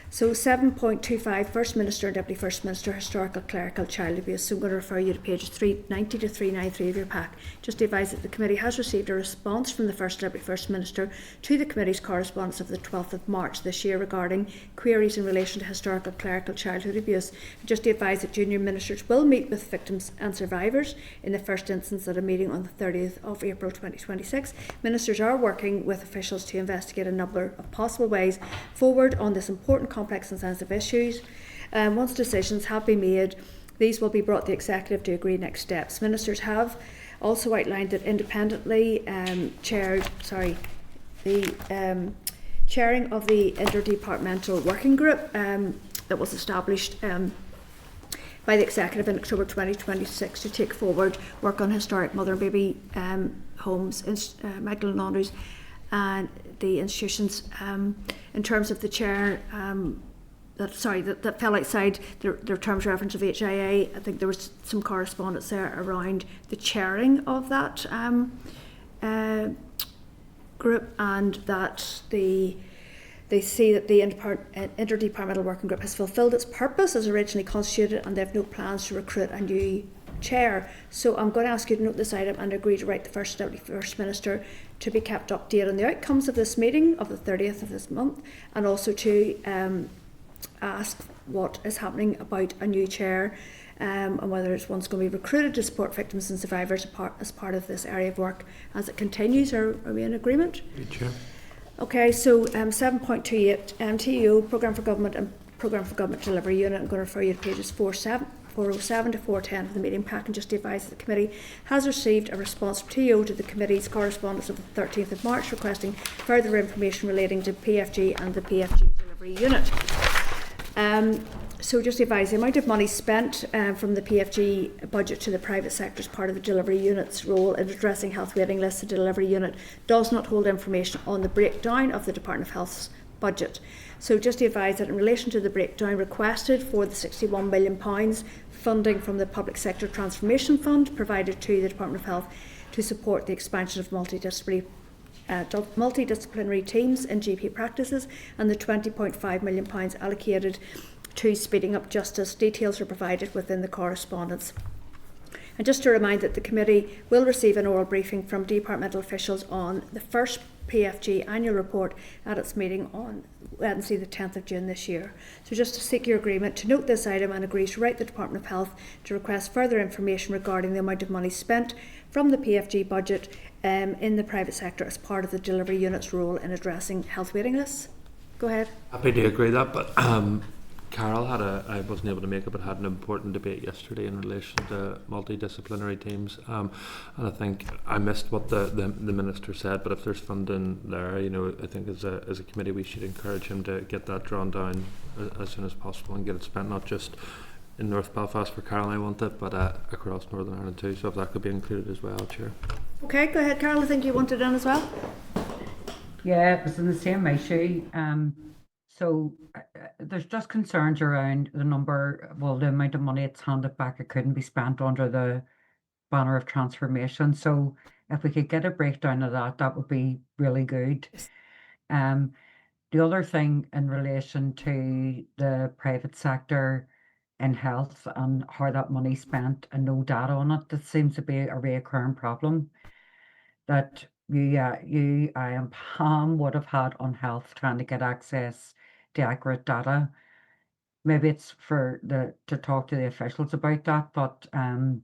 Speaker 2: So 7.25, First Minister and Deputy First Minister, Historical, Clerical, Child Abuse. So I'm going to refer you to pages 390 to 393 of your pack. Just to advise that the committee has received a response from the First Deputy First Minister to the committee's correspondence of the 12th of March this year regarding queries in relation to historical, clerical, childhood abuse. Just to advise that junior ministers will meet with victims and survivors in the first instance at a meeting on the 30th of April 2026. Ministers are working with officials to investigate a number of possible ways forward on this important, complex and sensitive issues. Once decisions have been made, these will be brought to the Executive to agree next steps. Ministers have also outlined that independently chairing of the Interdepartmental Working Group that was established by the Executive in October 2026 to take forward work on historic mother and baby homes, Michael and Andrews, and the institutions. In terms of the chair, that fell outside their terms of reference of HIA. I think there was some correspondence there around the chairing of that group, and that they see that the interdepartmental working group has fulfilled its purpose as originally constituted, and they have no plans to recruit a new chair. So I'm going to ask you to note this item and agree to write the First Deputy First Minister to be kept updated on the outcomes of this meeting of the 30th of this month, and also to ask what is happening about a new chair, and whether it's one's going to be recruited to support victims and survivors as part of this area of work as it continues. Are we in agreement?
Speaker 8: Good, Chair.
Speaker 2: Okay, so 7.28, TEO, Programme for Government and Programme for Government Delivery Unit. I'm going to refer you to pages 407 to 410 of the meeting pack, and just to advise that the committee has received a response from TEO to the committee's correspondence of the 13th of March requesting further information relating to PFG and the PFG Delivery Unit. So just to advise, the amount of money spent from the PFG budget to the private sector as part of the delivery unit's role in addressing health waiting lists. The delivery unit does not hold information on the breakdown of the Department of Health's budget. So just to advise that in relation to the breakdown requested for the £61 million funding from the Public Sector Transformation Fund provided to the Department of Health to support the expansion of multidisciplinary teams in GP practices, and the £20.5 million allocated to speeding up justice. Details are provided within the correspondence. And just to remind that the committee will receive an oral briefing from departmental officials on the first PFG annual report at its meeting on Wednesday the 10th of June this year. So just to seek your agreement to note this item and agree to write the Department of Health to request further information regarding the amount of money spent from the PFG budget in the private sector as part of the delivery unit's role in addressing health waiting lists. Go ahead.
Speaker 8: Happy to agree that, but Carol I wasn't able to make it, but had an important debate yesterday in relation to multidisciplinary teams, and I think I missed what the Minister said, but if there's funding there, I think as a committee we should encourage him to get that drawn down as soon as possible and get it spent, not just in North Belfast where Carol and I want it, but across Northern Ireland too, so if that could be included as well, Chair.
Speaker 2: Okay, go ahead, Carol. I think you wanted in as well.
Speaker 7: Yeah, it was in the same issue. So there's just concerns around the amount of money it's handed back. It couldn't be spent under the banner of transformation. So if we could get a breakdown of that would be really good. The other thing in relation to the private sector in health and how that money's spent and no data on it, that seems to be a recurring problem that you and Pam would have had on health trying to get access to accurate data. Maybe it's to talk to the officials about that, but and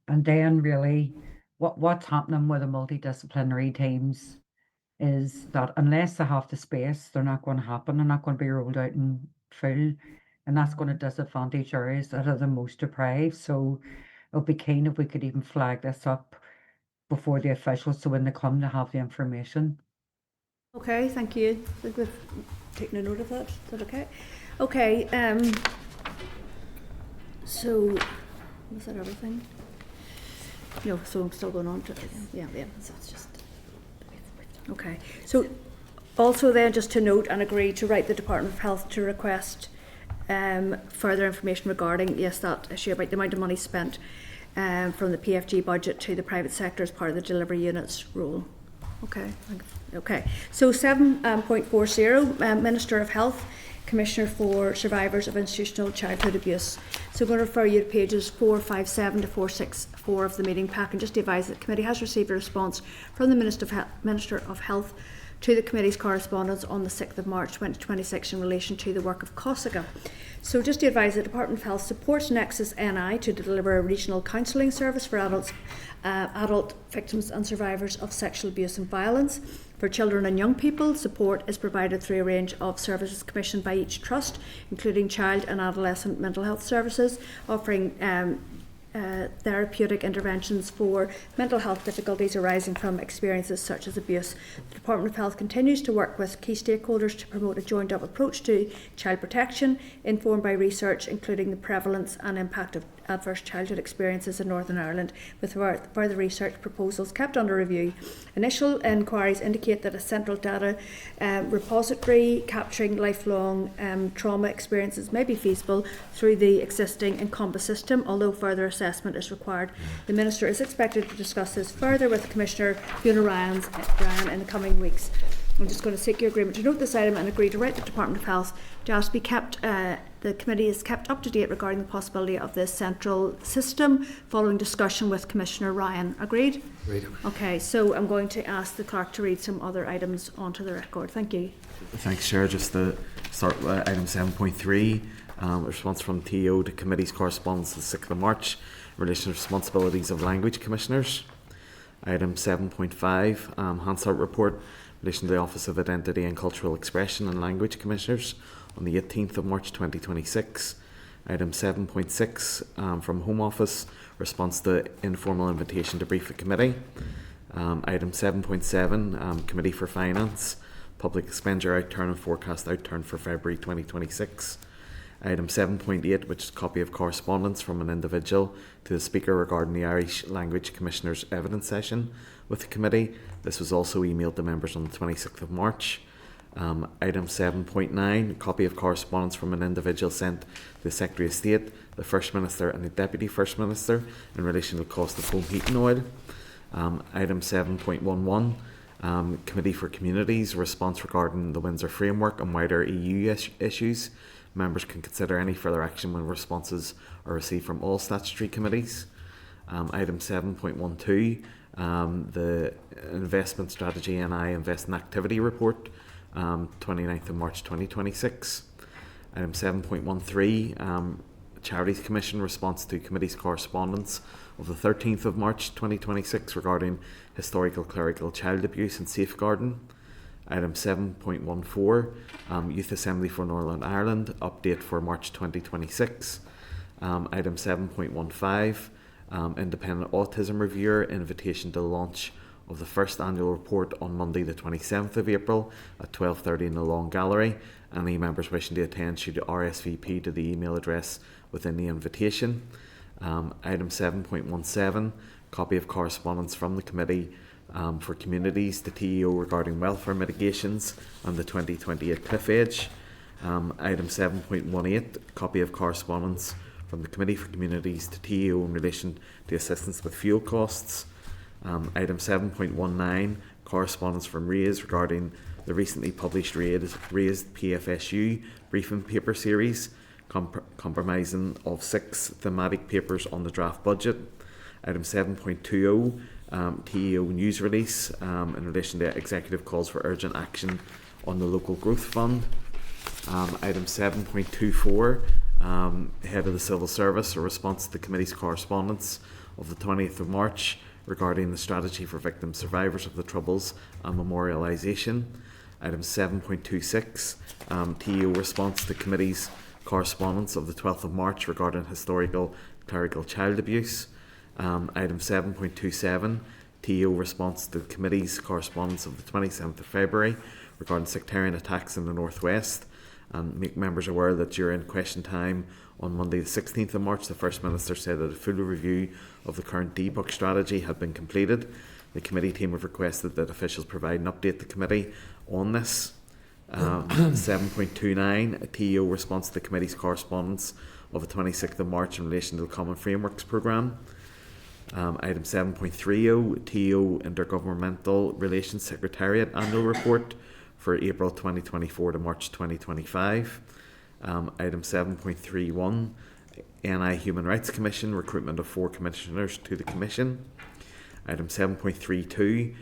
Speaker 7: then really what's happening with the multidisciplinary teams is that unless they have the space, they're not going to happen. They're not going to be rolled out in full, and that's going to disadvantage areas that are the most deprived. So it would be keen if we could even flag this up before the officials, so when they come, to have the information.
Speaker 2: Okay, thank you. I think we've taken a note of that. Is that okay? Okay, so was that everything? No, so I'm still going on to yeah. So it's just okay. So also then, just to note and agree to write the Department of Health to request further information regarding that issue about the amount of money spent from the PFG budget to the private sector as part of the delivery unit's role. Okay. So 7.40, Minister of Health, Commissioner for Survivors of Institutional Childhood Abuse. So I'm going to refer you to pages 457 to 464 of the meeting pack, and just to advise that the committee has received a response from the Minister of Health to the committee's correspondence on the 6th of March 2026 in relation to the work of COSIGA. So just to advise, the Department of Health supports Nexus NI to deliver a regional counselling service for adult victims and survivors of sexual abuse and violence. For children and young people, support is provided through a range of services commissioned by each trust, including child and adolescent mental health services, offering therapeutic interventions for mental health difficulties arising from experiences such as abuse. The Department of Health continues to work with key stakeholders to promote a joined-up approach to child protection, informed by research including the prevalence and impact of adverse childhood experiences in Northern Ireland, with further research proposals kept under review. Initial inquiries indicate that a central data repository capturing lifelong trauma experiences may be feasible through the existing Encompass system, although further assessment is required. The Minister is expected to discuss this further with Commissioner Fiona Ryan in the coming weeks. I'm just going to seek your agreement to note this item and agree to write the Department of Health to ask to be kept, the committee is kept up to date regarding the possibility of this central system following discussion with Commissioner Ryan. Agreed?
Speaker 10: Agreed. Okay,
Speaker 2: so I'm going to ask the clerk to read some other items onto the record. Thank you.
Speaker 13: Thanks, Chair. Just to start with item 7.3, response from TO to Committee's correspondence the 6th of March in relation to responsibilities of language commissioners. Item 7.5, Hansard report in relation to the Office of Identity and Cultural Expression and Language Commissioners on the 18th of March 2026. Item 7.6 from Home Office, response to informal invitation to brief the committee. Item 7.7, Committee for Finance, public expenditure outturn and forecast outturn for February 2026. Item 7.8, which is a copy of correspondence from an individual to the Speaker regarding the Irish Language Commissioner's evidence session with the committee. This was also emailed to members on the 26th of March. Item 7.9, a copy of correspondence from an individual sent to the Secretary of State, the First Minister and the Deputy First Minister in relation to the cost of home heating oil. Item 7.11, Committee for Communities, response regarding the Windsor Framework and wider EU issues. Members can consider any further action when responses are received from all statutory committees. Item 7.12, the Investment Strategy NI Invest in Activity Report, 29th of March 2026. Item 7.13, Charities Commission response to Committee's correspondence of the 13th of March 2026 regarding historical clerical child abuse and safeguarding. Item 7.14, Youth Assembly for Northern Ireland, update for March 2026. Item 7.15, Independent Autism Reviewer, invitation to the launch of the first annual report on Monday the 27th of April at 12:30 in the Long Gallery. Any members wishing to attend should RSVP to the email address within the invitation. Item 7.17, copy of correspondence from the Committee for Communities to TEO regarding welfare mitigations and the 2028 cliff edge. Item 7.18, copy of correspondence from the Committee for Communities to TEO in relation to assistance with fuel costs. Item 7.19, correspondence from RAISE regarding the recently published RAISE PFSU briefing paper series, comprising of 6 thematic papers on the draft budget. Item 7.20, TEO news release in relation to executive calls for urgent action on the local growth fund. Item 7.24, Head of the Civil Service, a response to the Committee's correspondence of the 20th of March regarding the strategy for victims survivors of the Troubles and memorialisation. Item 7.26, TEO response to the Committee's correspondence of the 12th of March regarding historical clerical child abuse. Item 7.27, TEO response to the Committee's correspondence of the 27th of February regarding sectarian attacks in the North West, and make members aware that during question time on Monday the 16th of March, the First Minister said that a full review of the current debug strategy had been completed. The committee team have requested that officials provide an update to the committee on this. 7.29, TEO response to the Committee's correspondence of the 26th of March in relation to the Common Frameworks Programme. Item 7.30, TEO Intergovernmental Relations Secretariat Annual Report for April 2024 to March 2025. Item 7.31, NI Human Rights Commission, recruitment of 4 commissioners to the Commission. Item 7.32,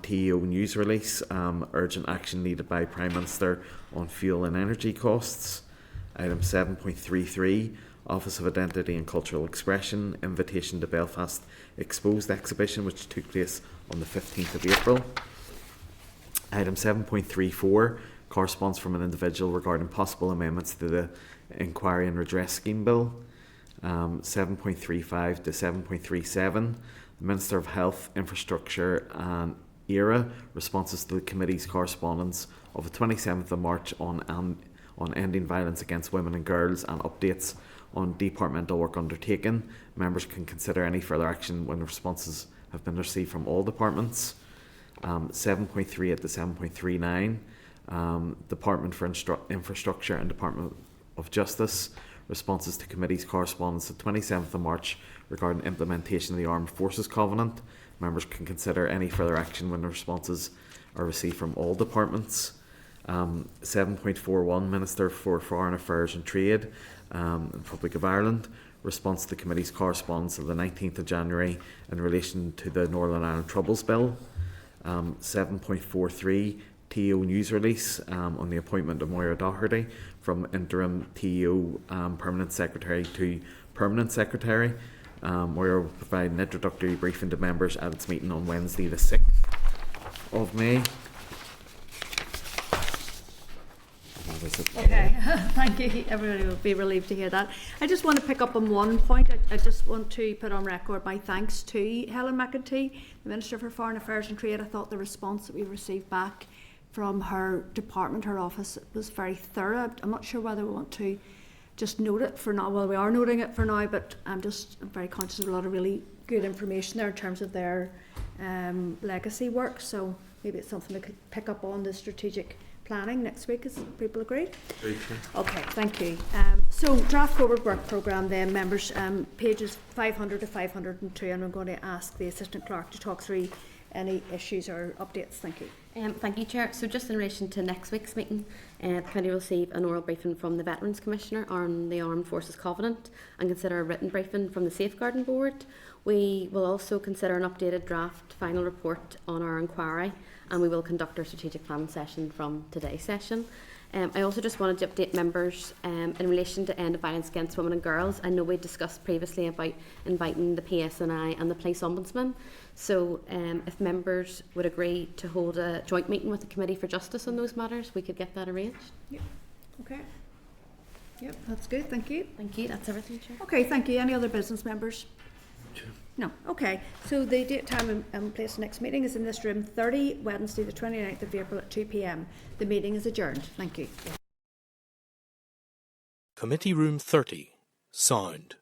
Speaker 13: TEO news release, urgent action needed by Prime Minister on fuel and energy costs. Item 7.33, Office of Identity and Cultural Expression, invitation to Belfast Exposed exhibition, which took place on the 15th of April. Item 7.34, correspondence from an individual regarding possible amendments to the Inquiry and Redress Scheme Bill. 7.35 to 7.37, the Minister of Health, Infrastructure and ERA responses to the Committee's correspondence of the 27th of March on ending violence against women and girls and updates on departmental work undertaken. Members can consider any further action when responses have been received from all departments. 7.3 to 7.39, Department for Infrastructure and Department of Justice, responses to committee's correspondence of 27th of March regarding implementation of the Armed Forces Covenant. Members can consider any further action when the responses are received from all departments. 7.41, Minister for Foreign Affairs and Trade, Republic of Ireland, response to the committee's correspondence of the 19th of January in relation to the Northern Ireland Troubles Bill. 7.43, TO news release on the appointment of Moira Doherty from interim TO permanent secretary to permanent secretary. Moira will provide an introductory briefing to members at its meeting on Wednesday the 6th of May.
Speaker 2: Okay, thank you. Everybody will be relieved to hear that. I just want to pick up on one point. I just want to put on record my thanks to Helen McEntee, the Minister for Foreign Affairs and Trade. I thought the response that we received back from her department, her office, was very thorough. I'm not sure whether we want to just note it for now. Well, we are noting it for now, but I'm very conscious of a lot of really good information there in terms of their legacy work. So maybe it's something we could pick up on the strategic planning next week. Is people agree? Okay, thank you. So draft forward work programme then, members, pages 500 to 502, and I'm going to ask the Assistant Clerk to talk through any issues or updates. Thank you.
Speaker 3: Thank you, Chair. So just in relation to next week's meeting, the committee will receive an oral briefing from the Veterans Commissioner on the Armed Forces Covenant and consider a written briefing from the Safeguarding Board. We will also consider an updated draft final report on our inquiry, and we will conduct our strategic planning session from today's session. I also just wanted to update members in relation to end of violence against women and girls. I know we discussed previously about inviting the PSNI and the Police Ombudsman. So if members would agree to hold a joint meeting with the Committee for Justice on those matters, we could get that arranged.
Speaker 2: Yep. Okay. Yep, that's good. Thank you.
Speaker 3: Thank you. That's everything, Chair.
Speaker 2: Okay, thank you. Any other business, members? No. Okay. So the date, time and place of next meeting is in this room 30, Wednesday the 29th of April at 2 p.m. The meeting is adjourned. Thank you.
Speaker 1: Committee Room 30, sound.